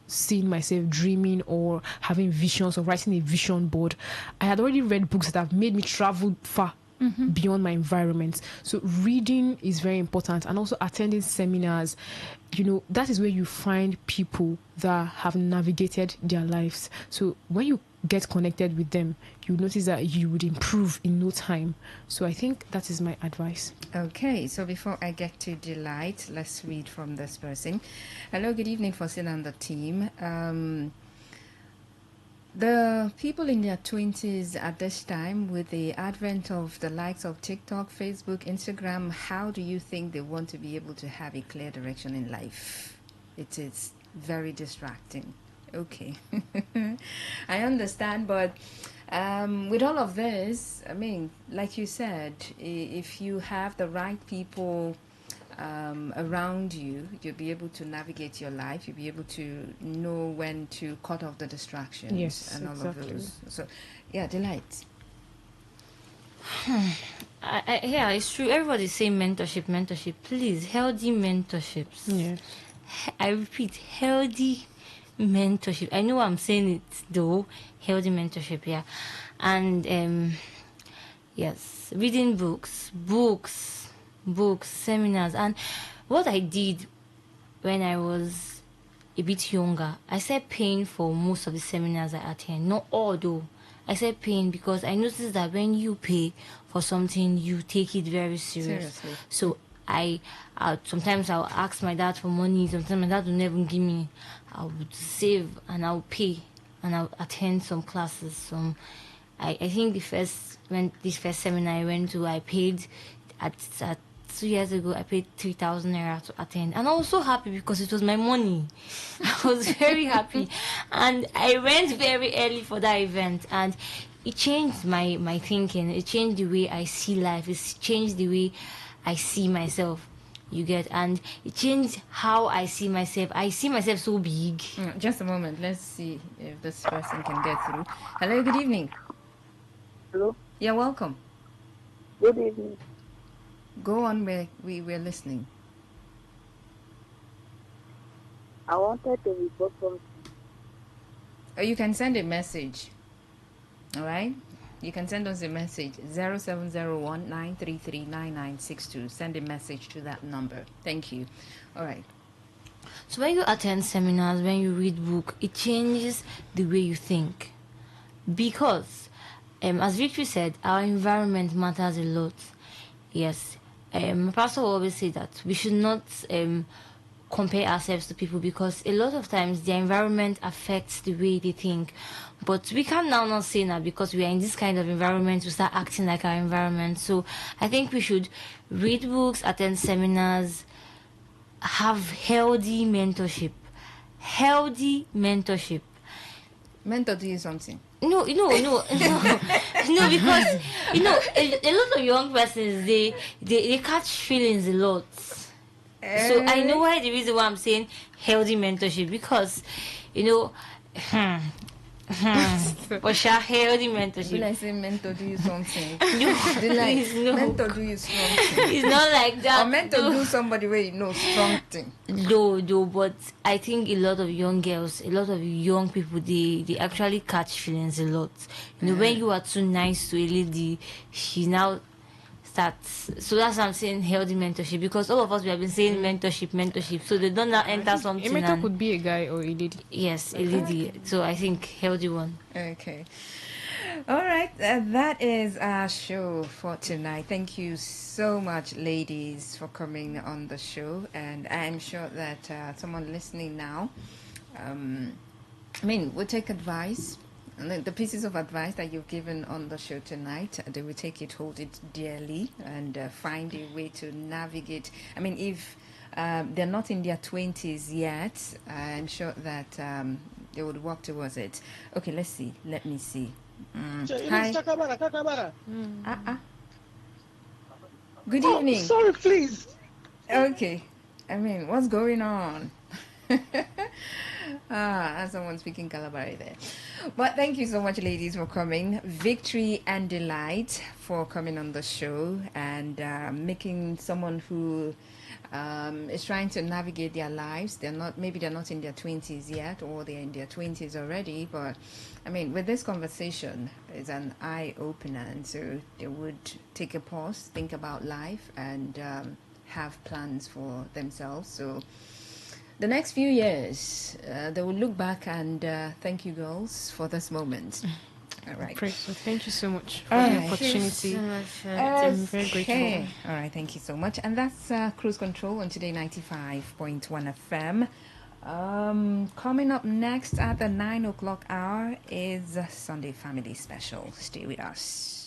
seeing myself dreaming or having visions or writing a vision board, I had already read books that have made me travel far beyond my environment. So reading is very important, and also attending seminars. That is where you find people that have navigated their lives. So when you get connected with them, you notice that you would improve in no time. So I think that is my advice. Okay, so before I get to Delight, let's read from this person. Hello, good evening, Fasil and the team. The people in their 20s at this time, with the advent of the likes of TikTok, Facebook, Instagram, how do you think they want to be able to have a clear direction in life? It is very distracting. Okay. I understand, but with all of this, like you said, if you have the right people around you, you'll be able to navigate your life. You'll be able to know when to cut off the distractions and all of those. So, yeah, Delight. Yeah, it's true. Everybody's saying mentorship. Please, healthy mentorships. Yes. I repeat, healthy mentorship. I know I'm saying it though. Healthy mentorship, yeah. And yes, reading books, seminars. And what I did when I was a bit younger, I started paying for most of the seminars I attend. Not all though. I started paying because I noticed that when you pay for something, you take it very seriously. So I sometimes I'll ask my dad for money. Sometimes my dad will never give me. I would save and I'll pay and I'll attend some classes. I think this first seminar I went to, I paid at 2 years ago. I paid 3,000 naira to attend, and I was so happy because it was my money. I was very happy, and I went very early for that event, and it changed my thinking. It changed the way I see life. It changed the way I see myself. You get, and it changed how I see myself. I see myself so big. Just a moment. Let's see if this person can get through. Hello, good evening. Hello. You're welcome. Good evening. Go on, we're listening. I wanted to report something. You can send a message. All right? You can send us a message, 0701-933-9962. Send a message to that number. Thank you. All right. So when you attend seminars, when you read book, it changes the way you think. Because, as Victory said, our environment matters a lot. Yes. My pastor will always say that we should not compare ourselves to people, because a lot of times their environment affects the way they think. But we can now not say that because we are in this kind of environment, we start acting like our environment. So I think we should read books, attend seminars, have healthy mentorship. Healthy mentorship. Mentor do you something? No, because a lot of young persons they catch feelings a lot. So I know why the reason why I'm saying healthy mentorship, because but healthy mentorship. Will I say mentor do you something? No, please, no. Mentor do you something. It's not like that. Or mentor do somebody where you know strong thing. No, but I think a lot of young girls, a lot of young people, they actually catch feelings a lot. When you are too nice to a lady, she now starts. So that's why I'm saying healthy mentorship, because all of us we have been saying mentorship. So they don't now enter something. A mentor could be a guy or a lady. Yes, a lady. So I think healthy one. Okay. All right, that is our show for tonight. Thank you so much, ladies, for coming on the show. And I'm sure that someone listening now, will take advice. And the pieces of advice that you've given on the show tonight, they will take it, hold it dearly, and find a way to navigate. If they're not in their 20s yet, I'm sure that they would work towards it. Okay, let's see. Let me see. Hi. Good evening. Sorry, please. Okay. What's going on? Someone speaking Calabari there. But thank you so much, ladies, for coming. Victory and Delight for coming on the show and making someone who is trying to navigate their lives. Maybe they're not in their 20s yet, or they're in their 20s already. But with this conversation, it's an eye opener, and so they would take a pause, think about life, and have plans for themselves. So the next few years, they will look back and thank you, girls, for this moment. All right. So thank you so much for the opportunity. I'm very grateful. All right, thank you so much. And that's Cruise Control on Today 95.1 FM. Coming up next at the 9 o'clock hour is Sunday Family Special. Stay with us.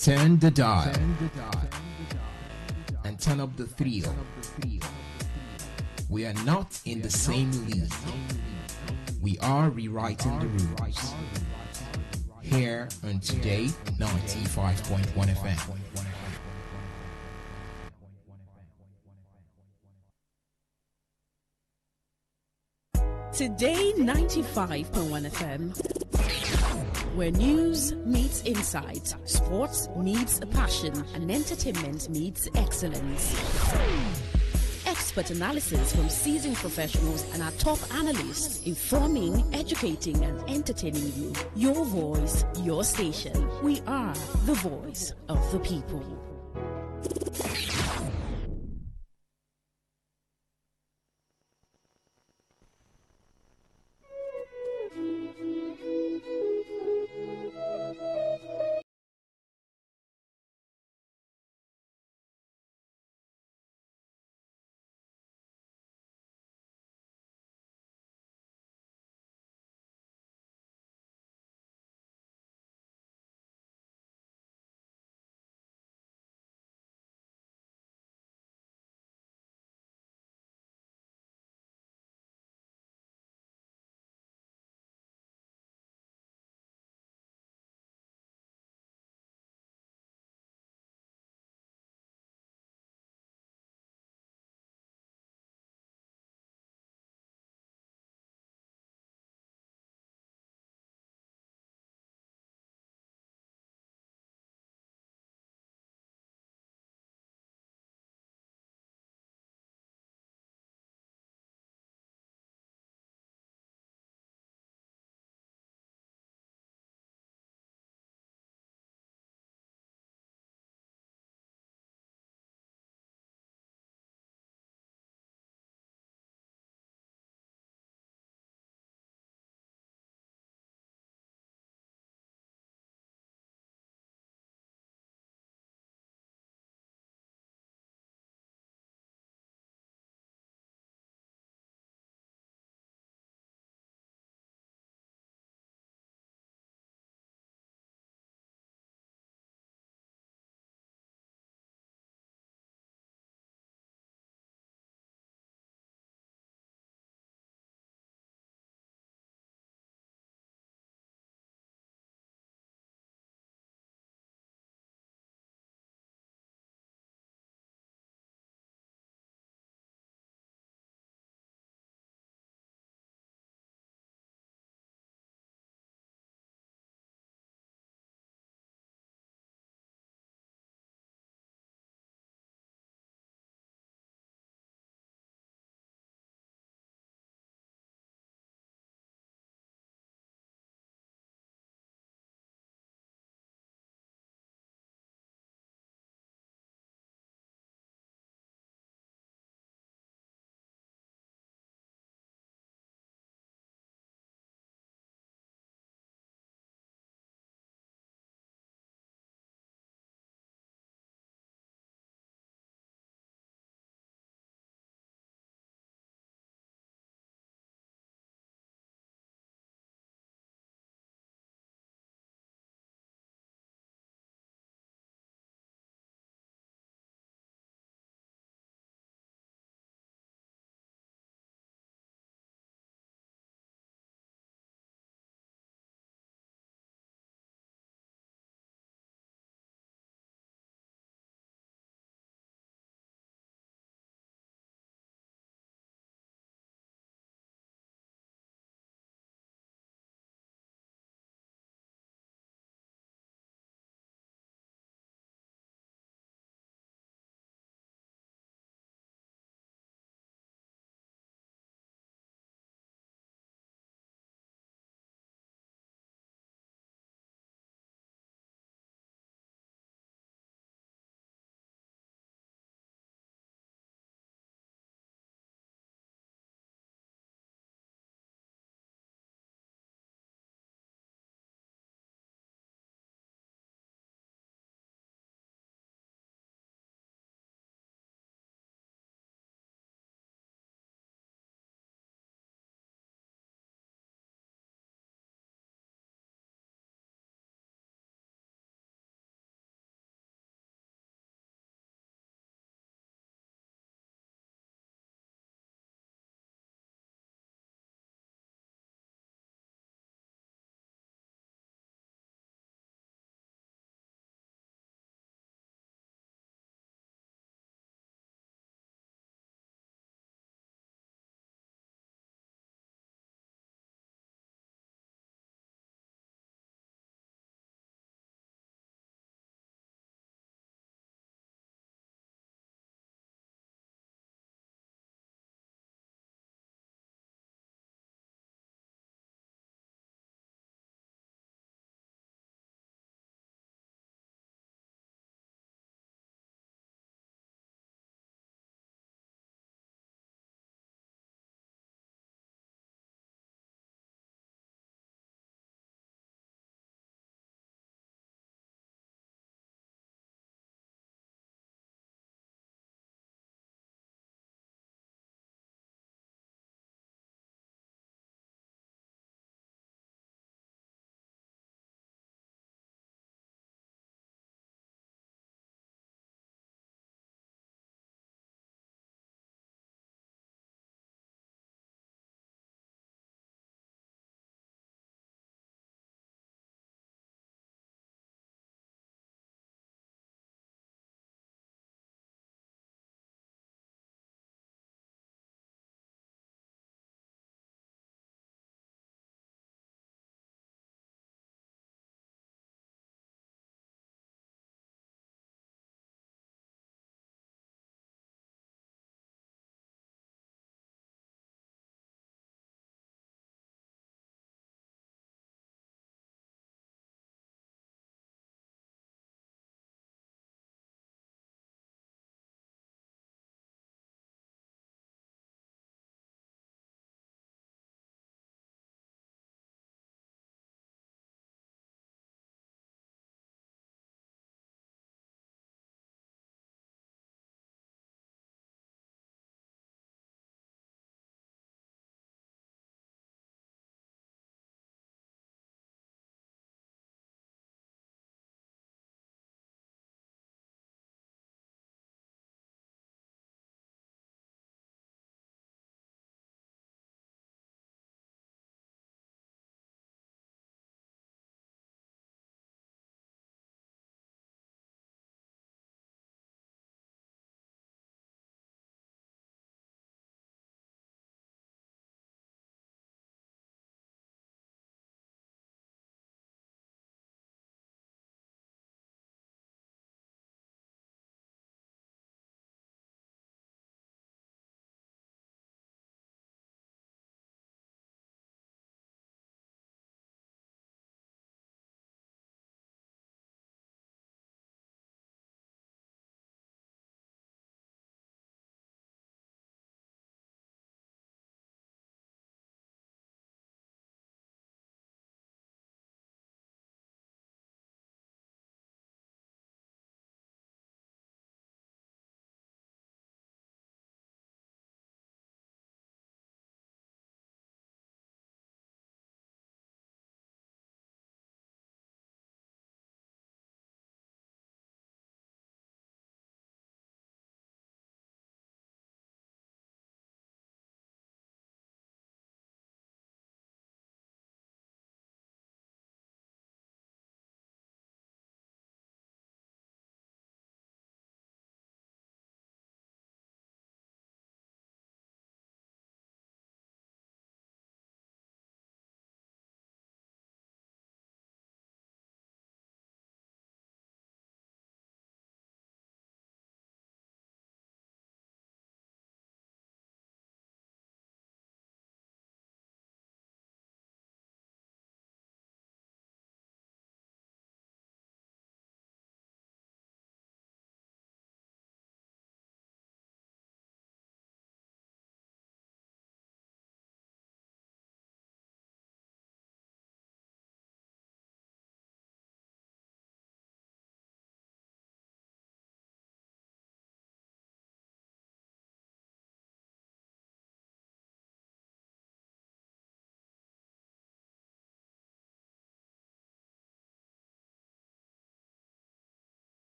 Turn the dial and turn up the thrill. We are not in the same league. We are rewriting the rules. Here on Today 95.1 FM. Today 95.1 FM, where news meets insight, sports meets passion, and entertainment meets excellence. Expert analysis from seasoned professionals and our top analysts, informing, educating, and entertaining you. Your voice, your station. We are the voice of the people.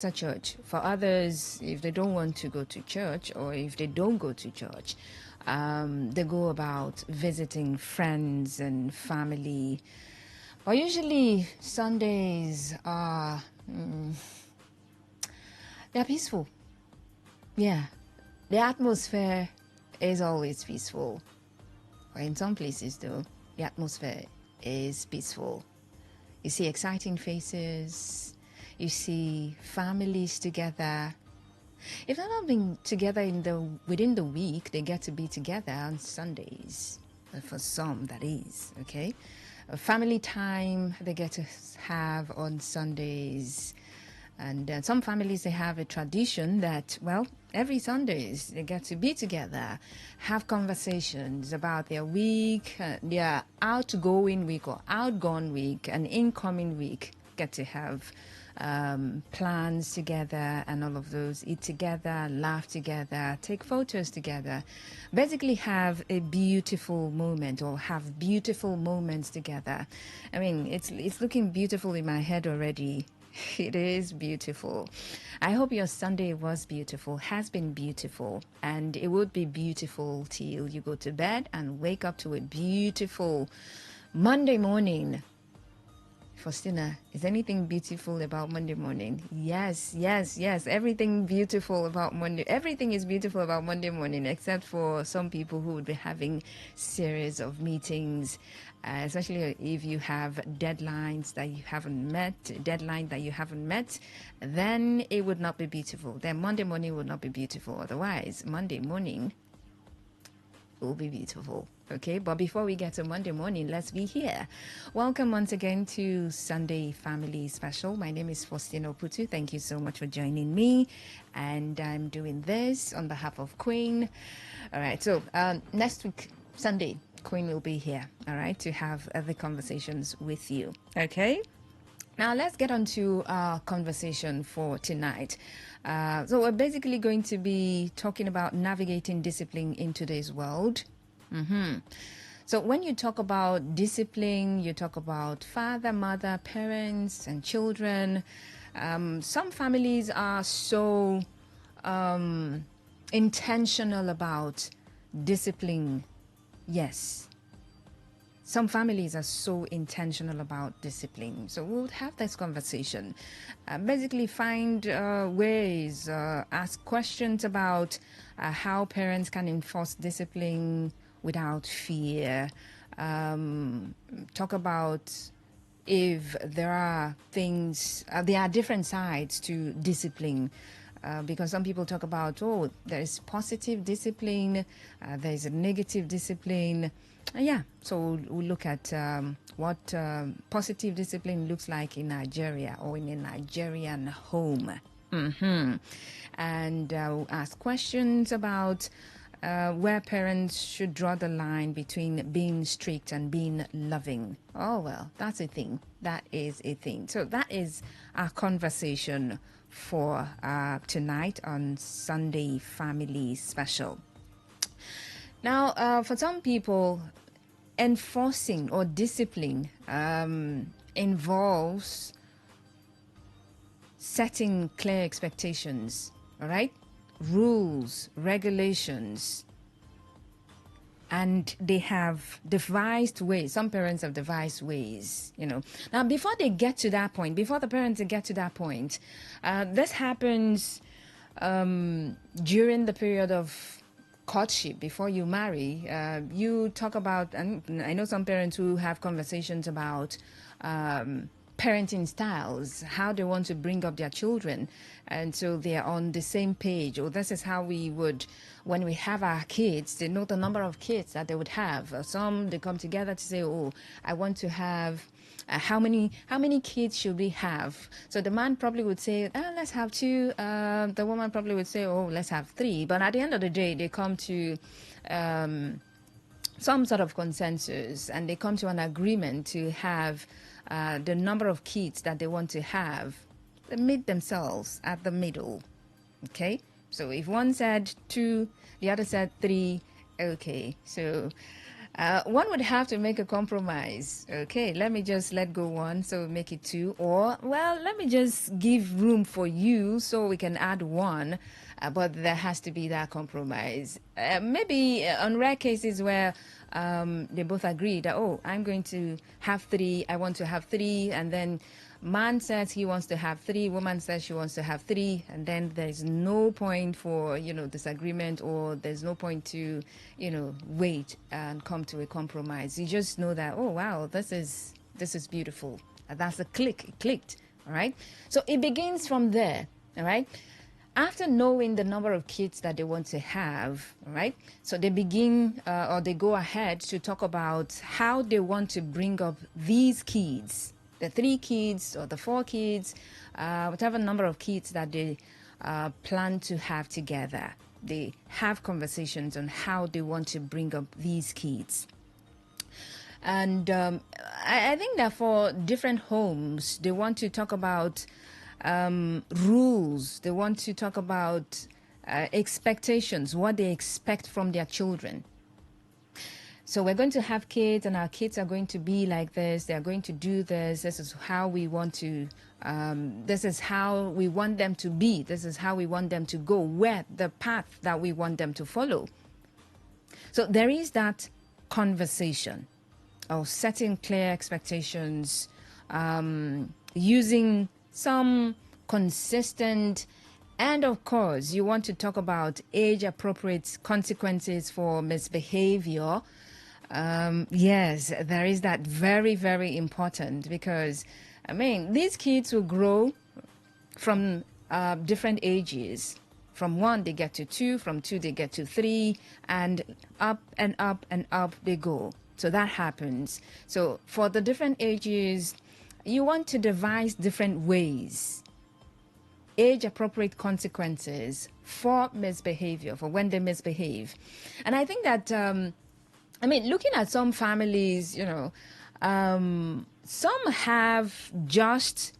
a church. For others, if they don't want to go to church or if they don't go to church, they go about visiting friends and family. But usually Sundays are they're peaceful. Yeah, the atmosphere is always peaceful. Or in some places, though, the atmosphere is peaceful. You see exciting faces. You see families together. If they're not being together within the week, they get to be together on Sundays. For some, that is, okay? A family time they get to have on Sundays. And some families, they have a tradition that, well, every Sundays they get to be together, have conversations about their week, their outgoing week or outgone week, and incoming week, get to have plans together and all of those, eat together, laugh together, take photos together, basically have a beautiful moment or have beautiful moments together. I mean, it's looking beautiful in my head already. It is beautiful. I hope your Sunday was beautiful, has been beautiful, and it would be beautiful till you go to bed and wake up to a beautiful Monday morning. Faustina, is anything beautiful about Monday morning? Yes. Everything beautiful about Monday. Everything is beautiful about Monday morning, except for some people who would be having series of meetings, especially if you have deadline that you haven't met, then it would not be beautiful. Then Monday morning would not be beautiful. Otherwise, Monday morning will be beautiful. Okay, but before we get to Monday morning, let's be here. Welcome once again to Sunday Family Special. My name is Faustina Putu. Thank you so much for joining me. And I'm doing this on behalf of Queen. All right, so next week, Sunday, Queen will be here, all right, to have the conversations with you. Okay? Now, let's get on to our conversation for tonight. So we're basically going to be talking about navigating discipline in today's world. So when you talk about discipline, you talk about father, mother, parents, and children. Some families are so intentional about discipline. Yes. Some families are so intentional about discipline. So we'll have this conversation. Basically find ways, ask questions about how parents can enforce discipline without fear. Talk about if there are things, there are different sides to discipline. Because some people talk about, there is positive discipline, there is a negative discipline. So we'll look at what positive discipline looks like in Nigeria or in a Nigerian home. And we'll ask questions about where parents should draw the line between being strict and being loving. Oh, well, that's a thing. That is a thing. So that is our conversation for tonight on Sunday Family Special. Now, for some people, enforcing or discipline involves setting clear expectations, all right? Rules, regulations, and they have devised ways. Some parents have devised ways, Now, before they get to that point, before the parents get to that point, this happens during the period of courtship. Before you marry, you talk about, and I know some parents who have conversations about parenting styles, how they want to bring up their children, and so they're on the same page. Or this is how we would, when we have our kids, they know the number of kids that they would have. Some, they come together to say, I want to have how many kids should we have? So the man probably would say, let's have 2. The woman probably would say, let's have 3. But at the end of the day, they come to some sort of consensus, and they come to an agreement to have the number of kids that they want to have. They meet themselves at the middle. Okay? So if one said 2, the other said 3, okay. So One would have to make a compromise. Okay, let me just let go one, so make it two. Or, well, let me just give room for you so we can add one. But there has to be that compromise. Maybe on rare cases where they both agree that, oh, I'm going to have three, I want to have three, and then man says he wants to have three, woman says she wants to have three, and then there's no point for, disagreement, or there's no point to, wait and come to a compromise. You just know that, oh, wow, this is beautiful. That's a click. It clicked. All right. So it begins from there. All right. After knowing the number of kids that they want to have, all right, so they begin or they go ahead to talk about how they want to bring up these kids, the 3 kids or the 4 kids, whatever number of kids that they plan to have together. They have conversations on how they want to bring up these kids. And I think that for different homes, they want to talk about rules. They want to talk about expectations, what they expect from their children. So we're going to have kids, and our kids are going to be like this. They're going to do this. This is how we want to. This is how we want them to be. This is how we want them to go. Where the path that we want them to follow. So there is that conversation of setting clear expectations, using some consistent, and of course you want to talk about age appropriate consequences for misbehavior. Yes, there is that, very, very important, because these kids will grow from different ages. From 1 they get to 2, from 2 they get to 3, and up and up and up they go. So that happens. So for the different ages, you want to devise different ways, age-appropriate consequences for misbehavior, for when they misbehave. And I think that, looking at some families, some have just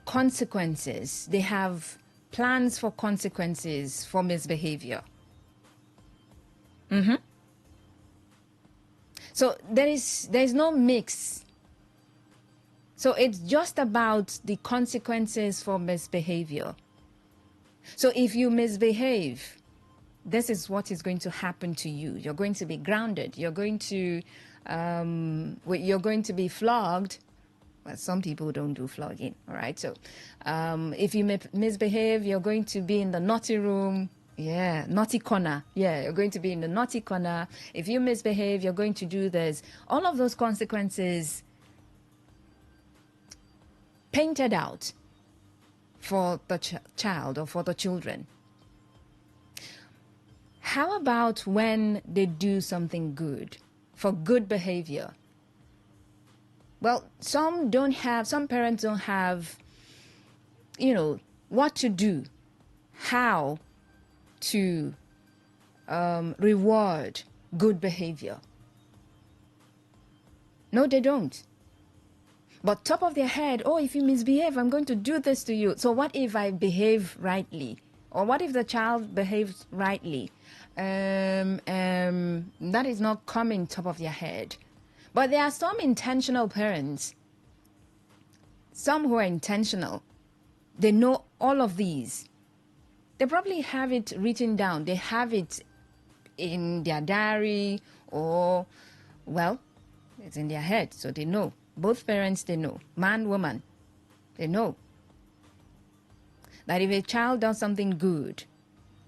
consequences. They have plans for consequences for misbehavior. So there's no mix. So it's just about the consequences for misbehavior. So if you misbehave, this is what is going to happen to you. You're going to be grounded. You're going to be flogged. Well, some people don't do flogging, all right? So if you misbehave, you're going to be in the naughty room. Yeah, naughty corner. Yeah, you're going to be in the naughty corner. If you misbehave, you're going to do this. All of those consequences painted out for the child or for the children. How about when they do something good, for good behavior? Well, some parents don't have, what to do, how to reward good behavior. No, they don't. But top of their head, oh, if you misbehave, I'm going to do this to you. So what if I behave rightly? Or what if the child behaves rightly? That is not coming top of their head. But there are some intentional parents, some who are intentional. They know all of these. They probably have it written down. They have it in their diary, or, well, it's in their head, so they know. Both parents, they know. Man, woman, they know that if a child does something good,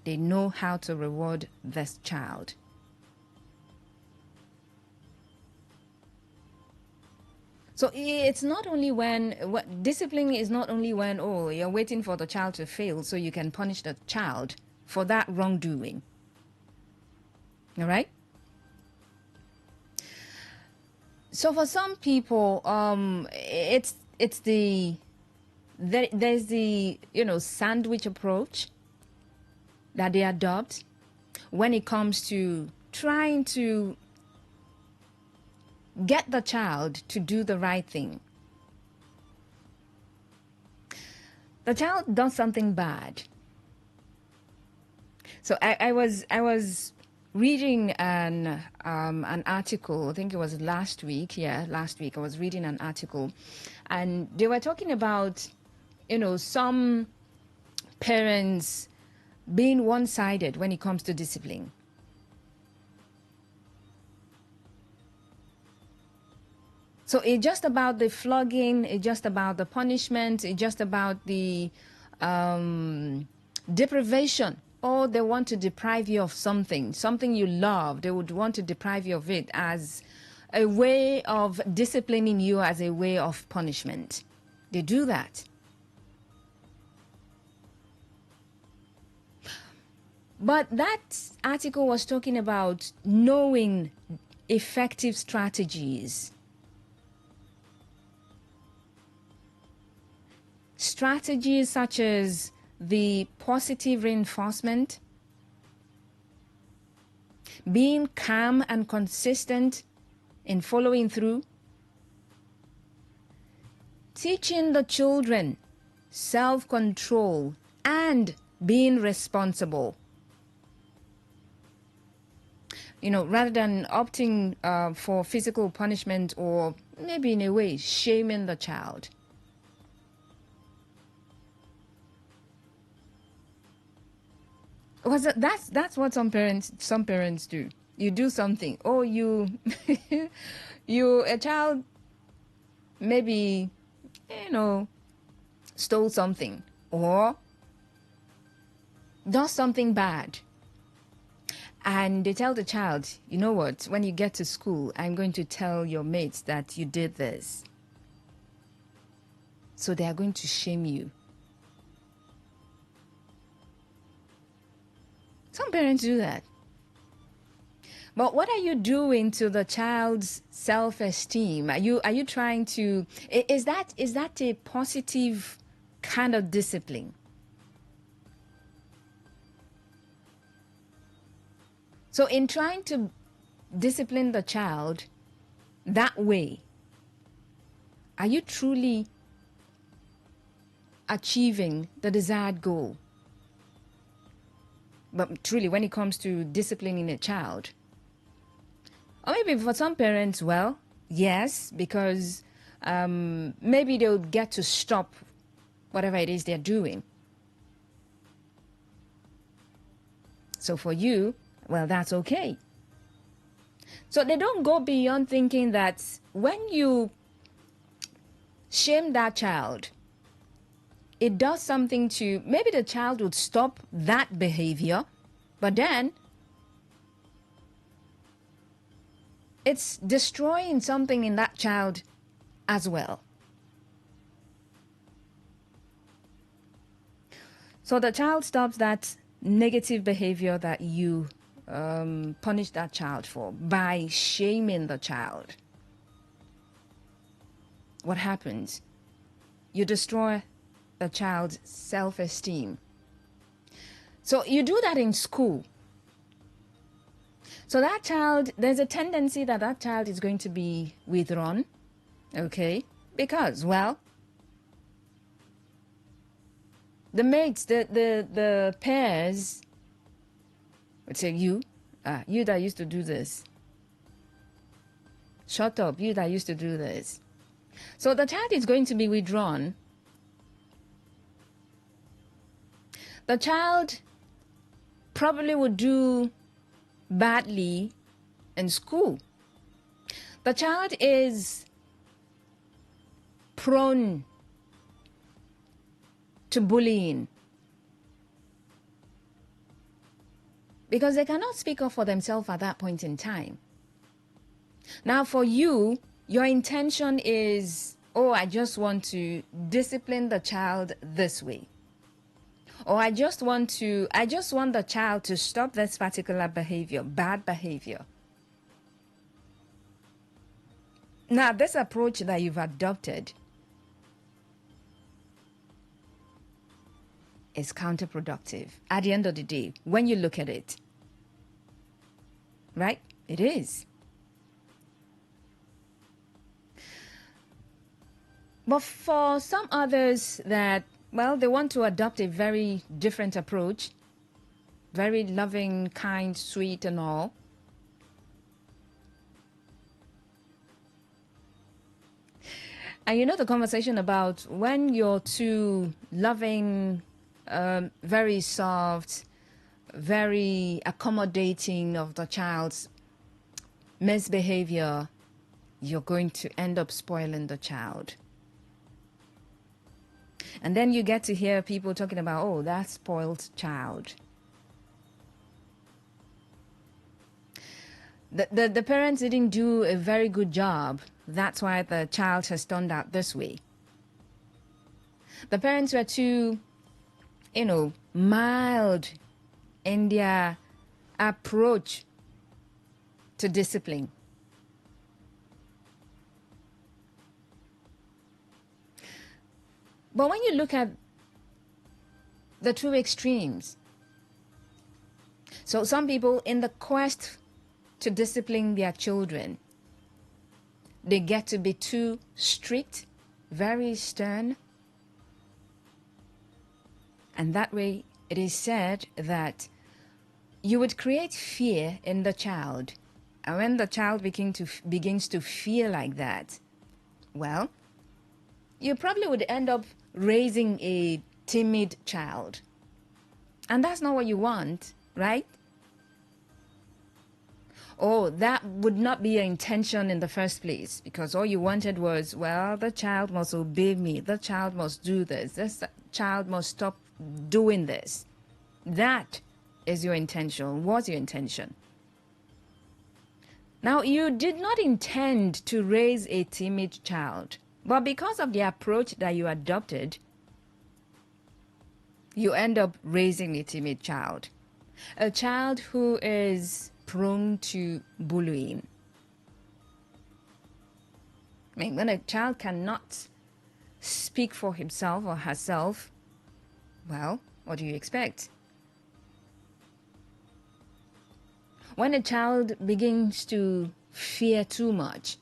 they know how to reward this child. So it's not only discipline is not only when, oh, you're waiting for the child to fail so you can punish the child for that wrongdoing. All right? So for some people, there's the sandwich approach that they adopt when it comes to trying to get the child to do the right thing. The child does something bad. So I was reading an article. I think it was last week. Yeah, last week I was reading an article, and they were talking about, some parents being one-sided when it comes to discipline. So it's just about the flogging, it's just about the punishment, it's just about the deprivation. Or they want to deprive you of something you love. They would want to deprive you of it as a way of disciplining you, as a way of punishment. They do that. But that article was talking about knowing effective strategies. Strategies such as the positive reinforcement, being calm and consistent in following through, teaching the children self-control and being responsible. Rather than opting for physical punishment or maybe in a way shaming the child. That's what some parents do. You do something. Oh, you a child maybe stole something or does something bad. And they tell the child, you know what, when you get to school, I'm going to tell your mates that you did this. So they are going to shame you. Some parents do that. But what are you doing to the child's self-esteem? Are you trying to... Is that a positive kind of discipline? So in trying to discipline the child that way, are you truly achieving the desired goal? But truly, when it comes to disciplining a child, or maybe for some parents, well, yes, because maybe they'll get to stop whatever it is they're doing. So for you, well, that's okay. So they don't go beyond thinking that when you shame that child, it does something to, maybe the child would stop that behavior, but then it's destroying something in that child as well. So the child stops that negative behavior that you punish that child for by shaming the child. What happens? You destroy the child's self-esteem. So you do that in school. So that child, there's a tendency that that child is going to be withdrawn, okay? Because, well, the mates, the pairs would say, you that used to do this. Shut up, you that used to do this. So the child is going to be withdrawn. The child probably would do badly in school. The child is prone to bullying because they cannot speak up for themselves at that point in time. Now for you, your intention is, oh, I just want to discipline the child this way. Or I just want the child to stop this particular behavior, bad behavior. Now, this approach that you've adopted is counterproductive at the end of the day, when you look at it. Right? It is. But for some others that, well, they want to adopt a very different approach, very loving, kind, sweet and all. And you know the conversation about when you're too loving, very soft, very accommodating of the child's misbehavior, you're going to end up spoiling the child. And then you get to hear people talking about, oh, that spoiled child. The parents didn't do a very good job. That's why the child has turned out this way. The parents were too, mild in their approach to discipline. But when you look at the two extremes, so some people in the quest to discipline their children, they get to be too strict, very stern. And that way it is said that you would create fear in the child. And when the child begins to feel like that, well, you probably would end up raising a timid child. And that's not what you want, right? Oh, that would not be your intention in the first place, because all you wanted was, well, the child must obey me. The child must do this. This child must stop doing this. That is your intention, was your intention. Now, you did not intend to raise a timid child, but because of the approach that you adopted, you end up raising a timid child. A child who is prone to bullying. I mean, when a child cannot speak for himself or herself, well, what do you expect? When a child begins to fear too much,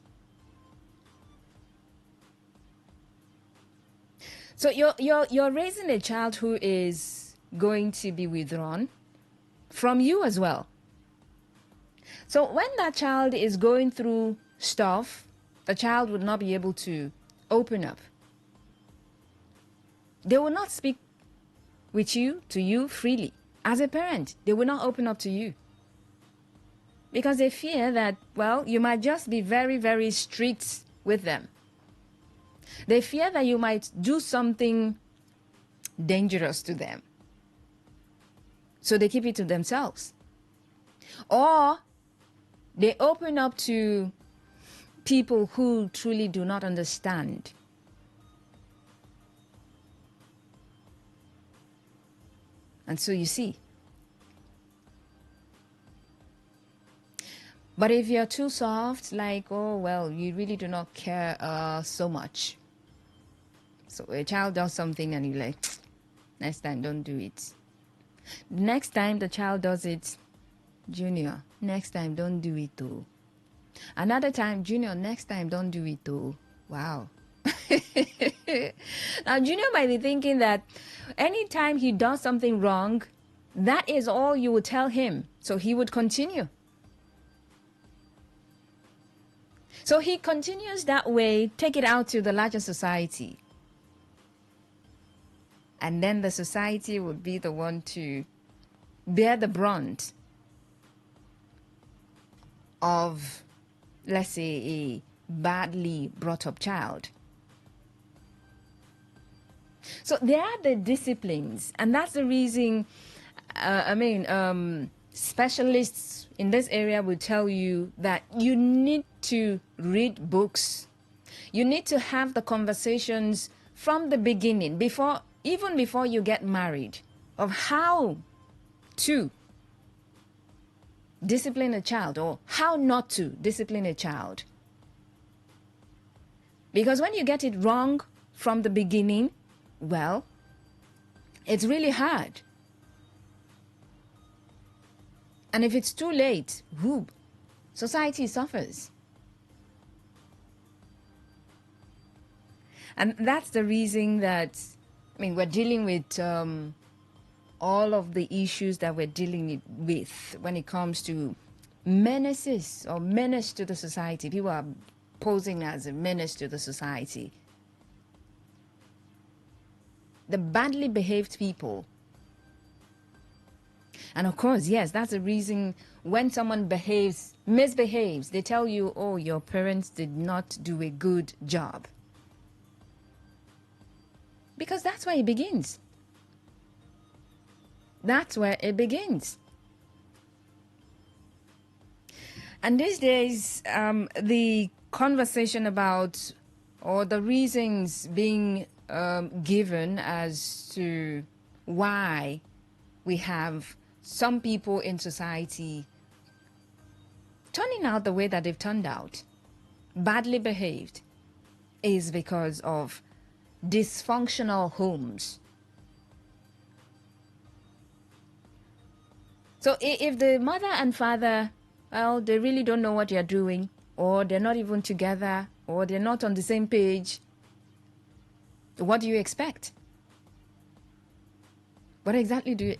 so you're raising a child who is going to be withdrawn from you as well. So when that child is going through stuff, the child would not be able to open up. They will not speak with you, to you freely. As a parent, they will not open up to you. Because they fear that, well, you might just be very, very strict with them. They fear that you might do something dangerous to them. So they keep it to themselves. Or they open up to people who truly do not understand. And so you see. But if you're too soft, like, oh, well, you really do not care so much. So a child does something and you're like, next time, don't do it. Next time the child does it, Junior, next time, don't do it too. Another time, Junior, next time, don't do it too. Wow. Now, Junior might be thinking that anytime he does something wrong, that is all you would tell him. So he would continue. So he continues that way, take it out to the larger society. And then the society would be the one to bear the brunt of, let's say, a badly brought up child. So there are the disciplines, and that's the reason, specialists in this area will tell you that you need to read books. You need to have the conversations from the beginning, even before you get married, of how to discipline a child or how not to discipline a child. Because when you get it wrong from the beginning, well, it's really hard. And if it's too late, society suffers. And that's the reason that, we're dealing with all of the issues that we're dealing with when it comes to menaces or menace to the society. People are posing as a menace to the society. The badly behaved people. And of course, yes, that's the reason when someone misbehaves, they tell you, oh, your parents did not do a good job. Because that's where it begins. That's where it begins. And these days, the conversation about, or the reasons being given as to why we have some people in society turning out the way that they've turned out, badly behaved, is because of dysfunctional homes. So if the mother and father, well, they really don't know what they're doing, or they're not even together, or they're not on the same page, what do you expect? What exactly do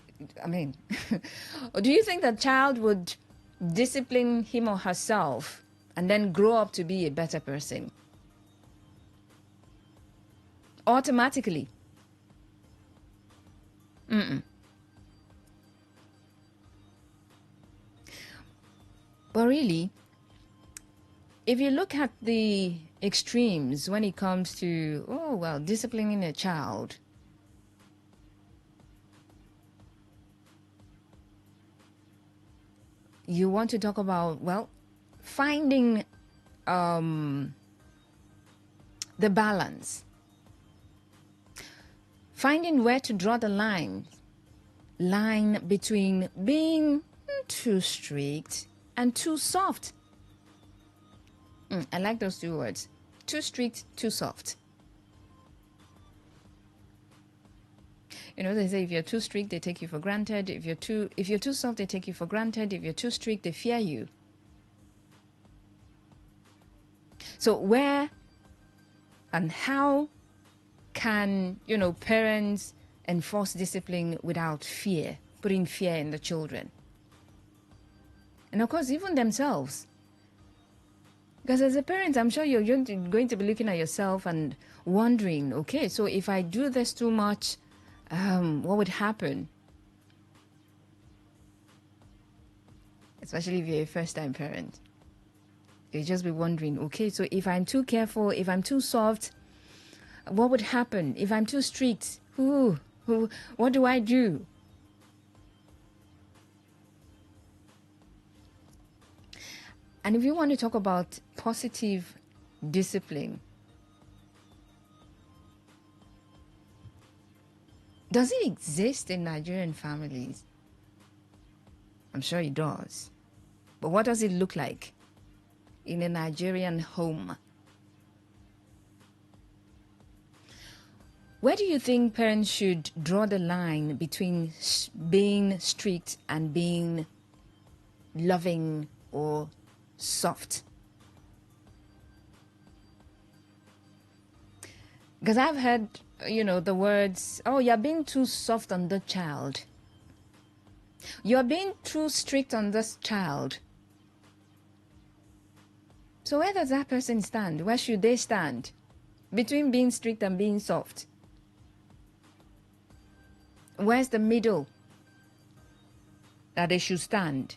you think that child would discipline him or herself and then grow up to be a better person? Automatically. But really, if you look at the extremes when it comes to, disciplining a child, you want to talk about, finding the balance. Finding where to draw the line between being too strict and too soft. I like those two words. Too strict, too soft. You know, they say if you're too strict, they take you for granted. If you're too soft, they take you for granted. If you're too strict, they fear you. So where and how can, parents enforce discipline without fear, putting fear in the children? And of course, even themselves. Because as a parent, I'm sure you're going to be looking at yourself and wondering, okay, so if I do this too much, what would happen? Especially if you're a first-time parent. You'll just be wondering, okay, so if I'm too careful, if I'm too soft, what would happen? If I'm too strict, what do I do? And if you want to talk about positive discipline, does it exist in Nigerian families? I'm sure it does. But what does it look like in a Nigerian home? Where do you think parents should draw the line between being strict and being loving or soft? Because I've heard, the words, oh, you're being too soft on the child. You're being too strict on this child. So where does that person stand? Where should they stand? Between being strict and being soft? Where's the middle that they should stand?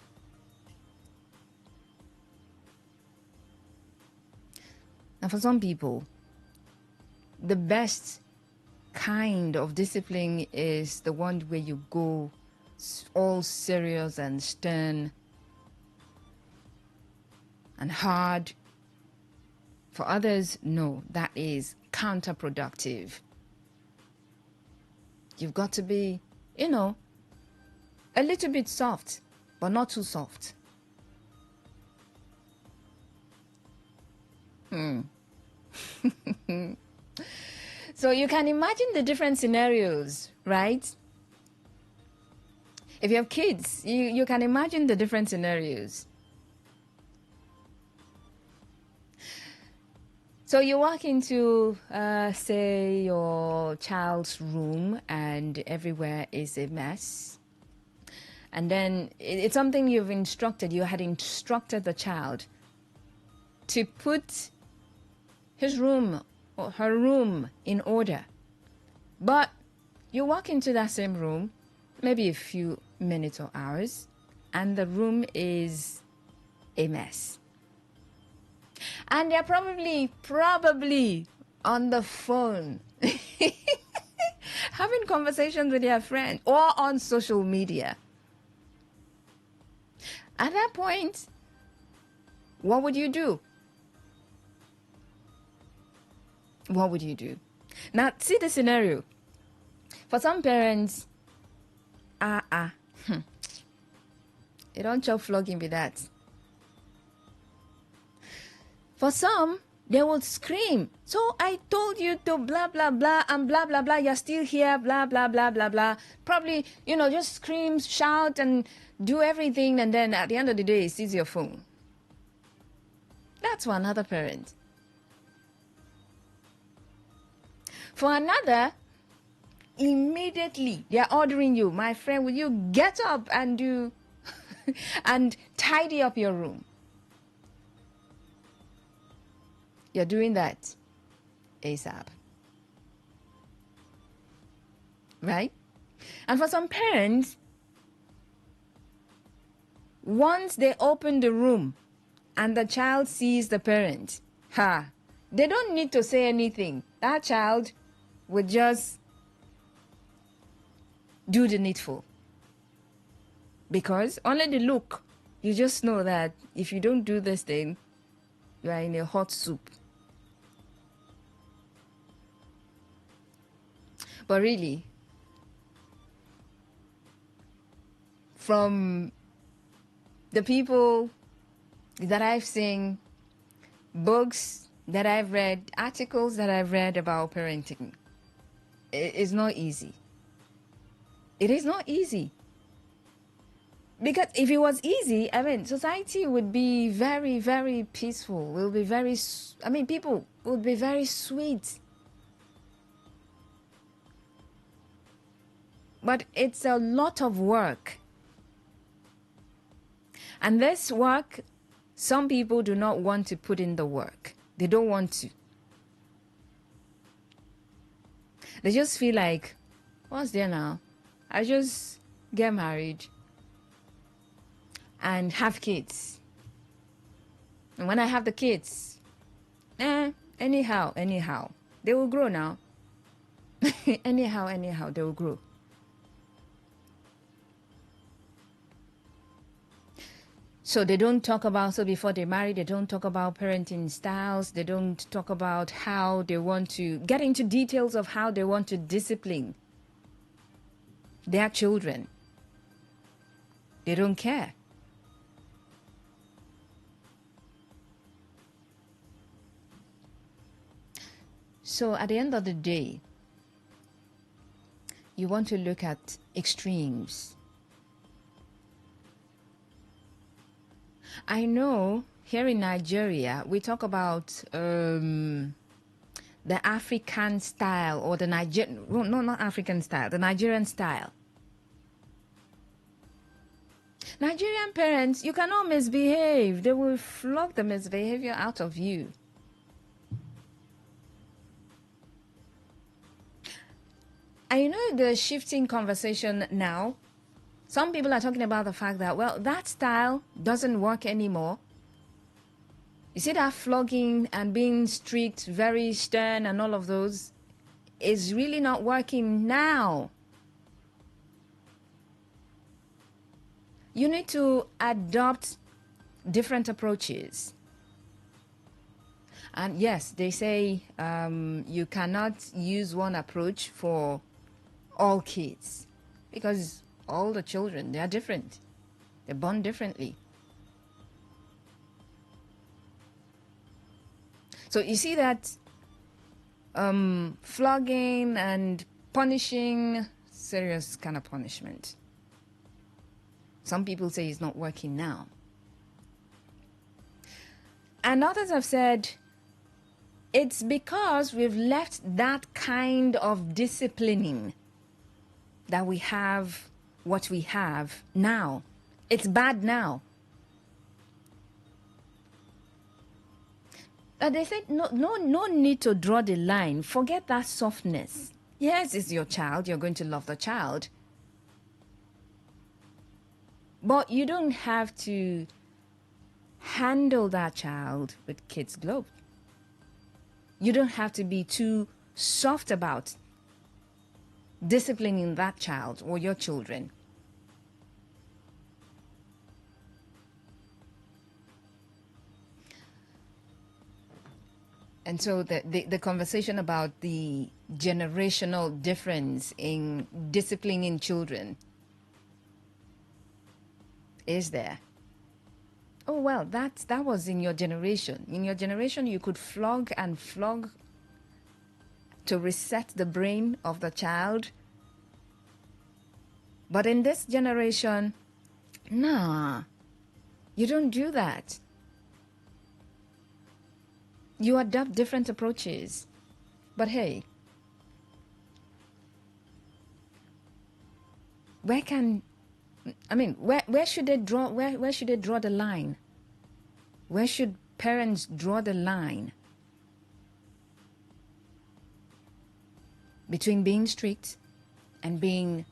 And for some people, the best kind of discipline is the one where you go all serious and stern and hard. For others, no, that is counterproductive. You've got to be, a little bit soft, but not too soft. So you can imagine the different scenarios, right? If you have kids, you can imagine the different scenarios. So you walk into, say, your child's room and everywhere is a mess. And then it's something you had instructed the child to put his room or her room in order. But you walk into that same room, maybe a few minutes or hours, and the room is a mess. And they're probably on the phone having conversations with their friend or on social media. At that point, what would you do? What would you do? Now, see the scenario. For some parents, you don't chop flogging with that. For some, they will scream, so I told you to blah, blah, blah, and blah, blah, blah, you're still here, blah, blah, blah, blah, blah. Probably, just scream, shout, and do everything, and then at the end of the day, seize your phone. That's for another parent. For another, immediately, they're ordering you, my friend, will you get up and do, and tidy up your room? You're doing that ASAP. Right? And for some parents, once they open the room and the child sees the parent, they don't need to say anything. That child would just do the needful. Because only the look, you just know that if you don't do this thing, you are in a hot soup. But really, from the people that I've seen, books that I've read, articles that I've read about parenting, it's not easy. It is not easy. Because if it was easy, society would be very, very peaceful. Will be very, people would be very sweet. But it's a lot of work. And this work, some people do not want to put in the work. They don't want to. They just feel like, what's there now? I just get married and have kids. And when I have the kids, anyhow, they will grow now. anyhow, they will grow. So they don't talk about, before they marry, they don't talk about parenting styles. They don't talk about how they want to get into details of how they want to discipline their children. They don't care. So at the end of the day, you want to look at extremes. I know here in Nigeria, we talk about the African style or the Nigerian, no, not African style, the Nigerian style. Nigerian parents, you cannot misbehave. They will flog the misbehavior out of you. I know the shifting conversation now. Some people are talking about the fact that, that style doesn't work anymore. You see, that flogging and being strict, very stern and all of those is really not working now. You need to adopt different approaches. And yes, they say you cannot use one approach for all kids because all the children, they are different. They're born differently. So you see that flogging and punishing, serious kind of punishment. Some people say it's not working now. And others have said, It's because we've left that kind of disciplining that we have what we have now. It's bad now. They said no need to draw the line. Forget that softness. Yes, it's your child. You're going to love the child. But you don't have to handle that child with kids' gloves. You don't have to be too soft about disciplining that child or your children. And so the conversation about the generational difference in disciplining children is there. Oh, well, that was in your generation. In your generation, you could flog and flog to reset the brain of the child. But in this generation, nah, you don't do that. You adopt different approaches. But hey, where should they draw the line? Where should parents draw the line between being strict and being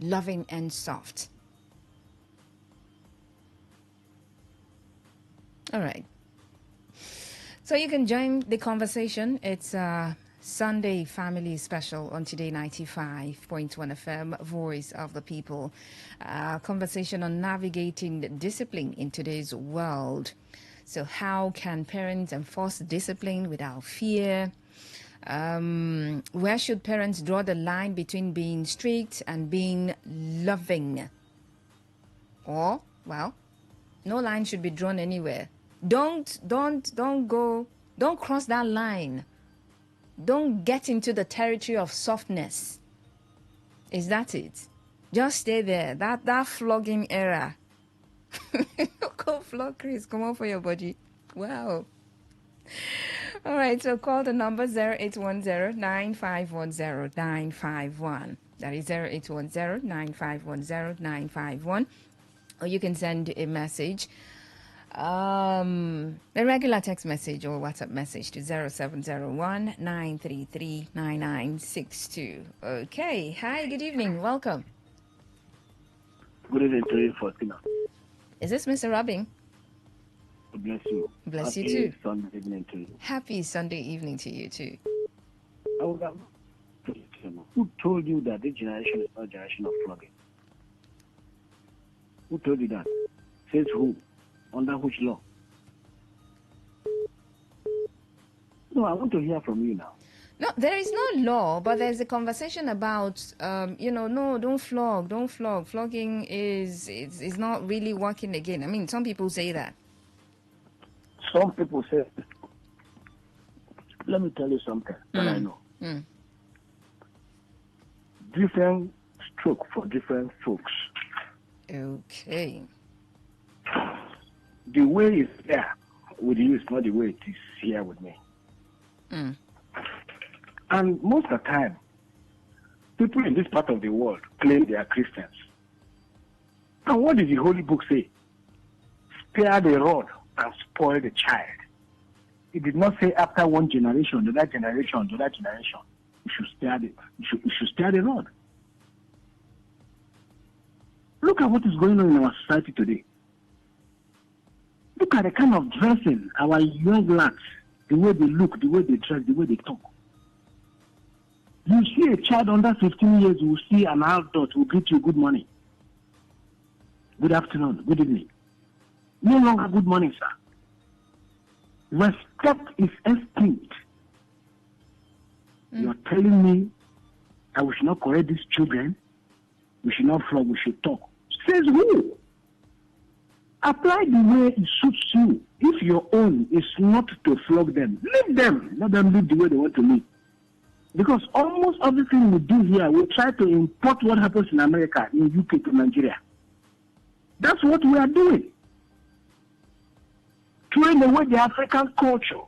loving and soft? All right. So you can join the conversation. It's Sunday Family Special on Today 95.1 FM, Voice of the People. Conversation on navigating discipline in today's world. So how can parents enforce discipline without fear? Where should parents draw the line between being strict and being loving? Or, well, no line should be drawn anywhere. Don't cross that line. Don't get into the territory of softness. Is that it? Just stay there. That flogging era. Go flog, Chris. Come on for your body. Wow. All right, so call the number 0810-9510-951. That is 0810-9510-951. Or you can send a message. A regular text message or WhatsApp message to 0701-933-9962. Okay. Hi, good evening. Welcome. Good evening to you, Faustina. Is this Mr. Robin? Bless you. Bless Happy you too. Sunday evening to you. Happy Sunday evening to you too. I would have who told you that this generation is not a generation of flogging? Who told you that? Says who? Under which law? No, I want to hear from you now. No, there is no law, but there's a conversation about, no, don't flog. Flogging is not really working again. I mean, some people say that. Some people say, let me tell you something that I know. Different stroke for different folks. Okay. The way it's there with you is not the way it is here with me. And most of the time, people in this part of the world claim they are Christians. And what does the Holy Book say? Spare the rod and spoil the child. It did not say after one generation, the other generation, you should spare the rod. Look at what is going on in our society today. Look at the kind of dressing our young lads, the way they look, the way they dress, the way they talk. You see a child under 15 years who will see an adult who greet you good morning, good afternoon, good evening. No longer good morning, sir. Respect is extinct. You're telling me that we should not correct these children, we should not flog, we should talk. Says who? Apply the way it suits you. If your own is not to flog them, leave them. Let them live the way they want to live. Because almost everything we do here, we try to import what happens in America, in UK to Nigeria. That's what we are doing. Throwing away the African culture.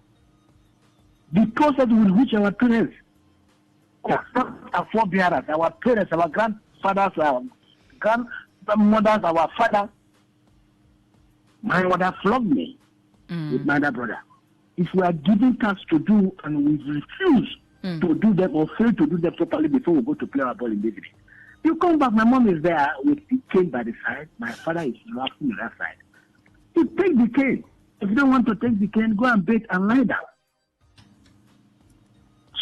The process with which our parents, our forebearers, our parents, our grandfathers, our grandmothers, our father, my mother flogged me with my other brother. If we are given tasks to do and we refuse to do them or fail to do them properly before we go to play our ball in the evening, you come back, my mom is there with the cane by the side, my father is laughing on that side. You take the cane. If you don't want to take the cane, go and bathe and lie down.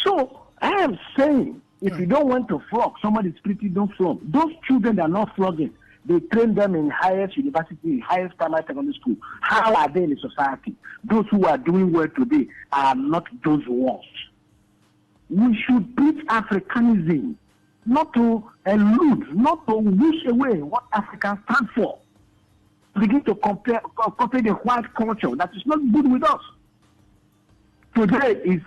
So I am saying, if you don't want to flog, somebody's pretty, don't flog. Those children that are not flogging, they train them in highest university, highest primary secondary school. How are they in society? Those who are doing well today are not those ones. We should preach Africanism, not to elude, not to wish away what Africa stands for. Begin to copy the white culture that is not good with us. Today is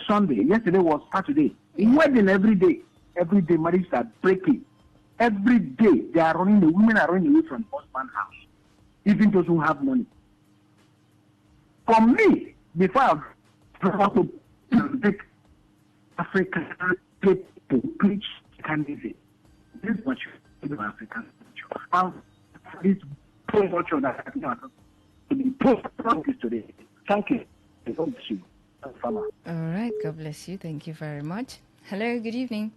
Sunday. Yesterday was Saturday. Wedding every day. Every day marriages are breaking. Every day they are running. The women are running away from husband's house. Even those who have money. For me, before I have to take African people preach Africanism. This is what you do African culture. How this poor culture that I think to be poor today. Thank you. God bless you. All right, God bless you. Thank you very much. Hello, good evening.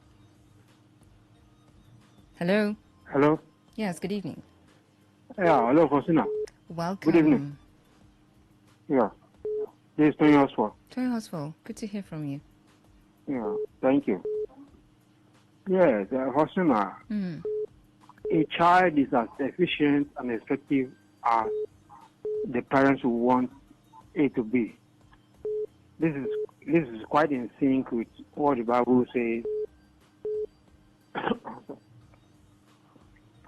Hello. Hello. Yes, good evening. Yeah, hello, Faustina. Welcome. Good evening. Yeah. This is Tony Oswald. Tony Oswald, good to hear from you. Yeah, thank you. Yes, Faustina. A child is as efficient and effective as the parents who want it to be. This is quite in sync with what the Bible says.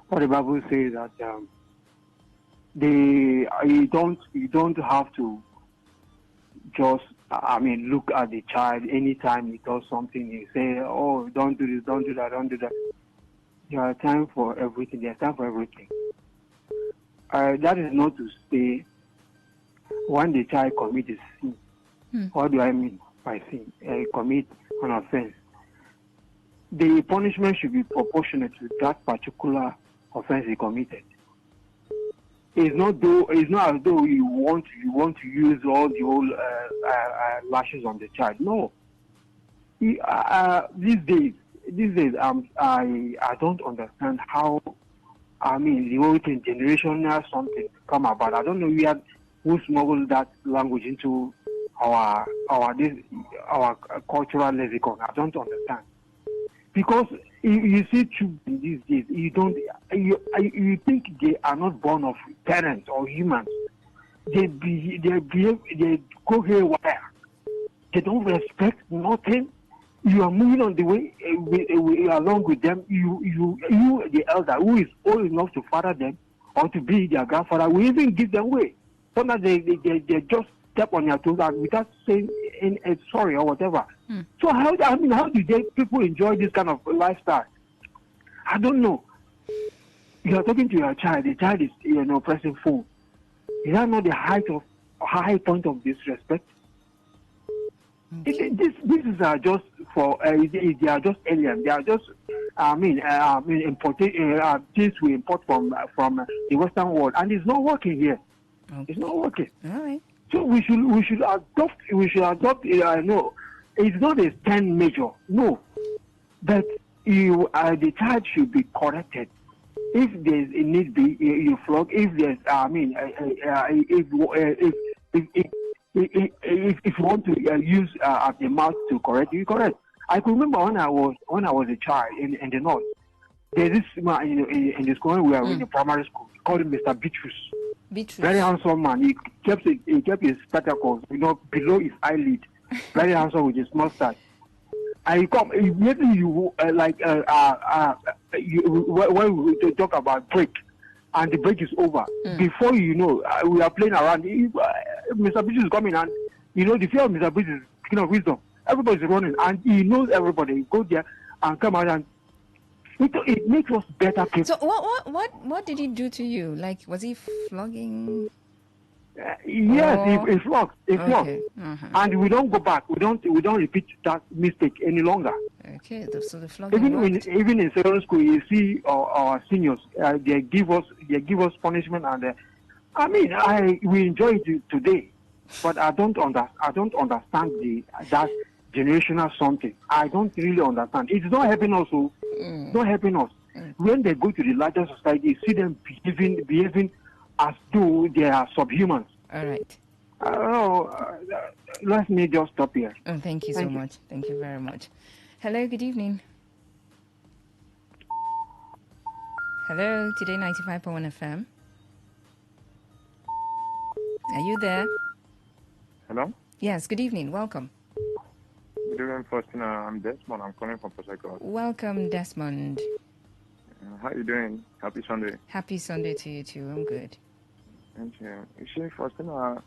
What the Bible says that you don't have to just look at the child anytime he does something. You say, oh, don't do this, don't do that, don't do that. There is time for everything. There's time for everything. That is not to say when the child commits a sin. What do I mean by sin? Commit an offense. The punishment should be proportionate to that particular offense he committed. It's not as though you want to use all the whole lashes on the child. No. These days, I don't understand how. The whole thing, generational something come about. I don't know who smuggled that language into our cultural lexicon. I don't understand. Because you see children these days, you think they are not born of parents or humans. They go haywire. They don't respect nothing. You are moving on the way along with them. You, the elder who is old enough to father them or to be their grandfather, will even give them way. Sometimes they just step on your toes without saying sorry or whatever. So how do people enjoy this kind of lifestyle? I don't know. You are talking to your child. The child is pressing phone. Is that not the high point of disrespect? This is just for they are just aliens. They are just things we import from the Western world, and it's not working here. Okay. It's not working. All right. So we should adopt. No, it's not a stand measure. No, but the child should be corrected. If there's a need be, you flog. If there's, if you want to use the mouth to correct, you correct. I could remember when I was a child in the north. There's this man in the school we were in the primary school. Called him Mr. Beatrice. Very handsome man. He kept his spectacles, below his eyelid. Very handsome with his mustache. I come immediately. When we talk about break, and the break is over. Before you know, we are playing around. Mr. Beatrice is coming, and the fear of Mr. Beatrice is king of wisdom. Everybody's running, and he knows everybody. He go there and come out, and it makes us better people. So what did he do to you? Like, was he flogging? Yes, it flocks. It flocks. Uh-huh. And we don't go back. We don't repeat that mistake any longer. Okay, so the flogging worked. Even in secondary school, you see our seniors, they give us punishment, and we enjoy it today, but I don't understand that generational something. I don't really understand. It's not helping us. It's not helping us. When they go to the larger society, you see them behaving as though they are subhumans. All right. Let me just stop here. Oh, thank you so much. Thank you very much. Hello, good evening. Hello, Today 95.1 FM. Are you there? Hello? Yes, good evening. Welcome. Good evening, Faustina. I'm Desmond. I'm calling from Port Harcourt. Welcome, Desmond. How are you doing? Happy Sunday. Happy Sunday to you too. I'm good. Thank you. You see, Faustina,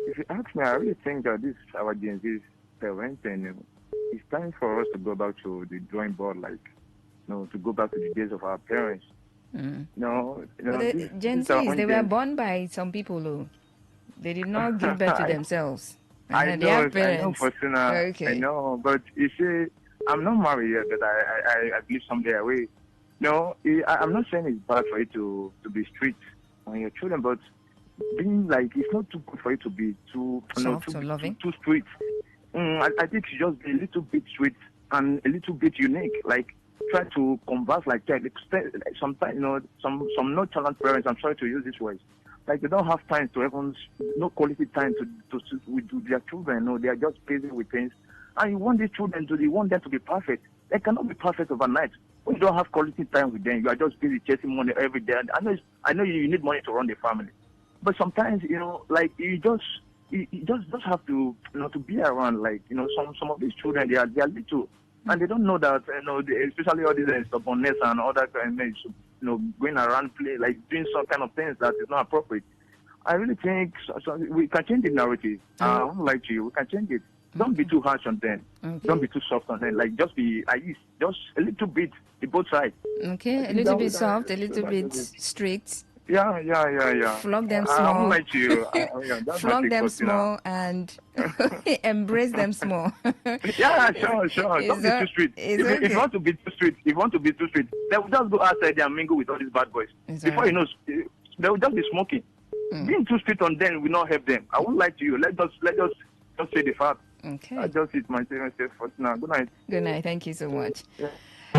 if you ask me, I really think that this our Gen Z parenting, it's time for us to go back to the drawing board, to go back to the days of our parents. Mm. The Gen Zs, they were born by some people who they did not give birth to themselves. I know, Faustina. Okay. I know, but you see, I'm not married yet, but I believe someday I will. No, I'm not saying it's bad for you to be strict on your children, but being it's not too good for you to be too soft or loving, too strict. I think you just be a little bit strict and a little bit unique. Try to converse like that. Sometimes, some nonchalant parents, I'm sorry to use this word, they don't have time to even, no quality time to with their children. No, they are just busy with things. And you want these children you want them to be perfect. They cannot be perfect overnight. When you don't have quality time with them, you are just busy chasing money every day. And I know you need money to run the family. But sometimes, you just have to, to be around. Some of these children, they are little, and they don't know that, especially all these stubbornness and other kind of, going around doing some kind of things that is not appropriate. I really think we can change the narrative. I won't lie to you, we can change it. Don't be too harsh on them. Okay. Don't be too soft on them. Just be just a little bit, the both sides. Okay, a little bit soft, a little bit strict. Yeah. Flog them small. I won't lie to you. Flog them small and embrace them small. Yeah, sure. Don't be too strict. If you want to be too strict, they will just go outside there and mingle with all these bad boys. Before you know, they will just be smoking. Being too strict on them will not help them. I won't lie to you. Let's just say the fact. Okay. I just hit my parents for now. Good night. Good night. Thank you so much. Yeah.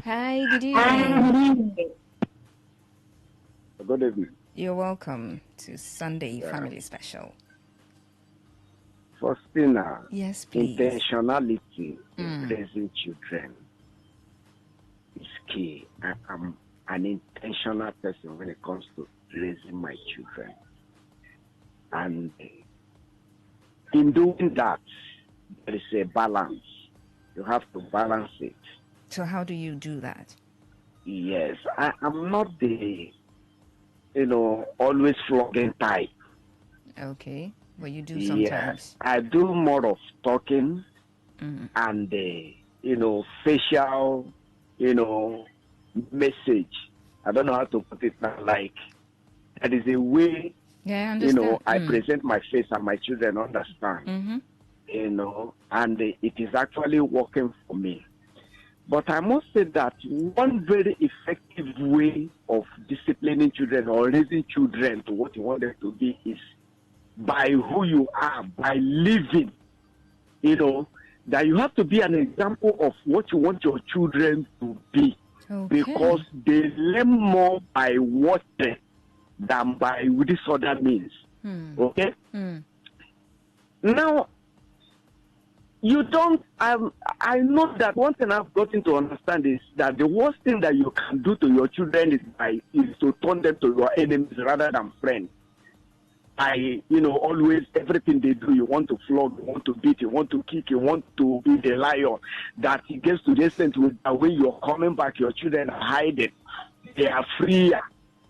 Hi, good evening. Good evening. You're welcome to Sunday Family Special. Faustina. Yes, please. Intentionality in raising children is key. I'm an intentional person when it comes to raising my children. And in doing that, there is a balance. You have to balance it. So how do you do that? Yes, I'm not the, always flogging type. Okay, but you do sometimes. Yes, I do more of talking and, facial, message. I don't know how to put it now. That is a way, I understand. I present my face and my children understand. And it is actually working for me. But I must say that one very effective way of disciplining children or raising children to what you want them to be is by who you are, by living. That you have to be an example of what you want your children to be. Okay. Because they learn more by watching than by this other means. Okay? Now, you don't, I know that one thing I've gotten to understand is that the worst thing that you can do to your children is to turn them to your enemies rather than friends. Always everything they do, you want to flog, you want to beat, you want to kick, you want to be the lion. That it gets to the extent that when you're coming back, your children are hiding. They are freer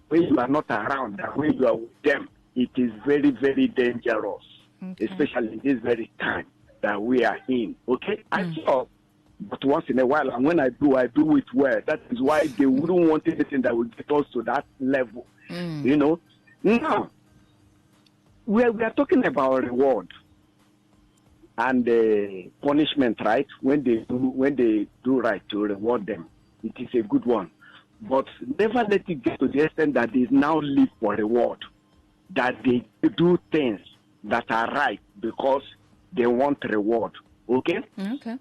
when you are not around, than when you are with them. It is very, very dangerous, especially in this very time that we are in. Okay? I saw, but once in a while, and when I do it well. That is why they wouldn't want anything that would get us to that level. Now, we are talking about reward and punishment, right? When they do right, to reward them, it is a good one. But never let it get to the extent that they now live for reward, that they do things that are right because they want reward. Okay? Okay.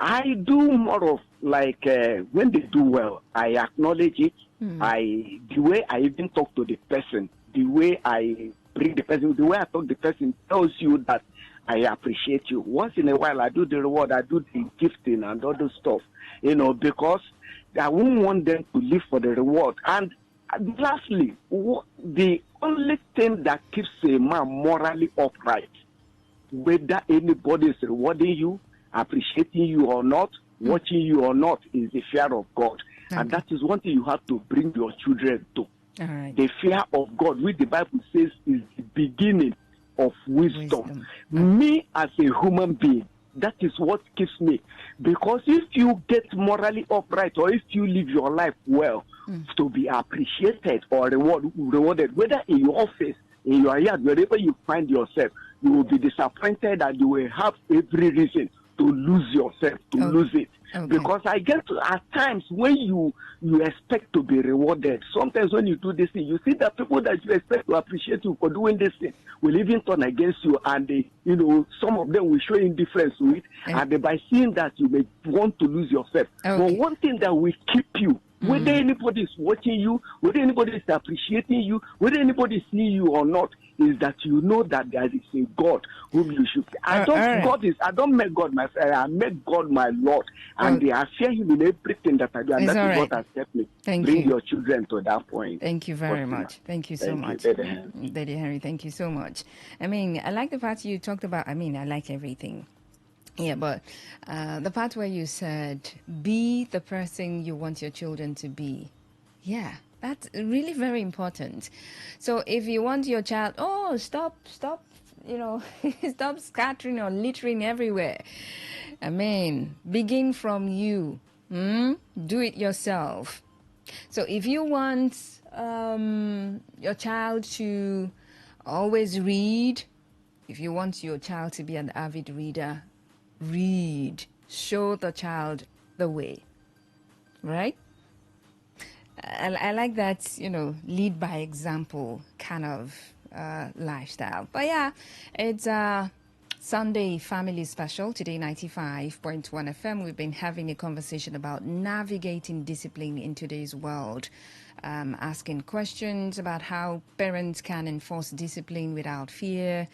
I do more of like when they do well, I acknowledge it. The way I even talk to the person, the way I bring the person, the way I talk to the person tells you that I appreciate you. Once in a while, I do the reward, I do the gifting and all those stuff, because I won't want them to live for the reward. And lastly, the only thing that keeps a man morally upright, whether anybody is rewarding you, appreciating you or not, watching you or not, is the fear of God. Okay. And that is one thing you have to bring your children to. All right. The fear of God, which the Bible says is the beginning of wisdom. Me as a human being, that is what keeps me. Because if you get morally upright, or if you live your life well, to be appreciated or rewarded, whether in your office, in your yard, wherever you find yourself, you will be disappointed and you will have every reason to lose yourself, to lose it. Okay. Because I get to, at times when you expect to be rewarded, sometimes when you do this thing, you see that people that you expect to appreciate you for doing this thing will even turn against you, and they, some of them will show indifference to it, and by seeing that you may want to lose yourself. Okay. But one thing that will keep you, whether anybody is watching you, whether anybody is appreciating you, whether anybody is seeing you or not, is that you know that there is a God whom you should. I don't make God my friend. I make God my Lord, and I fear Him in everything that I do, and that is what has kept me. Bring your children to that point. Thank you very much. Thank you so much, Daddy Henry. Thank you so much. I mean, I like the part you talked about. I mean, I like everything. Yeah, but the part where you said, be the person you want your children to be. Yeah, that's really very important. So if you want your child, stop, stop scattering or littering everywhere. I mean, begin from you. Do it yourself. So if you want your child to always read, if you want your child to be an avid reader, read. Show the child the way. Right? I like that, lead by example kind of lifestyle. But yeah, it's Sunday Family Special, Today 95.1 FM. We've been having a conversation about navigating discipline in today's world, asking questions about how parents can enforce discipline without fear.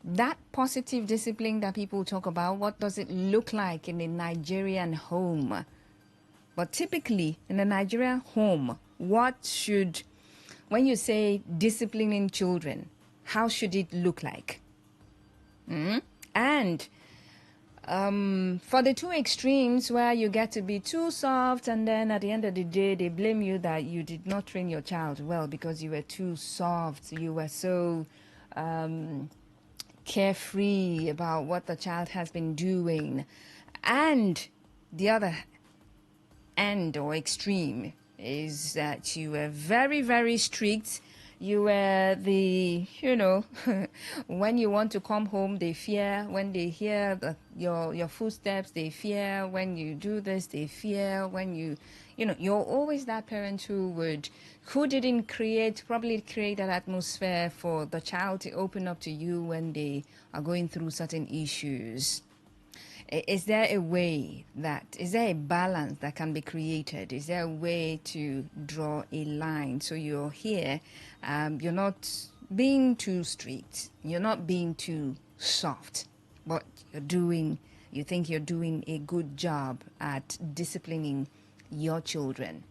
That positive discipline that people talk about, what does it look like in a Nigerian home? But typically, in a Nigerian home, when you say disciplining children, how should it look like? And for the two extremes where you get to be too soft, and then at the end of the day, they blame you that you did not train your child well because you were too soft. You were so carefree about what the child has been doing. And the other end or extreme is that you were very, very strict. You were when you want to come home, they fear. When they hear your footsteps, they fear. When you do this, they fear. When you're always that parent who didn't probably create an atmosphere for the child to open up to you when they are going through certain issues. Is there a balance that can be created? Is there a way to draw a line? So you're here, you're not being too strict, you're not being too soft, but you think you're doing a good job at disciplining your children.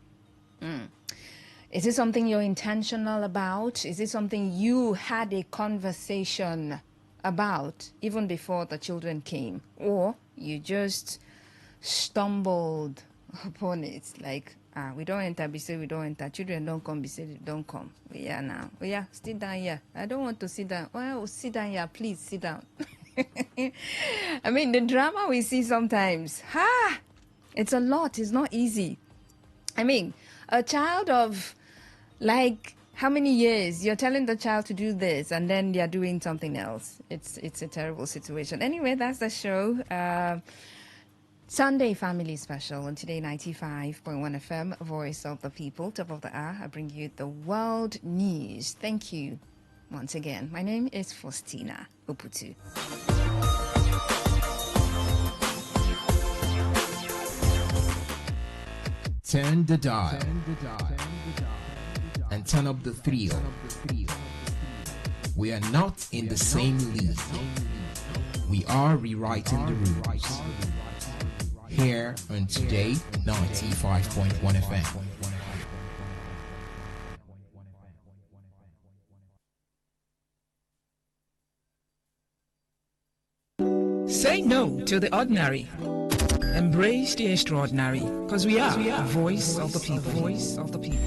Is it something you're intentional about? Is it something you had a conversation about even before the children came? Or you just stumbled upon it, like, we don't enter, be say we don't enter. Children don't come, be say they don't come. We are now. We are, sit down here. I don't want to sit down. Well, sit down here, please sit down. I mean, the drama we see sometimes, it's a lot. It's not easy. I mean, a child of like How many years? You're telling the child to do this and then they're doing something else. It's a terrible situation. Anyway, that's the show. Sunday Family Special on Today 95.1 FM, Voice of the People, top of the hour. I bring you the world news. Thank you once again. My name is Faustina Uputu. Turn the dial and turn up the thrill. We are not in the same league. We are rewriting the rules. Here on Today 95.1 FM. Say no to the ordinary. Embrace the extraordinary, because we are the voice of the people. Voice of the people.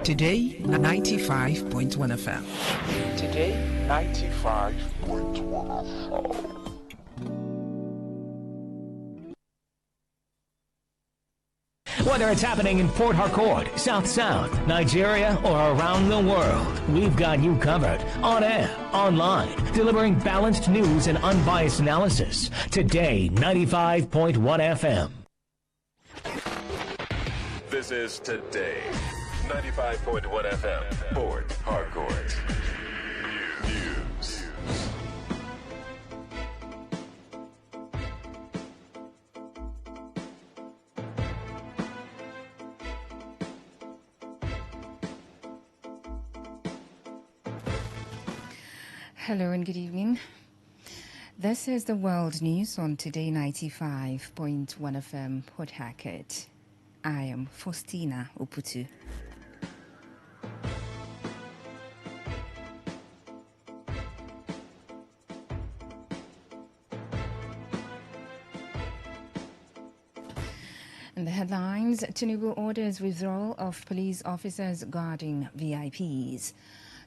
Today, 95.1 FM. Today, 95.1 FM. Whether it's happening in Port Harcourt, South South, Nigeria, or around the world, we've got you covered. On air, online, delivering balanced news and unbiased analysis. Today, 95.1 FM. This is Today, 95.1 FM, Port Harcourt. News. Hello and good evening. This is the world news on Today 95.1 FM, Port Harcourt. I am Faustina Uputu. In the headlines, Tinubu orders withdrawal of police officers guarding VIPs.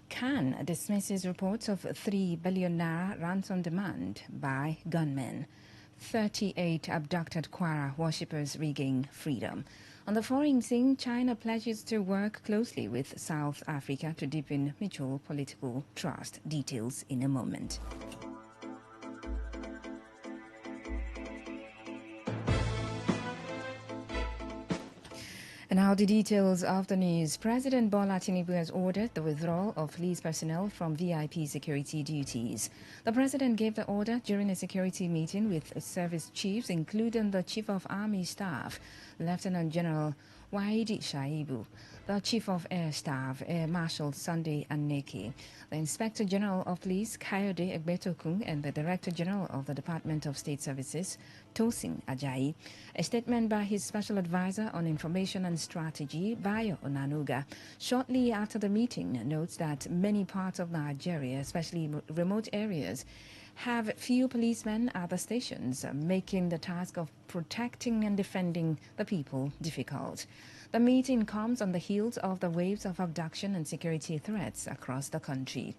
CAN dismisses reports of 3 billion naira ransom demand by gunmen. 38 abducted Kwara worshippers regain freedom. On the foreign scene, China pledges to work closely with South Africa to deepen mutual political trust. Details in a moment. And now the details of the news. President Bola Tinubu has ordered the withdrawal of police personnel from VIP security duties. The president gave the order during a security meeting with service chiefs, including the Chief of Army Staff, Lieutenant General Waidi Shaibu, the Chief of Air Staff, Air Marshal Sunday Anneke, the Inspector General of Police, Kayode Egbetokun, and the Director General of the Department of State Services, Tosin Ajayi. A statement by his Special Advisor on Information and Strategy, Bayo Onanuga, shortly after the meeting notes that many parts of Nigeria, especially remote areas, have few policemen at the stations, making the task of protecting and defending the people difficult. The meeting comes on the heels of the waves of abduction and security threats across the country.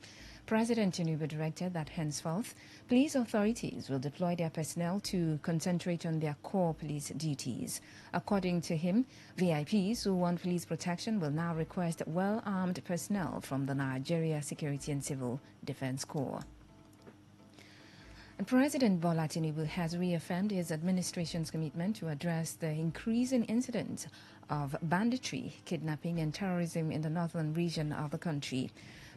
President Tinubu directed that henceforth, police authorities will deploy their personnel to concentrate on their core police duties. According to him, VIPs who want police protection will now request well-armed personnel from the Nigeria Security and Civil Defense Corps. And President Bola Tinubu has reaffirmed his administration's commitment to address the increasing incidents of banditry, kidnapping and terrorism in the northern region of the country.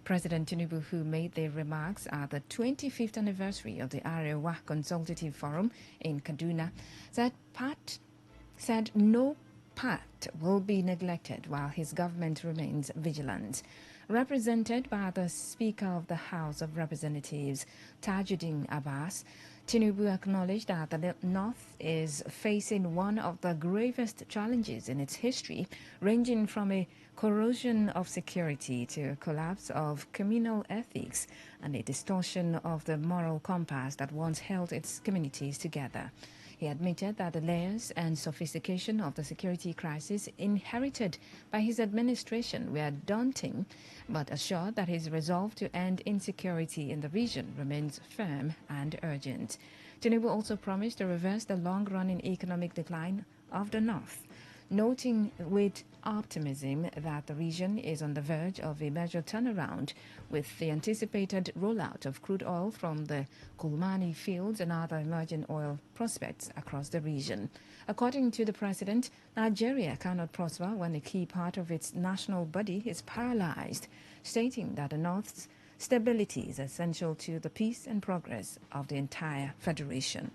President Tinubu, who made the remarks at the 25th anniversary of the Arewa Consultative Forum in Kaduna, said no part will be neglected while his government remains vigilant. Represented by the Speaker of the House of Representatives, Tajuddin Abbas, Tinubu acknowledged that the North is facing one of the gravest challenges in its history, ranging from a corrosion of security to a collapse of communal ethics and a distortion of the moral compass that once held its communities together. He admitted that the layers and sophistication of the security crisis inherited by his administration were daunting, but assured that his resolve to end insecurity in the region remains firm and urgent. Tinubu also promised to reverse the long-running economic decline of the North. noting with optimism that the region is on the verge of a major turnaround with the anticipated rollout of crude oil from the Kulmani fields and other emerging oil prospects across the region. According to the president, Nigeria cannot prosper when a key part of its national body is paralyzed, stating that the North's stability is essential to the peace and progress of the entire federation.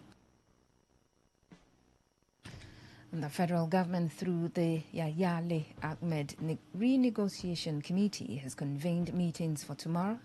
And the federal government, through the Yayale Ahmed Renegotiation Committee, has convened meetings for tomorrow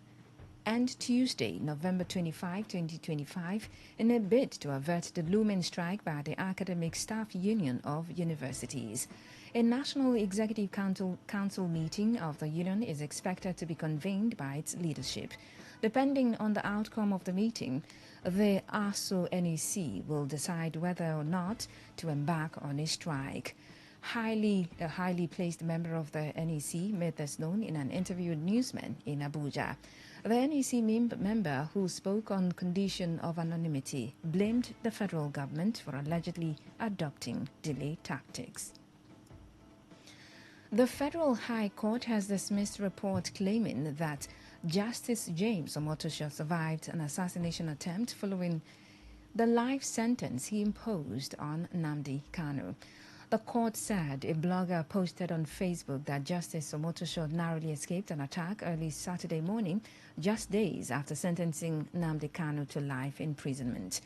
and Tuesday, November 25, 2025, in a bid to avert the looming strike by the Academic Staff Union of Universities. A National Executive Council meeting of the union is expected to be convened by its leadership. Depending on the outcome of the meeting, the ASU NEC will decide whether or not to embark on a strike. A highly placed member of the NEC made this known in an interview with newsmen in Abuja. The NEC member, who spoke on condition of anonymity, blamed the federal government for allegedly adopting delay tactics. The Federal High Court has dismissed a report claiming that Justice James Omotosho survived an assassination attempt following the life sentence he imposed on Nnamdi Kanu. The court said a blogger posted on Facebook that Justice Omotosho narrowly escaped an attack early Saturday morning, just days after sentencing Nnamdi Kanu to life imprisonment.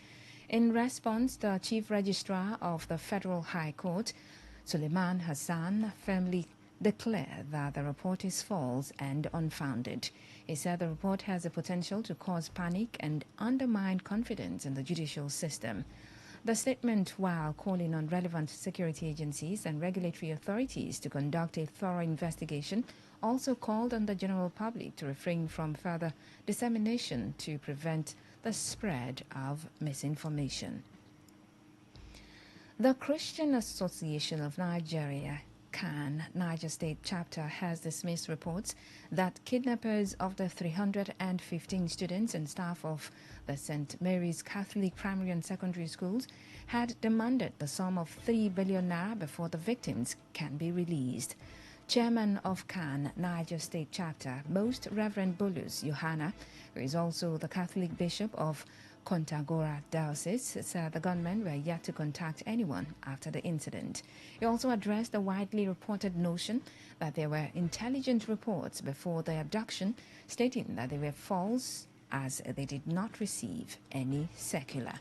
In response, the Chief Registrar of the Federal High Court, Suleiman Hassan, firmly declared that the report is false and unfounded. He said the report has the potential to cause panic and undermine confidence in the judicial system. The statement, while calling on relevant security agencies and regulatory authorities to conduct a thorough investigation, also called on the general public to refrain from further dissemination to prevent the spread of misinformation. The Christian Association of Nigeria, CAN, Niger State Chapter, has dismissed reports that kidnappers of the 315 students and staff of the St. Mary's Catholic Primary and Secondary Schools had demanded the sum of 3 billion naira before the victims can be released. Chairman of CAN, Niger State Chapter, Most Reverend Bulus Yohana, who is also the Catholic Bishop of Kontagora Diocese, said the gunmen were yet to contact anyone after the incident. He also addressed the widely reported notion that there were intelligence reports before the abduction, stating that they were false as they did not receive any circular.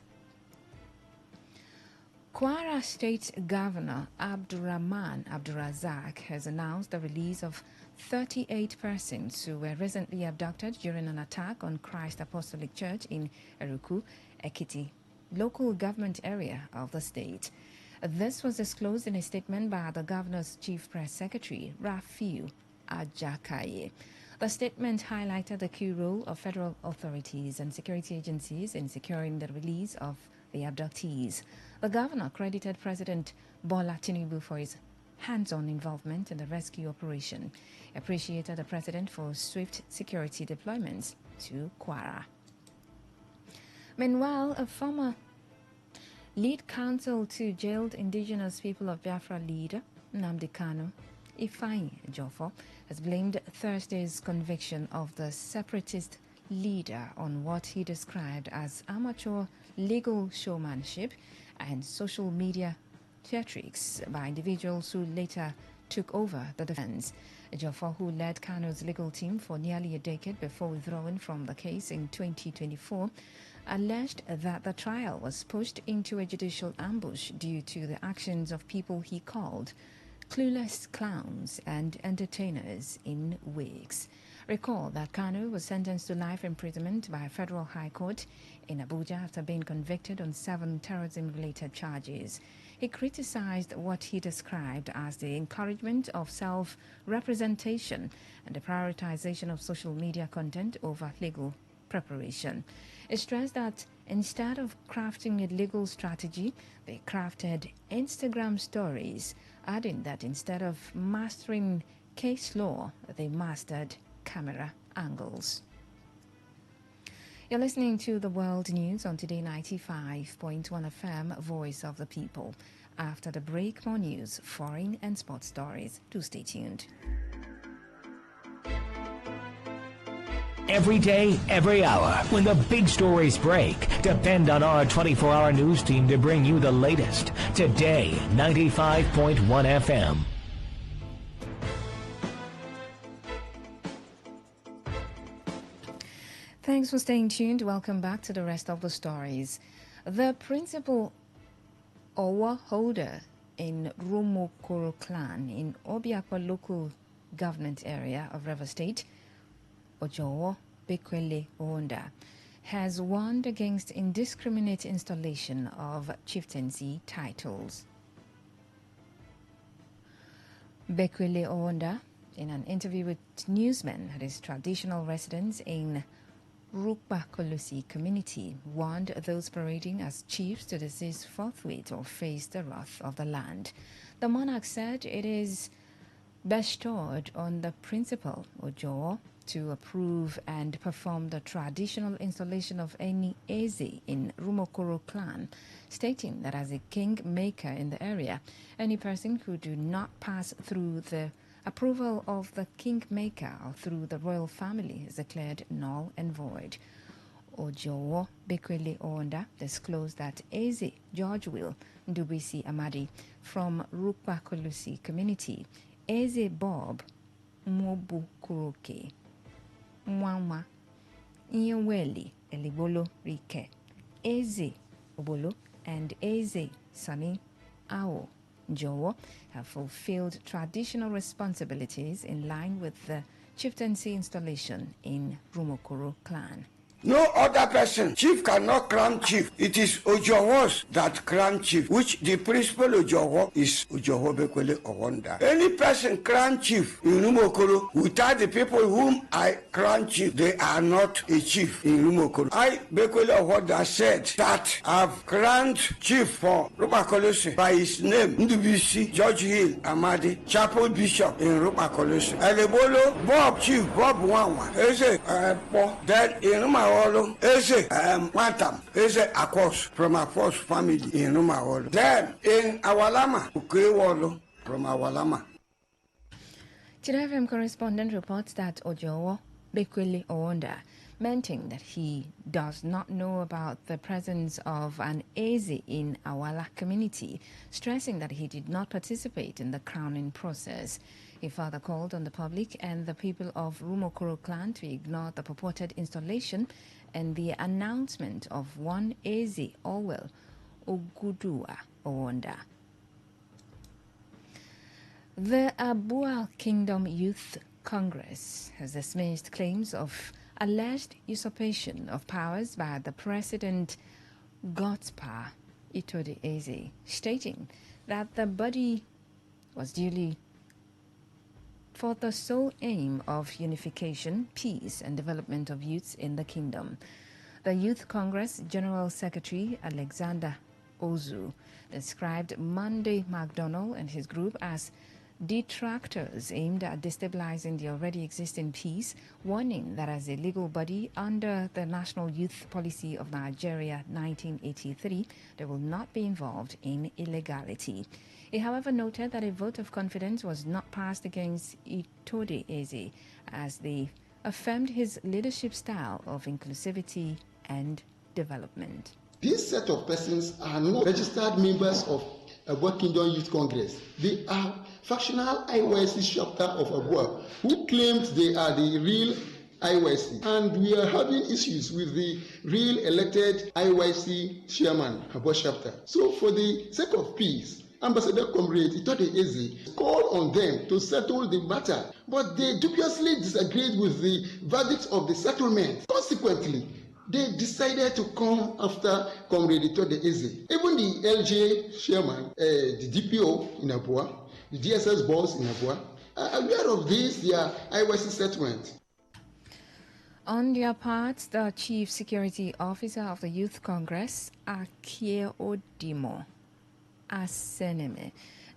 Kwara State Governor Abdurrahman Abdurazak has announced the release of 38 persons who were recently abducted during an attack on Christ Apostolic Church in Eruku, Ekiti, local government area of the state. This was disclosed in a statement by the governor's chief press secretary, Rafiu Ajakaye. The statement highlighted the key role of federal authorities and security agencies in securing the release of the abductees. The governor credited President Bola Tinubu for his hands-on involvement in the rescue operation. He appreciated the president for swift security deployments to Kwara. Meanwhile, a former lead counsel to jailed indigenous people of Biafra leader Nnamdi Kanu, Ifeanyi Ejiofor, has blamed Thursday's conviction of the separatist leader on what he described as amateur legal showmanship and social media theatrics by individuals who later took over the defense. Ejiofor, who led Kanu's legal team for nearly a decade before withdrawing from the case in 2024, alleged that the trial was pushed into a judicial ambush due to the actions of people he called clueless clowns and entertainers in wigs. Recall that Kanu was sentenced to life imprisonment by a federal high court in Abuja after being convicted on 7 terrorism-related charges. He criticized what he described as the encouragement of self-representation and the prioritization of social media content over legal preparation. He stressed that instead of crafting a legal strategy, they crafted Instagram stories, adding that instead of mastering case law, they mastered camera angles. You're listening to the World News on Today 95.1 FM, Voice of the People. After the break, more news, foreign and sports stories. Do stay tuned. Every day, every hour, when the big stories break, depend on our 24-hour news team to bring you the latest. Today, 95.1 FM. Thanks for staying tuned. Welcome back to the rest of the stories. The principal Owa holder in Rumokoro clan in Obiakwa local government area of River State, Ojowo Bekwele Onda, has warned against indiscriminate installation of chieftaincy titles. Bekwele Onda, in an interview with newsmen at his traditional residence in Rukba Kolusi community, warned those parading as chiefs to desist forthwith or face the wrath of the land. The monarch said it is bestowed on the principal Ojowo to approve and perform the traditional installation of any Eze in Rumokoro clan, stating that as a kingmaker in the area, any person who do not pass through the approval of the kingmaker or through the royal family is declared null and void. Ojowo Bekwele Onda disclosed that Eze George Will Ndubisi Amadi from Rukba Kolusi community, Eze Bob Mwobukuroke Mwanwa Nyeweli Elibolo Rike, Eze Obolo, and Eze Sani Ao Jowo have fulfilled traditional responsibilities in line with the chieftaincy installation in Rumokoro clan. No other person. Chief cannot crown chief. It is Ojowos that crown chief, which the principal Ojowo is Ojowo Bekwele Owonda. Any person crown chief in Rumokoro without the people whom I crown chief, they are not a chief in Rumokoro. I, Bekwele Owonda, said that I've crowned chief for Rupakolose by his name, Ndubisi George Hill Amadi, Chapel Bishop in Rupakolose. Elebolo, Bob Chief, Bob Wanwa, then in Rumawolo, Eze Matam, Eze Akos from Akos family in Rumawolo. Then in Awalama, Ukewolo from Awalama. Today FM correspondent reports that Ojowo Bekwele Owonda mentioned that he does not know about the presence of an Eze in Awala community, stressing that he did not participate in the crowning process. He further called on the public and the people of Rumokoro clan to ignore the purported installation and the announcement of one Eze Orwell Ogudua Owonda. The Abual Kingdom Youth Congress has dismissed claims of alleged usurpation of powers by the President Godspa Itode Eze, stating that the body was duly for the sole aim of unification, peace, and development of youths in the kingdom. The Youth Congress General Secretary Alexander Ozu described Monday MacDonald and his group as detractors aimed at destabilizing the already existing peace, warning that as a legal body under the National Youth Policy of Nigeria 1983, they will not be involved in illegality. He, however, noted that a vote of confidence was not passed against Itode Eze, as they affirmed his leadership style of inclusivity and development. This set of persons are not registered members of Abua Kingdom Youth Congress. They are factional IYC chapter of Abua who claimed they are the real IYC, and we are having issues with the real elected IYC chairman, Abua chapter. So for the sake of peace, Ambassador Comrade Itode Eze called on them to settle the matter, but they dubiously disagreed with the verdict of the settlement. Consequently, they decided to come after Comrade Itode Eze. Even the LJ chairman, the DPO in Abua, the DSS boss in Abua, are aware of this, their IYC settlement. On their part, the Chief Security Officer of the Youth Congress, Akie Odimo Aseneme,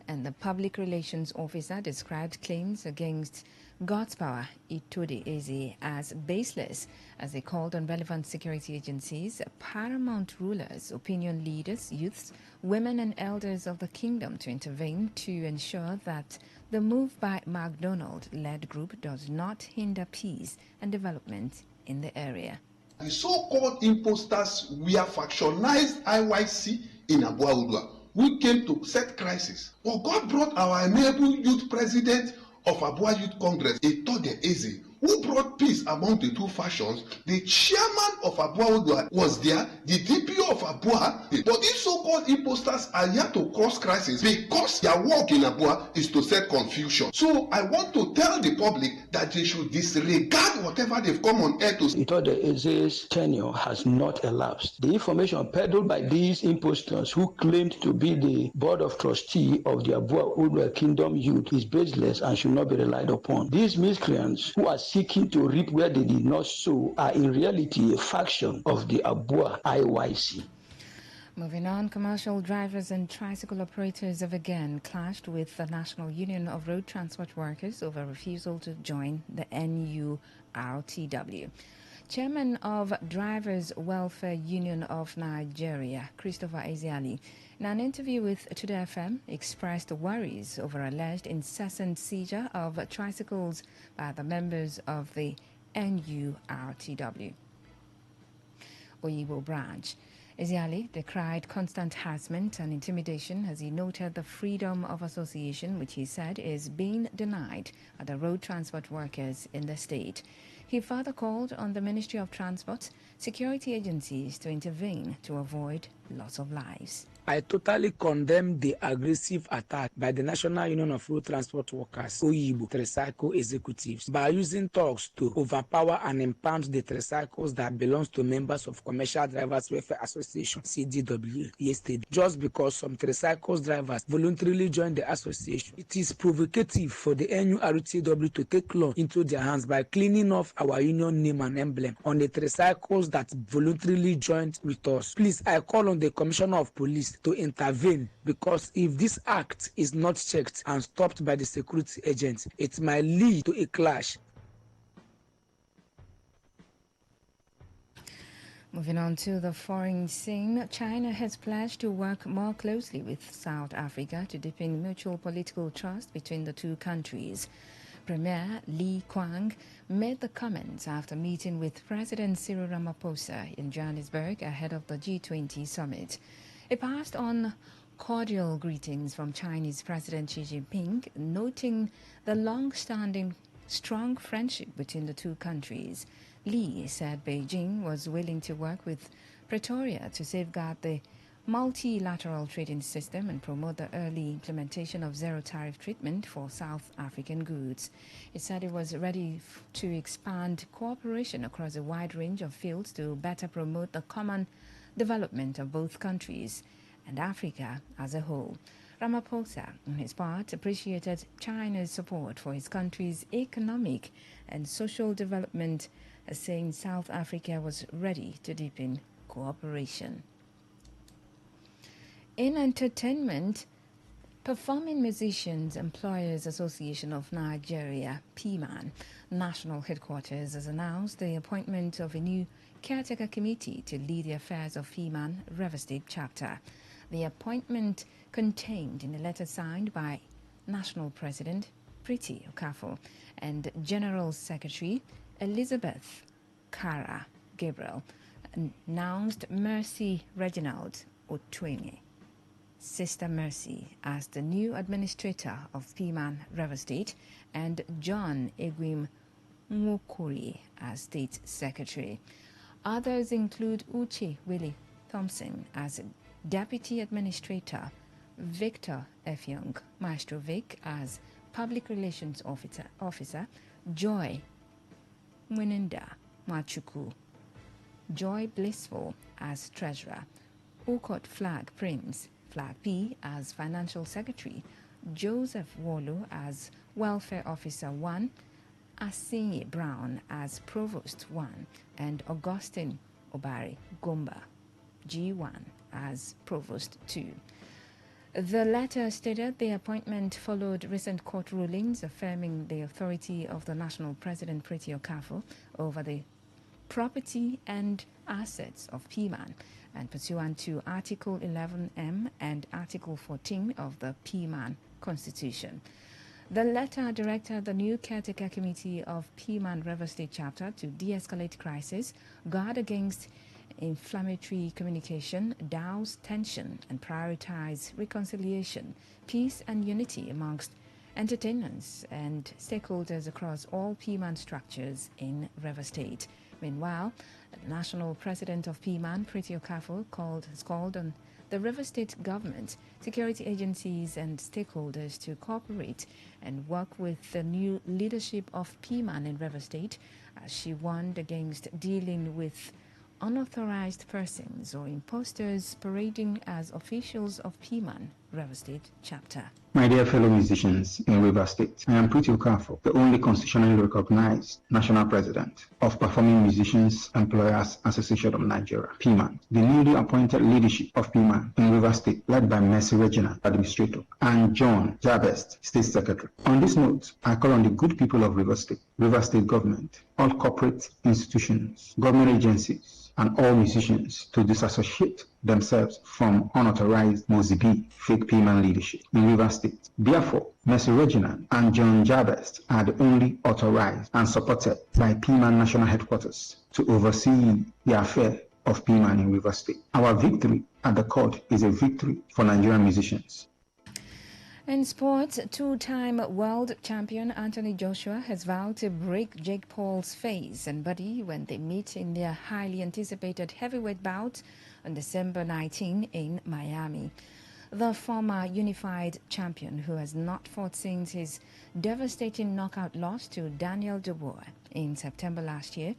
and the Public Relations Officer described claims against God's Power, Today Eze, as baseless, as they called on relevant security agencies, paramount rulers, opinion leaders, youths, women and elders of the kingdom to intervene to ensure that the move by McDonald-led group does not hinder peace and development in the area. The so-called imposters were factionized IYC in Abua Udua, who came to set crisis. But God brought our amiable youth president of Abua Youth Congress, Today Eze, who brought peace among the two factions. The chairman of Abua Udua was there, the DPO of Abua. But these so-called imposters are here to cause crisis because their work in Abua is to set confusion. So I want to tell the public that they should disregard whatever they've come on air to say. Today Eze's tenure has not elapsed. The information peddled by these imposters who claimed to be the board of trustee of the Abua Udua Kingdom Youth is baseless and should not be relied upon. These miscreants who are seeking to reap where they did not sow are in reality a faction of the Abua IYC. Moving on, commercial drivers and tricycle operators have again clashed with the National Union of Road Transport Workers over refusal to join the NURTW. Chairman of Drivers Welfare Union of Nigeria, Christopher Ezeali, in an interview with Today FM, expressed worries over alleged incessant seizure of tricycles by the members of the NURTW Oyibo branch. Ezeali decried constant harassment and intimidation as he noted the freedom of association, which he said is being denied at the road transport workers in the state. He further called on the Ministry of Transport, security agencies to intervene to avoid loss of lives. I totally condemn the aggressive attack by the National Union of Road Transport Workers, OYIBO, tricycle executives, by using thugs to overpower and impound the tricycles that belongs to members of Commercial Drivers Welfare Association, CDW, yesterday, just because some tricycles drivers voluntarily joined the association. It is provocative for the NURTW to take law into their hands by cleaning off our union name and emblem on the tricycles that voluntarily joined with us. Please, I call on the Commissioner of Police to intervene, because if this act is not checked and stopped by the security agents, it might lead to a clash. Moving on to the foreign scene, China has pledged to work more closely with South Africa to deepen mutual political trust between the two countries. Premier Li Qiang made the comments after meeting with President Cyril Ramaphosa in Johannesburg ahead of the G20 summit. He passed on cordial greetings from Chinese President Xi Jinping, noting the long-standing strong friendship between the two countries. Li said Beijing was willing to work with Pretoria to safeguard the multilateral trading system and promote the early implementation of zero-tariff treatment for South African goods. It said it was ready to expand cooperation across a wide range of fields to better promote the common development of both countries and Africa as a whole. Ramaphosa, on his part, appreciated China's support for his country's economic and social development, saying South Africa was ready to deepen cooperation. In entertainment, Performing Musicians Employers Association of Nigeria, PMAN, national headquarters, has announced the appointment of a new caretaker committee to lead the affairs of PMAN River State chapter. The appointment contained in a letter signed by National President Priti Okafor and General Secretary Elizabeth Kara Gabriel announced Mercy Reginald Otwenye, Sister Mercy, as the new administrator of PMAN River State, and John Egwim Nwokuri as State Secretary. Others include Uche Willie Thompson as Deputy Administrator, Victor F. Young, Maestro Vic as Public Relations Officer, Joy Mwininda Machuku, Joy Blissful as Treasurer, Ukot Flag Prince, Flag P as Financial Secretary, Joseph Wolo as Welfare Officer 1, Asinye Brown as Provost 1, and Augustine Obari Gomba, G1, as Provost 2. The letter stated the appointment followed recent court rulings affirming the authority of the national president, Pretty Okafor, over the property and assets of PMAN, and pursuant to Article 11M and Article 14 of the PMAN Constitution. The letter directed the new caretaker committee of PMAN River State Chapter to de-escalate crisis, guard against inflammatory communication, douse tension, and prioritize reconciliation, peace, and unity amongst entertainers and stakeholders across all PMAN structures in River State. Meanwhile, the national president of PMAN, Pretty Okafor, has called on the River State government, security agencies, and stakeholders to cooperate and work with the new leadership of PMAN in River State as she warned against dealing with unauthorized persons or imposters parading as officials of PMAN River State Chapter. My dear fellow musicians in River State, I am Pretty Okafor, the only constitutionally recognized national president of Performing Musicians Employers Association of Nigeria, PMAN. The newly appointed leadership of PMAN in River State, led by Mercy Regina, Administrator, and John Jabest, State Secretary. On this note, I call on the good people of River State government, all corporate institutions, government agencies, and all musicians to disassociate themselves from unauthorized Mozibi fake PMAN leadership in River State. Therefore, Mercy Regina and John Jabest are the only authorized and supported by PMAN National Headquarters to oversee the affair of PMAN in River State. Our victory at the court is a victory for Nigerian musicians. In sports, two-time world champion Anthony Joshua has vowed to break Jake Paul's face and body when they meet in their highly anticipated heavyweight bout on December 19 in Miami. The former unified champion, who has not fought since his devastating knockout loss to Daniel Dubois in September last year,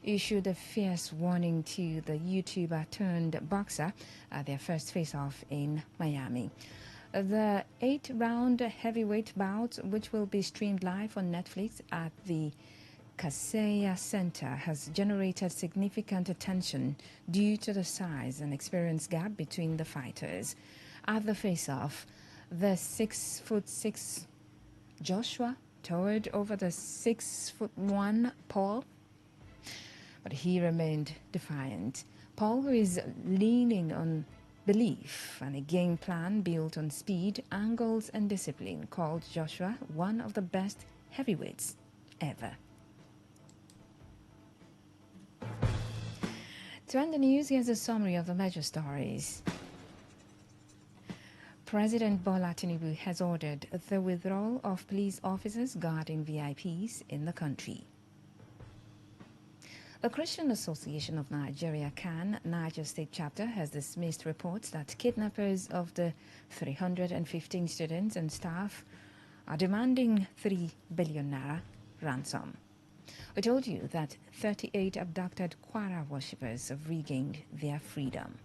issued a fierce warning to the YouTuber turned boxer at their first face-off in Miami. The 8-round heavyweight bout, which will be streamed live on Netflix at the Kaseya Center, has generated significant attention due to the size and experience gap between the fighters. At the face-off, the 6'6" Joshua towered over the 6'1" Paul, but he remained defiant. Paul, who is leaning on belief and a game plan built on speed, angles, and discipline, called Joshua one of the best heavyweights ever. To end the news, here's a summary of the major stories. President Bola Tinubu has ordered the withdrawal of police officers guarding VIPs in the country. The Christian Association of Nigeria, CAN, Niger State Chapter, has dismissed reports that kidnappers of the 315 students and staff are demanding 3 billion naira ransom. We told you that 38 abducted Kwara worshippers have regained their freedom.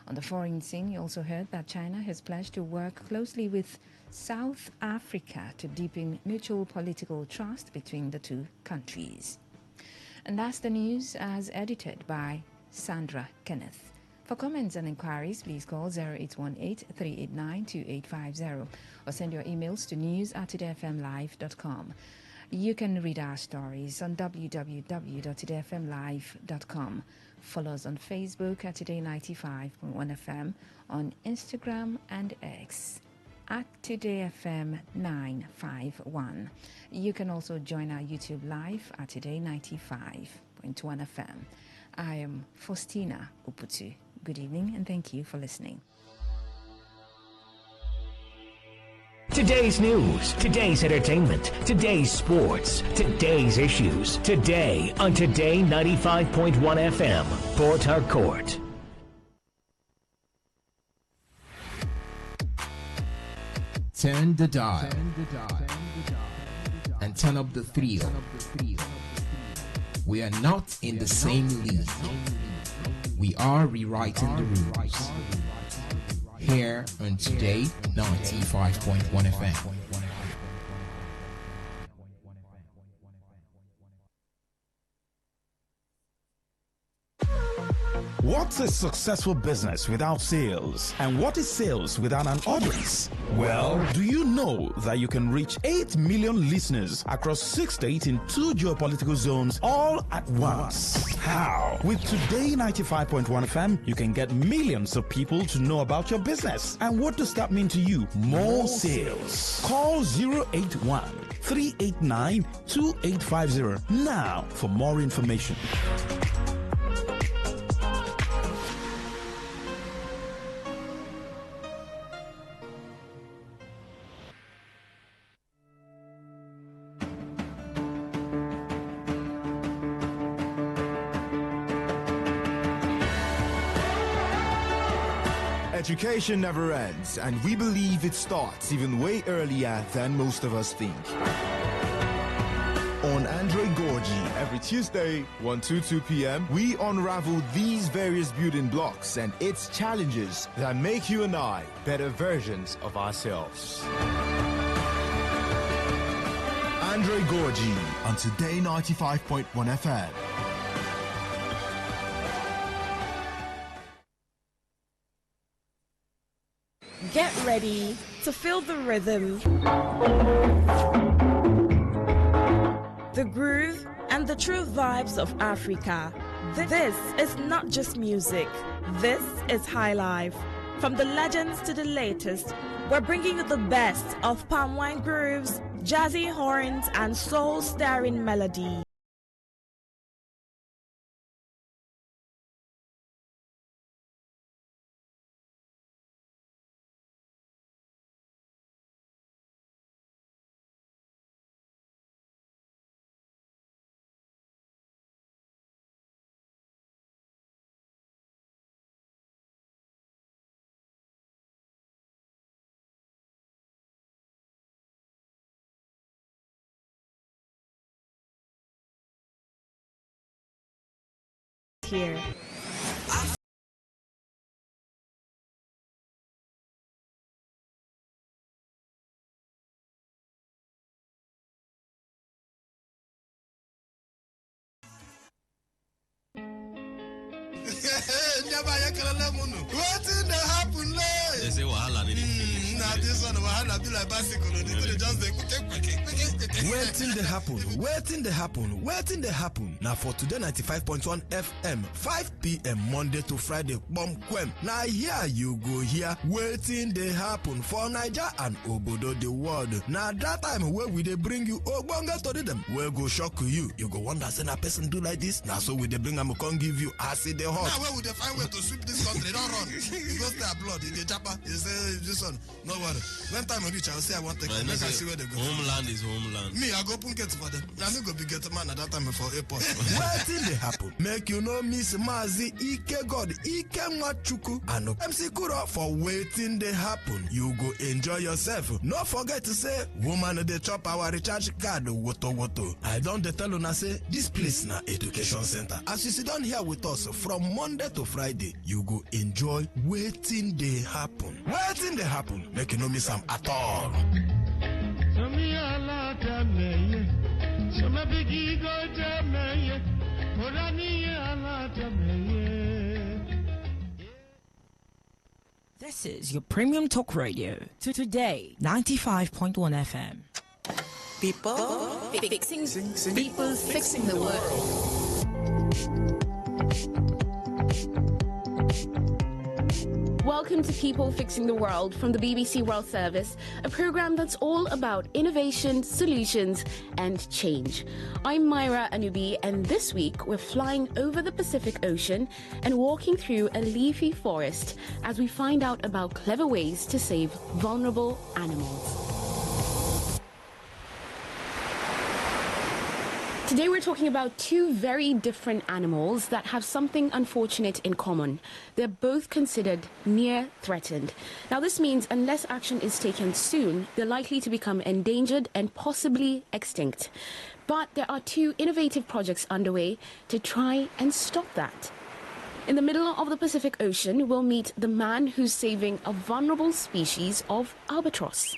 On the foreign scene, you also heard that China has pledged to work closely with South Africa to deepen mutual political trust between the two countries. And that's the news as edited by Sandra Kenneth. For comments and inquiries, please call 0818-389-2850 or send your emails to news@todayfmlive.com. You can read our stories on www.todayfmlive.com. Follow us on Facebook at Today95.1fm, on Instagram and X at TodayFM951. You can also join our YouTube live at Today95.1fm. I am Faustina Uputu. Good evening and thank you for listening. Today's news, today's entertainment, today's sports, today's issues, today on Today 95.1 FM, Port Harcourt. Turn the dial and turn up the thrill. We are not in the same league. We are rewriting the rules. Here on Today 95.1 FM. What's a successful business without sales? And what is sales without an audience? Well, do you know that you can reach 8 million listeners across 6 states in 2 geopolitical zones all at once? How? With Today 95.1 FM, you can get millions of people to know about your business. And what does that mean to you? More sales. Call 081 389 2850 now for more information. Education never ends, and we believe it starts even way earlier than most of us think. On Andre Gorgie, every Tuesday, 1 to 2 p.m., we unravel these various building blocks and its challenges that make you and I better versions of ourselves. Andre Gorgie on Today 95.1 FM. Get ready to feel the rhythm, the groove, and the true vibes of Africa. This is not just music. This is high life. From the legends to the latest, we're bringing you the best of palm wine grooves, jazzy horns, and soul-stirring melody. Here. Wetin dey happen late? They say wahala dey finish. Na this one wahala be like bicycle. They just dey Wetin dey happen? Wetin dey happen? Wetin dey happen? Now for Today 95.1 FM, 5 p.m. Monday to Friday, bomb kwem. Now here you go here. Wetin dey happen for Niger and Obodo the world. Now that time where we dey bring you ogbonge story them, we go shock you. You go wonder say na person do like this. Now so we dey bring am come give you acid the hot. Now where we dey find way to sweep this country? Don't run. You go stay abroad. You dey chapa. You say this one. No worry. When time I reach, I'll say I want to take. Make I see where they go. Homeland is homeland. Me, I go open gate for them. Now me go be get man at that time for airport. Wetin dey happen? Make you no miss Mazi Ike God Ike Nwachukwu and MC Kuro for Wetin dey happen. You go enjoy yourself. No forget to say woman dey chop our recharge card woto. I don dey tell una say this place na education center. As you sit down here with us from Monday to Friday, you go enjoy Wetin dey happen. Wetin dey happen? Make you no miss am at all. This is your premium talk radio to Today 95.1 FM. People fixing the world. Welcome to People Fixing the World from the BBC World Service, a program that's all about innovation, solutions, and change. I'm Myra Anubi, and this week we're flying over the Pacific Ocean and walking through a leafy forest as we find out about clever ways to save vulnerable animals. Today we're talking about two very different animals that have something unfortunate in common. They're both considered near threatened. Now this means unless action is taken soon, they're likely to become endangered and possibly extinct. But there are two innovative projects underway to try and stop that. In the middle of the Pacific Ocean, we'll meet the man who's saving a vulnerable species of albatross.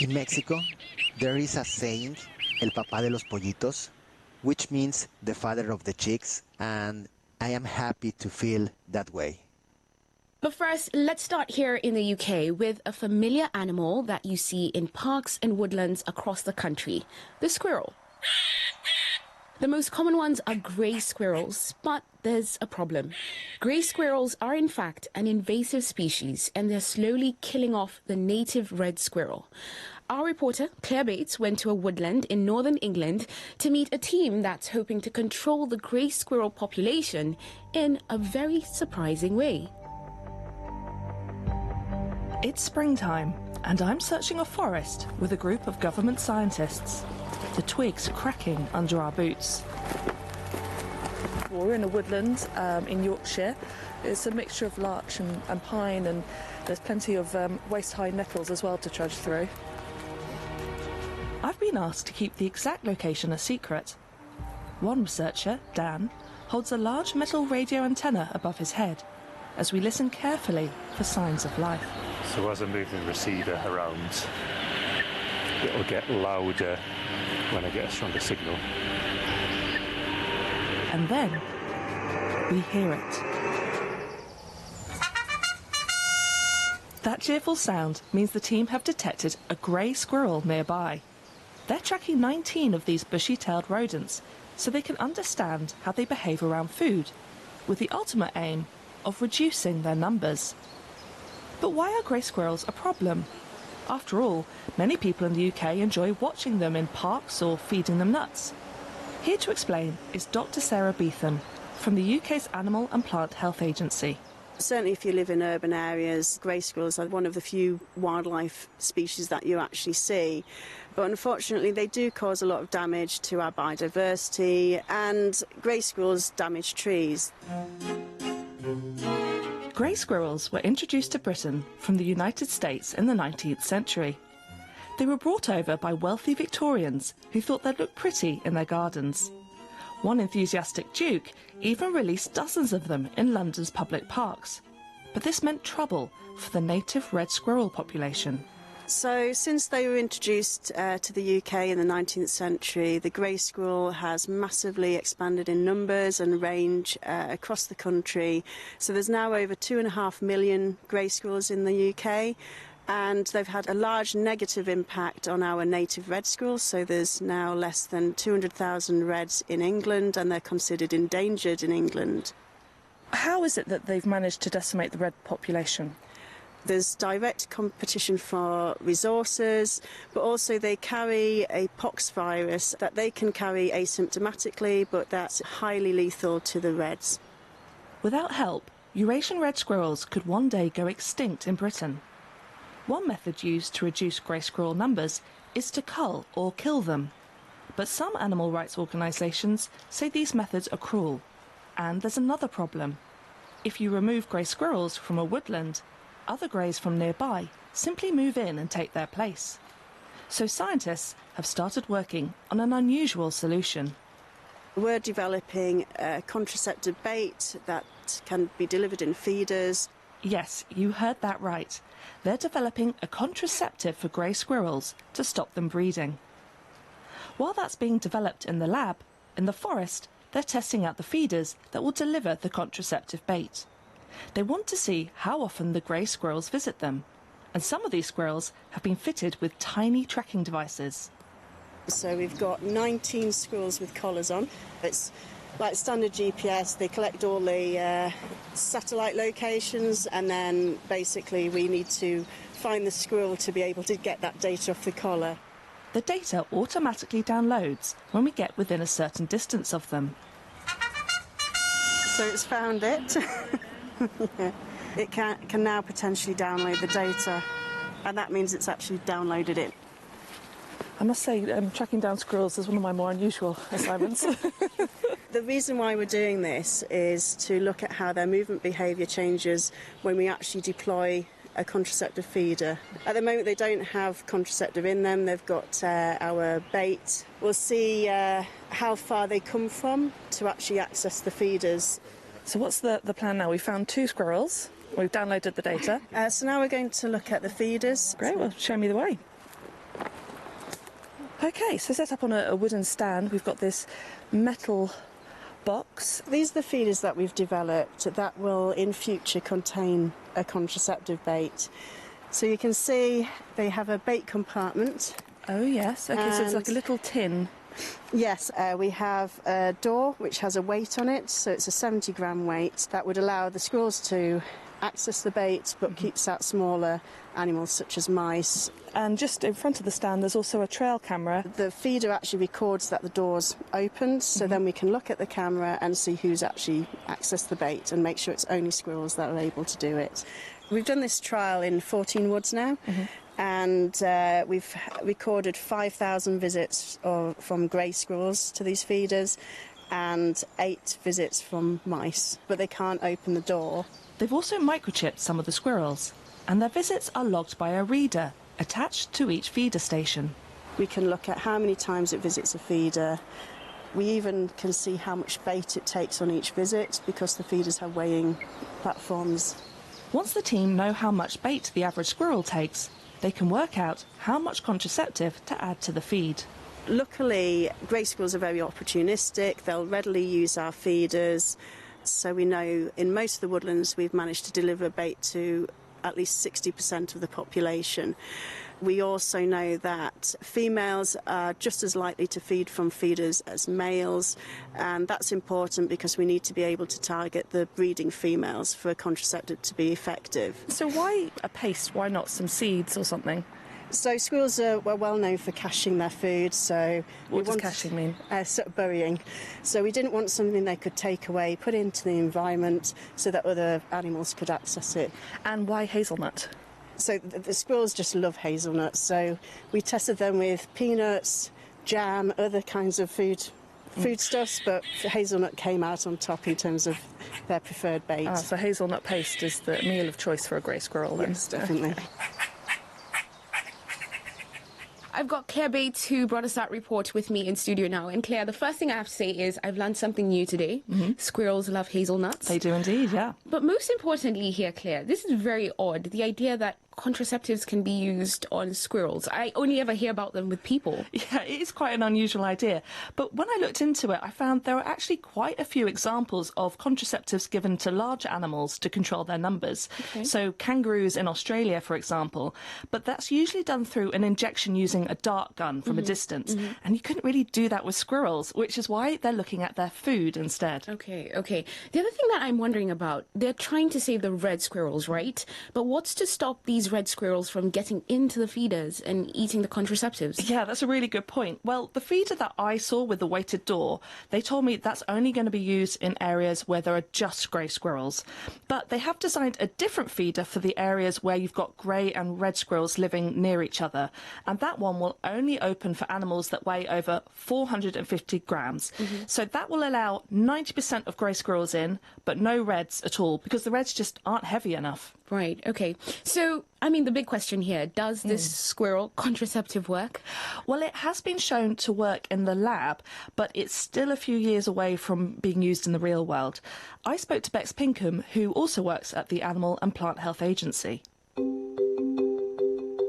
In Mexico, there is a saying, el papá de los pollitos, which means the father of the chicks, and I am happy to feel that way. But first, let's start here in the UK with a familiar animal that you see in parks and woodlands across the country, the squirrel. The most common ones are grey squirrels, but there's a problem. Grey squirrels are in fact an invasive species, and they're slowly killing off the native red squirrel. Our reporter, Claire Bates, went to a woodland in northern England to meet a team that's hoping to control the grey squirrel population in a very surprising way. It's springtime, and I'm searching a forest with a group of government scientists. The twigs cracking under our boots. We're in a woodland in Yorkshire. It's a mixture of larch and pine, and there's plenty of waist-high nettles as well to trudge through. I've been asked to keep the exact location a secret. One researcher, Dan, holds a large metal radio antenna above his head as we listen carefully for signs of life. So as I move the receiver around, it'll get louder when I get a stronger signal. And then we hear it. That cheerful sound means the team have detected a grey squirrel nearby. They're tracking 19 of these bushy-tailed rodents so they can understand how they behave around food, with the ultimate aim of reducing their numbers. But why are grey squirrels a problem? After all, many people in the UK enjoy watching them in parks or feeding them nuts. Here to explain is Dr. Sarah Beetham from the UK's Animal and Plant Health Agency. Certainly if you live in urban areas, grey squirrels are one of the few wildlife species that you actually see. But unfortunately they do cause a lot of damage to our biodiversity, and grey squirrels damage trees. Grey squirrels were introduced to Britain from the United States in the 19th century. They were brought over by wealthy Victorians who thought they'd look pretty in their gardens. One enthusiastic duke even released dozens of them in London's public parks. But this meant trouble for the native red squirrel population. So since they were introduced to the UK in the 19th century, the grey squirrel has massively expanded in numbers and range across the country. So there's now over 2.5 million grey squirrels in the UK, and they've had a large negative impact on our native red squirrels. So there's now less than 200,000 reds in England, and they're considered endangered in England. How is it that they've managed to decimate the red population? There's direct competition for resources, but also they carry a pox virus that they can carry asymptomatically, but that's highly lethal to the reds. Without help, Eurasian red squirrels could one day go extinct in Britain. One method used to reduce grey squirrel numbers is to cull or kill them. But some animal rights organisations say these methods are cruel. And there's another problem. If you remove grey squirrels from a woodland, other greys from nearby simply move in and take their place. So scientists have started working on an unusual solution. We're developing a contraceptive bait that can be delivered in feeders. Yes, you heard that right. They're developing a contraceptive for grey squirrels to stop them breeding. While that's being developed in the lab, in the forest, they're testing out the feeders that will deliver the contraceptive bait. They want to see how often the grey squirrels visit them, and some of these squirrels have been fitted with tiny tracking devices. So we've got 19 squirrels with collars on. It's like standard GPS. They collect all the satellite locations, and then basically we need to find the squirrel to be able to get that data off the collar. The data automatically downloads when we get within a certain distance of them. So it's found it. It can now potentially download the data, and that means it's actually downloaded it. I must say, tracking down squirrels is one of my more unusual assignments. The reason why we're doing this is to look at how their movement behaviour changes when we actually deploy a contraceptive feeder. At the moment they don't have contraceptive in them, they've got our bait. We'll see how far they come from to actually access the feeders. So what's the plan now? We found 2 squirrels, we've downloaded the data. So now we're going to look at the feeders. Great, well show me the way. Okay, so set up on a wooden stand, we've got this metal box. These are the feeders that we've developed that will in future contain a contraceptive bait. So you can see they have a bait compartment. Oh yes, okay, so it's like a little tin. Yes, we have a door which has a weight on it, so it's a 70-gram weight that would allow the squirrels to access the bait but keeps out smaller animals such as mice. And just in front of the stand there's also a trail camera. The feeder actually records that the door's opened, so then we can look at the camera and see who's actually accessed the bait and make sure it's only squirrels that are able to do it. We've done this trial in 14 woods now. And we've recorded 5,000 visits from grey squirrels to these feeders and 8 visits from mice, but they can't open the door. They've also microchipped some of the squirrels, and their visits are logged by a reader attached to each feeder station. We can look at how many times it visits a feeder. We even can see how much bait it takes on each visit because the feeders have weighing platforms. Once the team know how much bait the average squirrel takes, they can work out how much contraceptive to add to the feed. Luckily, grey squirrels are very opportunistic. They'll readily use our feeders. So we know in most of the woodlands we've managed to deliver bait to at least 60% of the population. We also know that females are just as likely to feed from feeders as males, and that's important because we need to be able to target the breeding females for a contraceptive to be effective. So why a paste? Why not some seeds or something? So squirrels are well known for caching their food. So what does caching mean? Sort of burying. So we didn't want something they could take away, put into the environment so that other animals could access it. And why hazelnut? So the squirrels just love hazelnuts. So we tested them with peanuts, jam, other kinds of foodstuffs, but hazelnut came out on top in terms of their preferred bait. So hazelnut paste is the meal of choice for a grey squirrel then? Yes, definitely. I've got Claire Bates, who brought us that report with me in studio now. And Claire, the first thing I have to say is I've learned something new today. Squirrels love hazelnuts. They do indeed, yeah. But most importantly here, Claire, this is very odd. The idea that contraceptives can be used on squirrels. I only ever hear about them with people. Yeah, it is quite an unusual idea. But when I looked into it, I found there are actually quite a few examples of contraceptives given to large animals to control their numbers. Okay. So kangaroos in Australia, for example. But that's usually done through an injection using a dart gun from a distance. And you couldn't really do that with squirrels, which is why they're looking at their food instead. Okay. The other thing that I'm wondering about, they're trying to save the red squirrels, right? But what's to stop these red squirrels from getting into the feeders and eating the contraceptives? Yeah, that's a really good point. Well, the feeder that I saw with the weighted door, they told me that's only going to be used in areas where there are just grey squirrels. But they have designed a different feeder for the areas where you've got grey and red squirrels living near each other. And that one will only open for animals that weigh over 450 grams. So that will allow 90% of grey squirrels in, but no reds at all, because the reds just aren't heavy enough. Right, okay. So, I mean, the big question here, does this squirrel contraceptive work? Well, it has been shown to work in the lab, but it's still a few years away from being used in the real world. I spoke to Bex Pinkham, who also works at the Animal and Plant Health Agency.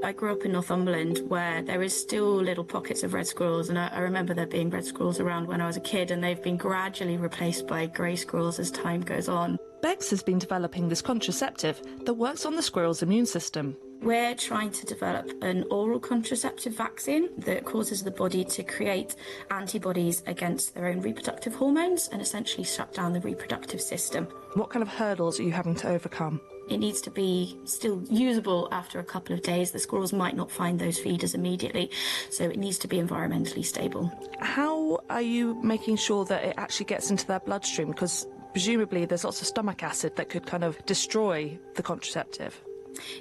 I grew up in Northumberland where there is still little pockets of red squirrels, and I remember there being red squirrels around when I was a kid, and they've been gradually replaced by grey squirrels as time goes on. Bex has been developing this contraceptive that works on the squirrel's immune system. We're trying to develop an oral contraceptive vaccine that causes the body to create antibodies against their own reproductive hormones and essentially shut down the reproductive system. What kind of hurdles are you having to overcome? It needs to be still usable after a couple of days. The squirrels might not find those feeders immediately, so it needs to be environmentally stable. How are you making sure that it actually gets into their bloodstream? Because presumably there's lots of stomach acid that could kind of destroy the contraceptive.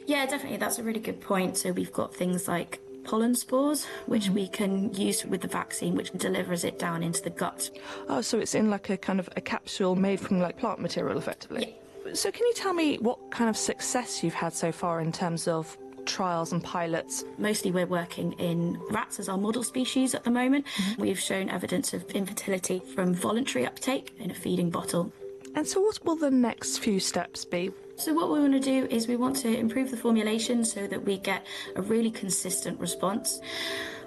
Yeah, definitely. That's a really good point. So we've got things like pollen spores, which we can use with the vaccine, which delivers it down into the gut. Oh, so it's in like a kind of a capsule made from like plant material, effectively? Yeah. So can you tell me what kind of success you've had so far in terms of trials and pilots? Mostly we're working in rats as our model species at the moment. We've shown evidence of infertility from voluntary uptake in a feeding bottle. And so what will the next few steps be? So what we want to do is we want to improve the formulation so that we get a really consistent response.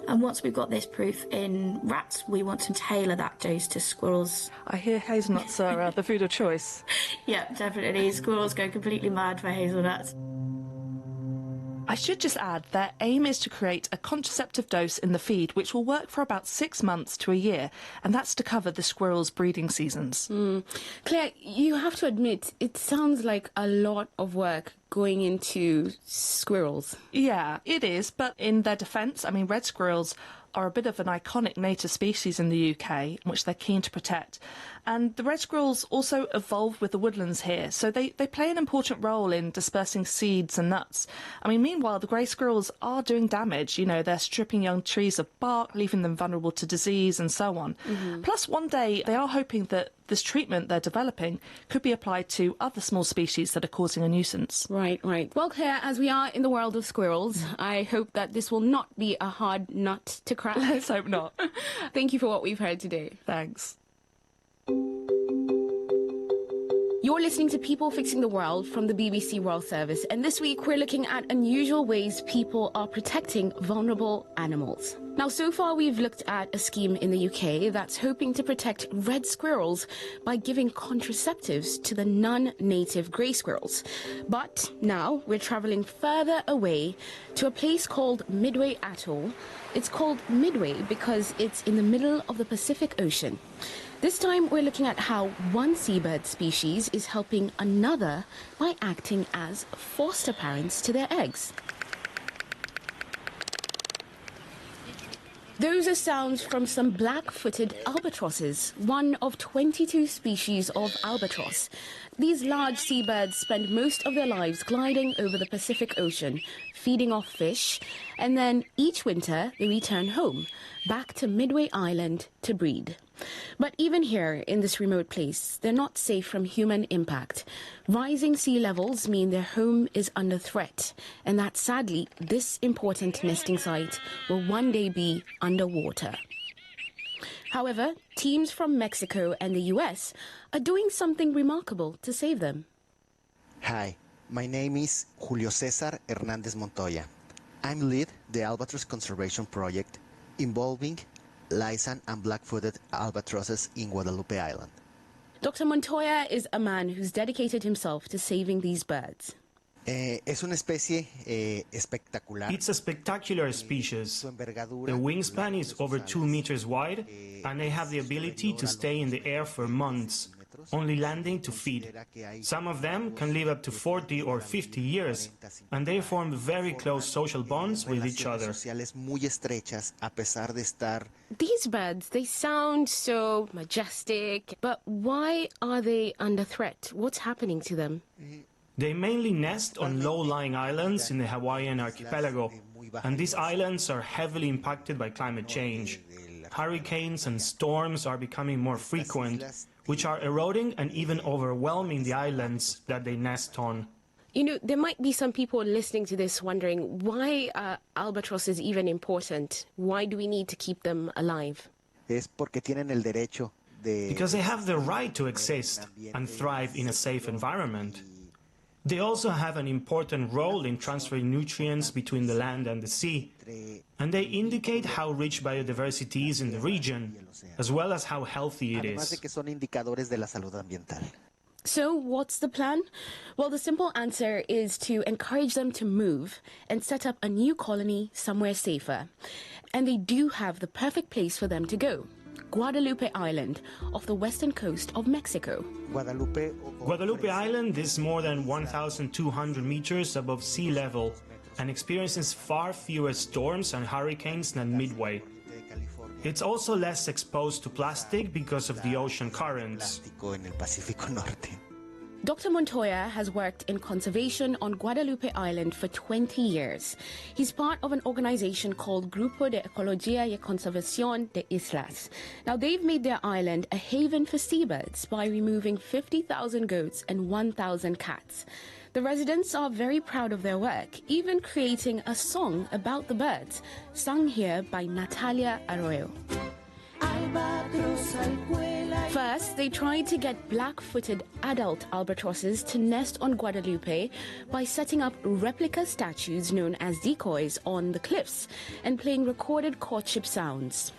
And once we've got this proof in rats, we want to tailor that dose to squirrels. I hear hazelnuts are the food of choice. Yeah, definitely. Squirrels go completely mad for hazelnuts. I should just add their aim is to create a contraceptive dose in the feed which will work for about 6 months to a year, and that's to cover the squirrels' breeding seasons. Claire, you have to admit, it sounds like a lot of work going into squirrels. Yeah, it is, but in their defence, I mean, red squirrels are a bit of an iconic native species in the UK, which they're keen to protect. And the red squirrels also evolved with the woodlands here, so they play an important role in dispersing seeds and nuts. I mean, meanwhile, the grey squirrels are doing damage. You know, they're stripping young trees of bark, leaving them vulnerable to disease and so on. Plus, one day, they are hoping that this treatment they're developing could be applied to other small species that are causing a nuisance. Right. Well, Claire, as we are in the world of squirrels, I hope that this will not be a hard nut to crack. Let's hope not. Thank you for what we've heard today. Thanks. You're listening to People Fixing the World from the BBC World Service, and this week we're looking at unusual ways people are protecting vulnerable animals. Now, so far we've looked at a scheme in the UK that's hoping to protect red squirrels by giving contraceptives to the non-native grey squirrels. But now we're travelling further away to a place called Midway Atoll. It's called Midway because it's in the middle of the Pacific Ocean. This time we're looking at how one seabird species is helping another by acting as foster parents to their eggs. Those are sounds from some black-footed albatrosses, one of 22 species of albatross. These large seabirds spend most of their lives gliding over the Pacific Ocean, feeding off fish, and then each winter they return home, back to Midway Island to breed. But even here, in this remote place, they're not safe from human impact. Rising sea levels mean their home is under threat, and that sadly, this important nesting site will one day be underwater. However, teams from Mexico and the US are doing something remarkable to save them. Hi, my name is Julio Cesar Hernandez Montoya. I'm lead the Albatross Conservation Project involving Laysan and black-footed albatrosses in Guadalupe Island. Dr. Montoya is a man who's dedicated himself to saving these birds. Es una especie espectacular. It's a spectacular species. The wingspan is over 2 meters wide, and they have the ability to stay in the air for months, only landing to feed. Some of them can live up to 40 or 50 years, and they form very close social bonds with each other. These birds, they sound so majestic, but why are they under threat? What's happening to them? They mainly nest on low-lying islands in the Hawaiian archipelago, and these islands are heavily impacted by climate change. Hurricanes and storms are becoming more frequent, which are eroding and even overwhelming the islands that they nest on. You know, there might be some people listening to this wondering, why are albatrosses even important? Why do we need to keep them alive? Because they have the right to exist and thrive in a safe environment. They also have an important role in transferring nutrients between the land and the sea, and they indicate how rich biodiversity is in the region, as well as how healthy it is. So what's the plan? Well, the simple answer is to encourage them to move and set up a new colony somewhere safer. And they do have the perfect place for them to go. Guadalupe Island, off the western coast of Mexico. Guadalupe Island is more than 1,200 meters above sea level and experiences far fewer storms and hurricanes than Midway. It's also less exposed to plastic because of the ocean currents. Dr. Montoya has worked in conservation on Guadalupe Island for 20 years. He's part of an organization called Grupo de Ecología y Conservación de Islas. Now, they've made their island a haven for seabirds by removing 50,000 goats and 1,000 cats. The residents are very proud of their work, even creating a song about the birds, sung here by Natalia Arroyo. Albatros al vuela First, they tried to get black-footed adult albatrosses to nest on Guadalupe by setting up replica statues known as decoys on the cliffs and playing recorded courtship sounds.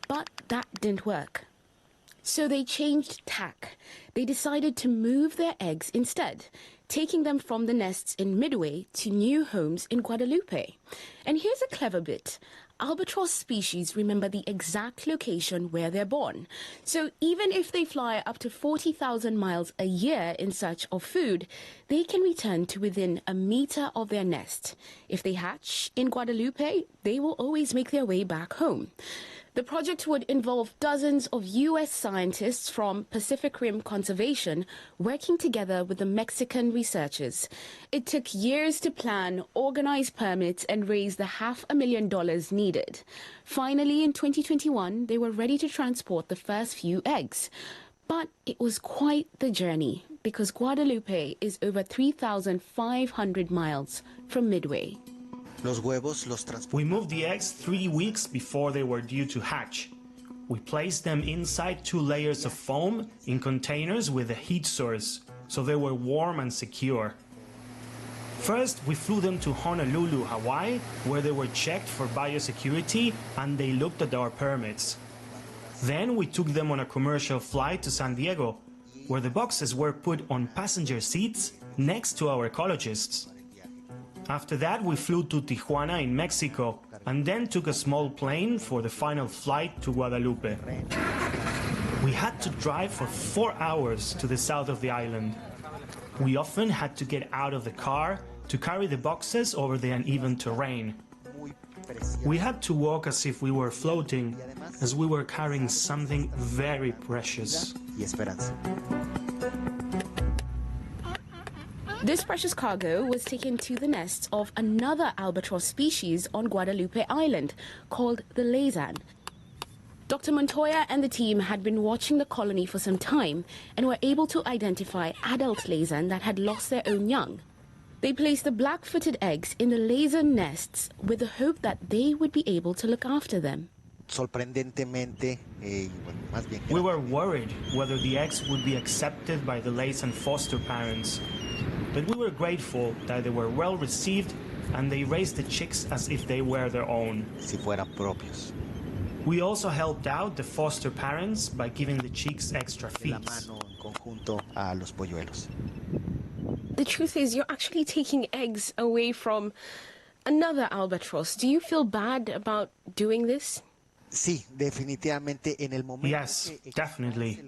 But that didn't work. So they changed tack. They decided to move their eggs instead, taking them from the nests in Midway to new homes in Guadalupe. And here's a clever bit. Albatross species remember the exact location where they're born. So even if they fly up to 40,000 miles a year in search of food, they can return to within a meter of their nest. If they hatch in Guadalupe, they will always make their way back home. The project would involve dozens of U.S. scientists from Pacific Rim Conservation working together with the Mexican researchers. It took years to plan, organize permits, and raise the $500,000 needed. Finally, in 2021, they were ready to transport the first few eggs. But it was quite the journey, because Guadalupe is over 3,500 miles from Midway. We moved the eggs 3 weeks before they were due to hatch. We placed them inside 2 layers of foam in containers with a heat source, so they were warm and secure. First, we flew them to Honolulu, Hawaii, where they were checked for biosecurity and they looked at our permits. Then we took them on a commercial flight to San Diego, where the boxes were put on passenger seats next to our ecologists. After that, we flew to Tijuana in Mexico and then took a small plane for the final flight to Guadalupe. We had to drive for 4 hours to the south of the island. We often had to get out of the car to carry the boxes over the uneven terrain. We had to walk as if we were floating, as we were carrying something very precious. This precious cargo was taken to the nests of another albatross species on Guadalupe Island, called the Laysan. Dr. Montoya and the team had been watching the colony for some time and were able to identify adult Laysan that had lost their own young. They placed the black-footed eggs in the Laysan nests with the hope that they would be able to look after them. We were worried whether the eggs would be accepted by the Laysan foster parents. But we were grateful that they were well received and they raised the chicks as if they were their own. We also helped out the foster parents by giving the chicks extra feeds. The truth is, you're actually taking eggs away from another albatross. Do you feel bad about doing this? Yes, definitely.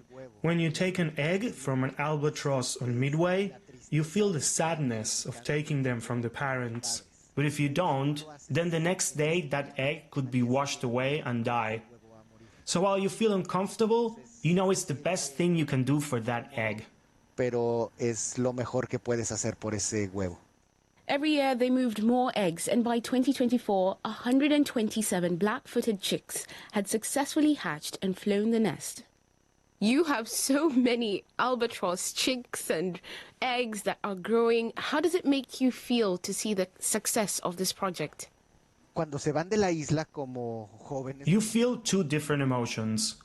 When you take an egg from an albatross on Midway, you feel the sadness of taking them from the parents. But if you don't, then the next day that egg could be washed away and die. So while you feel uncomfortable, you know it's the best thing you can do for that egg. Every year they moved more eggs, and by 2024, 127 black-footed chicks had successfully hatched and flown the nest. You have so many albatross chicks and eggs that are growing. How does it make you feel to see the success of this project? You feel 2 different emotions.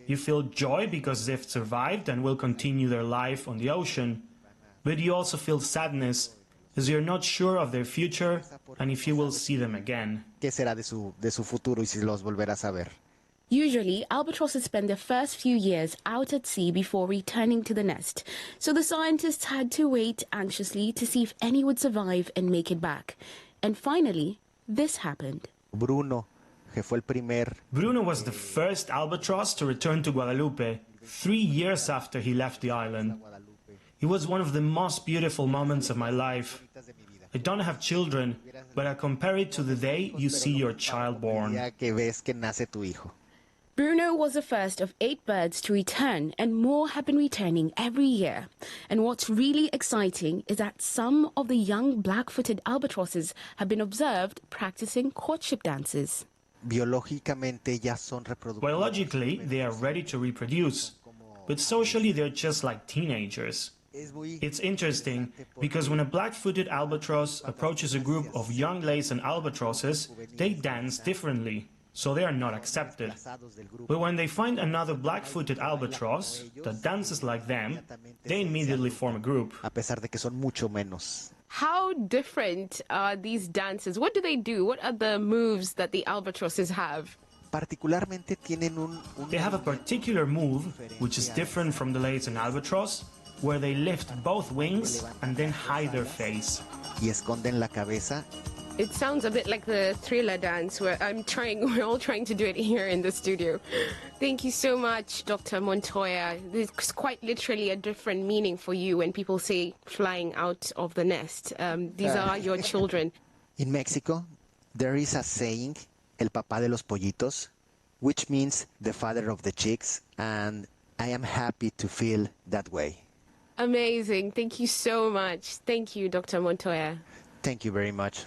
You feel joy because they've survived and will continue their life on the ocean. But you also feel sadness as you're not sure of their future and if you will see them again. Usually, albatrosses spend their first few years out at sea before returning to the nest, so the scientists had to wait anxiously to see if any would survive and make it back. And finally, this happened. Bruno was the first albatross to return to Guadalupe 3 years after he left the island. It was one of the most beautiful moments of my life. I don't have children, but I compare it to the day you see your child born. Bruno was the first of 8 birds to return, and more have been returning every year. And what's really exciting is that some of the young black-footed albatrosses have been observed practicing courtship dances. Biologically, they are ready to reproduce, but socially they're just like teenagers. It's interesting because when a black-footed albatross approaches a group of young Laysan albatrosses, they dance differently. so they are not accepted. But when they find another black-footed albatross that dances like them, they immediately form a group. How different are these dances? What do they do? What are the moves that the albatrosses have? They have a particular move, which is different from the ladies in albatross, where they lift both wings and then hide their face. It sounds a bit like the Thriller dance where we're all trying to do it here in the studio. Thank you so much, Dr. Montoya. There's quite literally a different meaning for you when people say flying out of the nest. These are your children. In Mexico, there is a saying, el papá de los pollitos, which means the father of the chicks, and I am happy to feel that way. Amazing. Thank you so much. Thank you, Dr. Montoya. Thank you very much.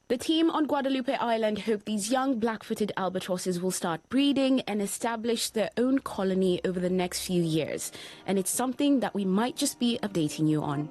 The team on Guadalupe Island hope these young black-footed albatrosses will start breeding and establish their own colony over the next few years. And it's something that we might just be updating you on.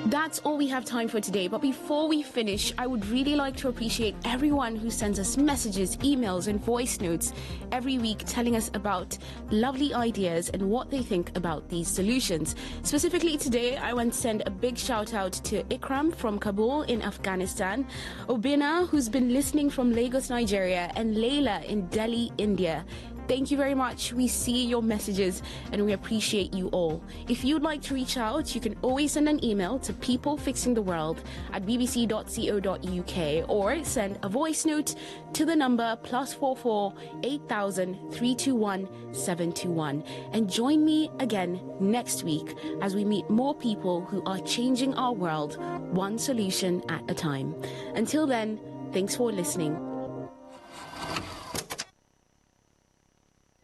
That's all we have time for today, but before we finish, I would really like to appreciate everyone who sends us messages, emails and voice notes every week telling us about lovely ideas and what they think about these solutions. Specifically today, I want to send a big shout out to Ikram from Kabul in Afghanistan, Obina, who's been listening from Lagos, Nigeria, and Layla in Delhi, India. Thank you very much. We see your messages and we appreciate you all. If you'd like to reach out, you can always send an email to peoplefixingtheworld@bbc.co.uk or send a voice note to the number +44 8000 321 721. And join me again next week as we meet more people who are changing our world one solution at a time. Until then, thanks for listening.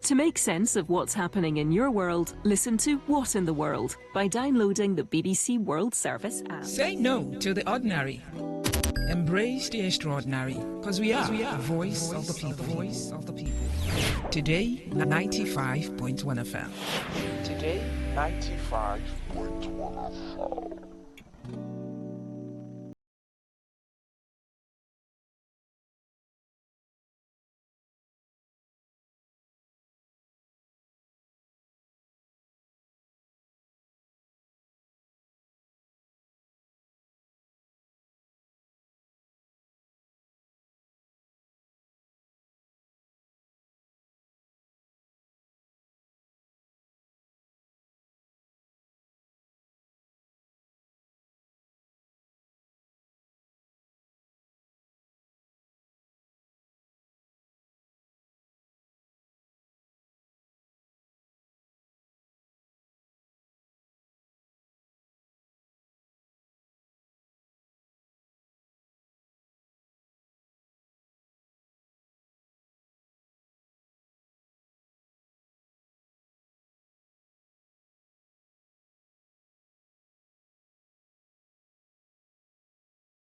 To make sense of what's happening in your world, listen to What in the World by downloading the BBC World Service app. Say no to the ordinary. Embrace the extraordinary, because we are the voice of the people. Today, 95.1 FM. Today, 95.1 FM.